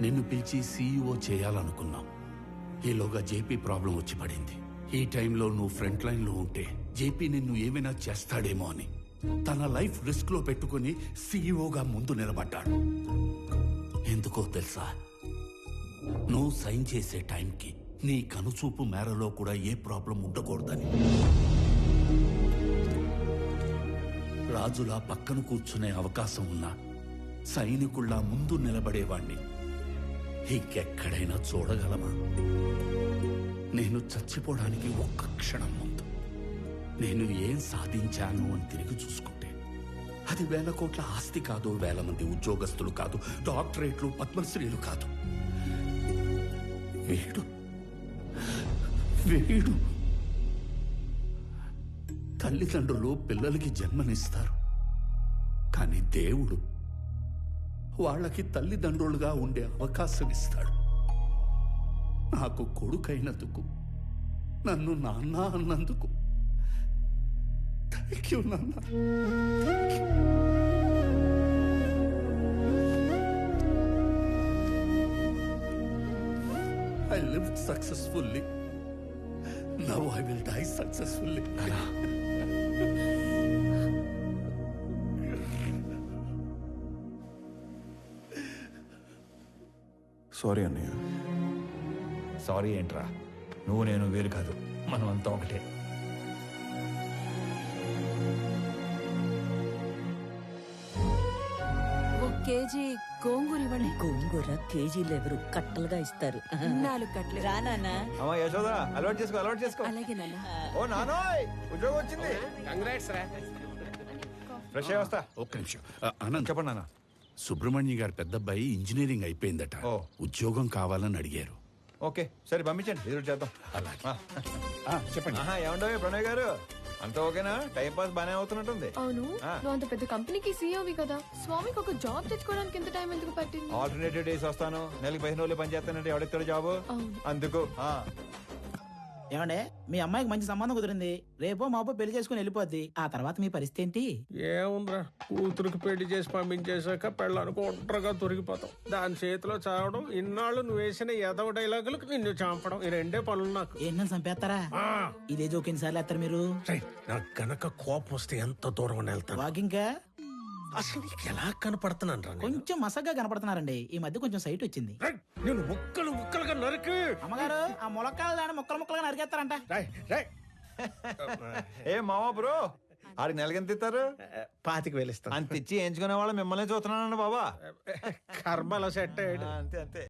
నిన్ను పిలిచి సీఈఓ చేయాలనుకున్నాం. ఈలోగా జేపీ ప్రాబ్లం వచ్చి పడింది. ఈ టైంలో నువ్వు ఫ్రంట్ లైన్లో ఉంటే జేపీ నిన్ను ఏమైనా చేస్తాడేమో అని తన లైఫ్ రిస్క్ లో పెట్టుకుని సీఈఓగా ముందు నిలబడ్డాడు. ఎందుకో తెలుసా? నువ్వు సైన్ చేసే టైంకి నీ కనుచూపు మేరలో కూడా ఏ ప్రాబ్లం ఉండకూడదని. రాజులా పక్కన కూర్చునే అవకాశం ఉన్నా సైనికుల్లా ముందు నిలబడేవాణ్ణి ఇంకెక్కడైనా చూడగలమా? నేను చచ్చిపోవడానికి ఒక్క క్షణం ముందు నేను ఏం సాధించాను అని తిరిగి చూసుకుంటే అది 1,000 కోట్ల ఆస్తి కాదు, 1,000 మంది ఉద్యోగస్తులు కాదు, డాక్టరేట్లు, పద్మశ్రీలు కాదు. వీడు వీడు తల్లిదండ్రులు పిల్లలకి జన్మనిస్తారు, కానీ దేవుడు వాళ్ళకి తల్లిదండ్రులుగా ఉండే అవకాశం ఇస్తాడు. నాకు కొడుకైనందుకు, నన్ను నాన్న అన్నందుకు థ్యాంక్ యూ నాన్న. I lived successfully. Now I will die successfully. Sorry అన్నయ్య. సారీ ఏంట్రా? నువ్వు నేను వేరు కాదు, మనం అంతా ఒకటే. కేజీ గోంగూర ఇవ్వండి. గోంగూర కేజీలు ఎవరు కట్టలుగా ఇస్తారు. 4 కట్టలు. రా నాన్న. అమ్మా యశోదా, అలవాటు చేసుకో, అలవాటు చేసుకో. అలాగే నాన్న. ఓ నానోయ్, ఉద్యోగం వచ్చింది. కంగ్రాట్స్ రా. ఫ్రెష్ అయ్యి వస్తా. ఒక్క నిమిషం. ఆనంద్, చెప్పండి నాన్న. సుబ్రహ్మణ్య గారి పెద్దబ్బాయి ఇంజనీరింగ్ అయిపోయిందట. ఉద్యోగం కావాలని అడిగారు. ఓకే, సరే పంపించండి, ఎదురు చేద్దాం. అలాగే. చెప్పండి. ఏమంటావు ప్రణయ్ గారు, అంతా ఓకేనా? టైం పాస్ బానే అవుతున్నట్టుంది. అవును, నువ్వు అంత పెద్ద కంపెనీకి సీఈఓవి కదా, స్వామికి ఒక జాబ్ తెచ్చుకోవడానికి ఎంత టైం ఎందుకు పట్టింది? ఆల్టర్నేటివ్ డేస్ వస్తాను, నెలకి 15 రోజులు పని చేస్తానంటే ఎవడెత్తాడు జాబ్? అందుకు. ఏమండే, మీ అమ్మాయికి మంచి సంబంధం కుదిరింది, రేపో మాపో పెళ్లి చేసుకుని వెళ్ళిపోద్ది. ఆ తర్వాత మీ పరిస్థితి ఏంటి? ఏముందిరా, కూతురికి పెళ్లి చేసి పంపించేశాక పెళ్ళానికి ఒంటరిగా దొరికిపోతాం. దాని చేతిలో చావడం, ఇన్నాళ్ళు నువ్వు వేసిన ఎదవ డైలాగులకు నిన్ను చంపడం, ఈ 2 పనులు నాకు. ఏంటని చంపేస్తారా? ఇదే జోకిన్ సార్లు వేస్తారు మీరు. నాకు గనక కోపం వస్తే ఎంత దూరం వెళ్తాను. వాకింగ్ అసలు నీకు ఎలా కనపడుతున్నాను రా? కొంచెం మసగ్గా కనపడుతున్నారండి, ఈ మధ్య కొంచెం సైట్ వచ్చింది. నేను ముక్కలుగా నరికి. అమ్మగారు, ఆ ములక్కాయలు దాన్ని ముక్కలుగా నరికేస్తారంట. ఏ మావా బ్రో, ఆడికి నెలకెంత ఇస్తారు? 25,000 ఇస్తాను. అంత ఇచ్చి ఎంచుకునే వాళ్ళు మిమ్మల్ని చూస్తున్నానండి బాబా. కర్మలో సెట్ అయ్యాడు. అంతే అంతే.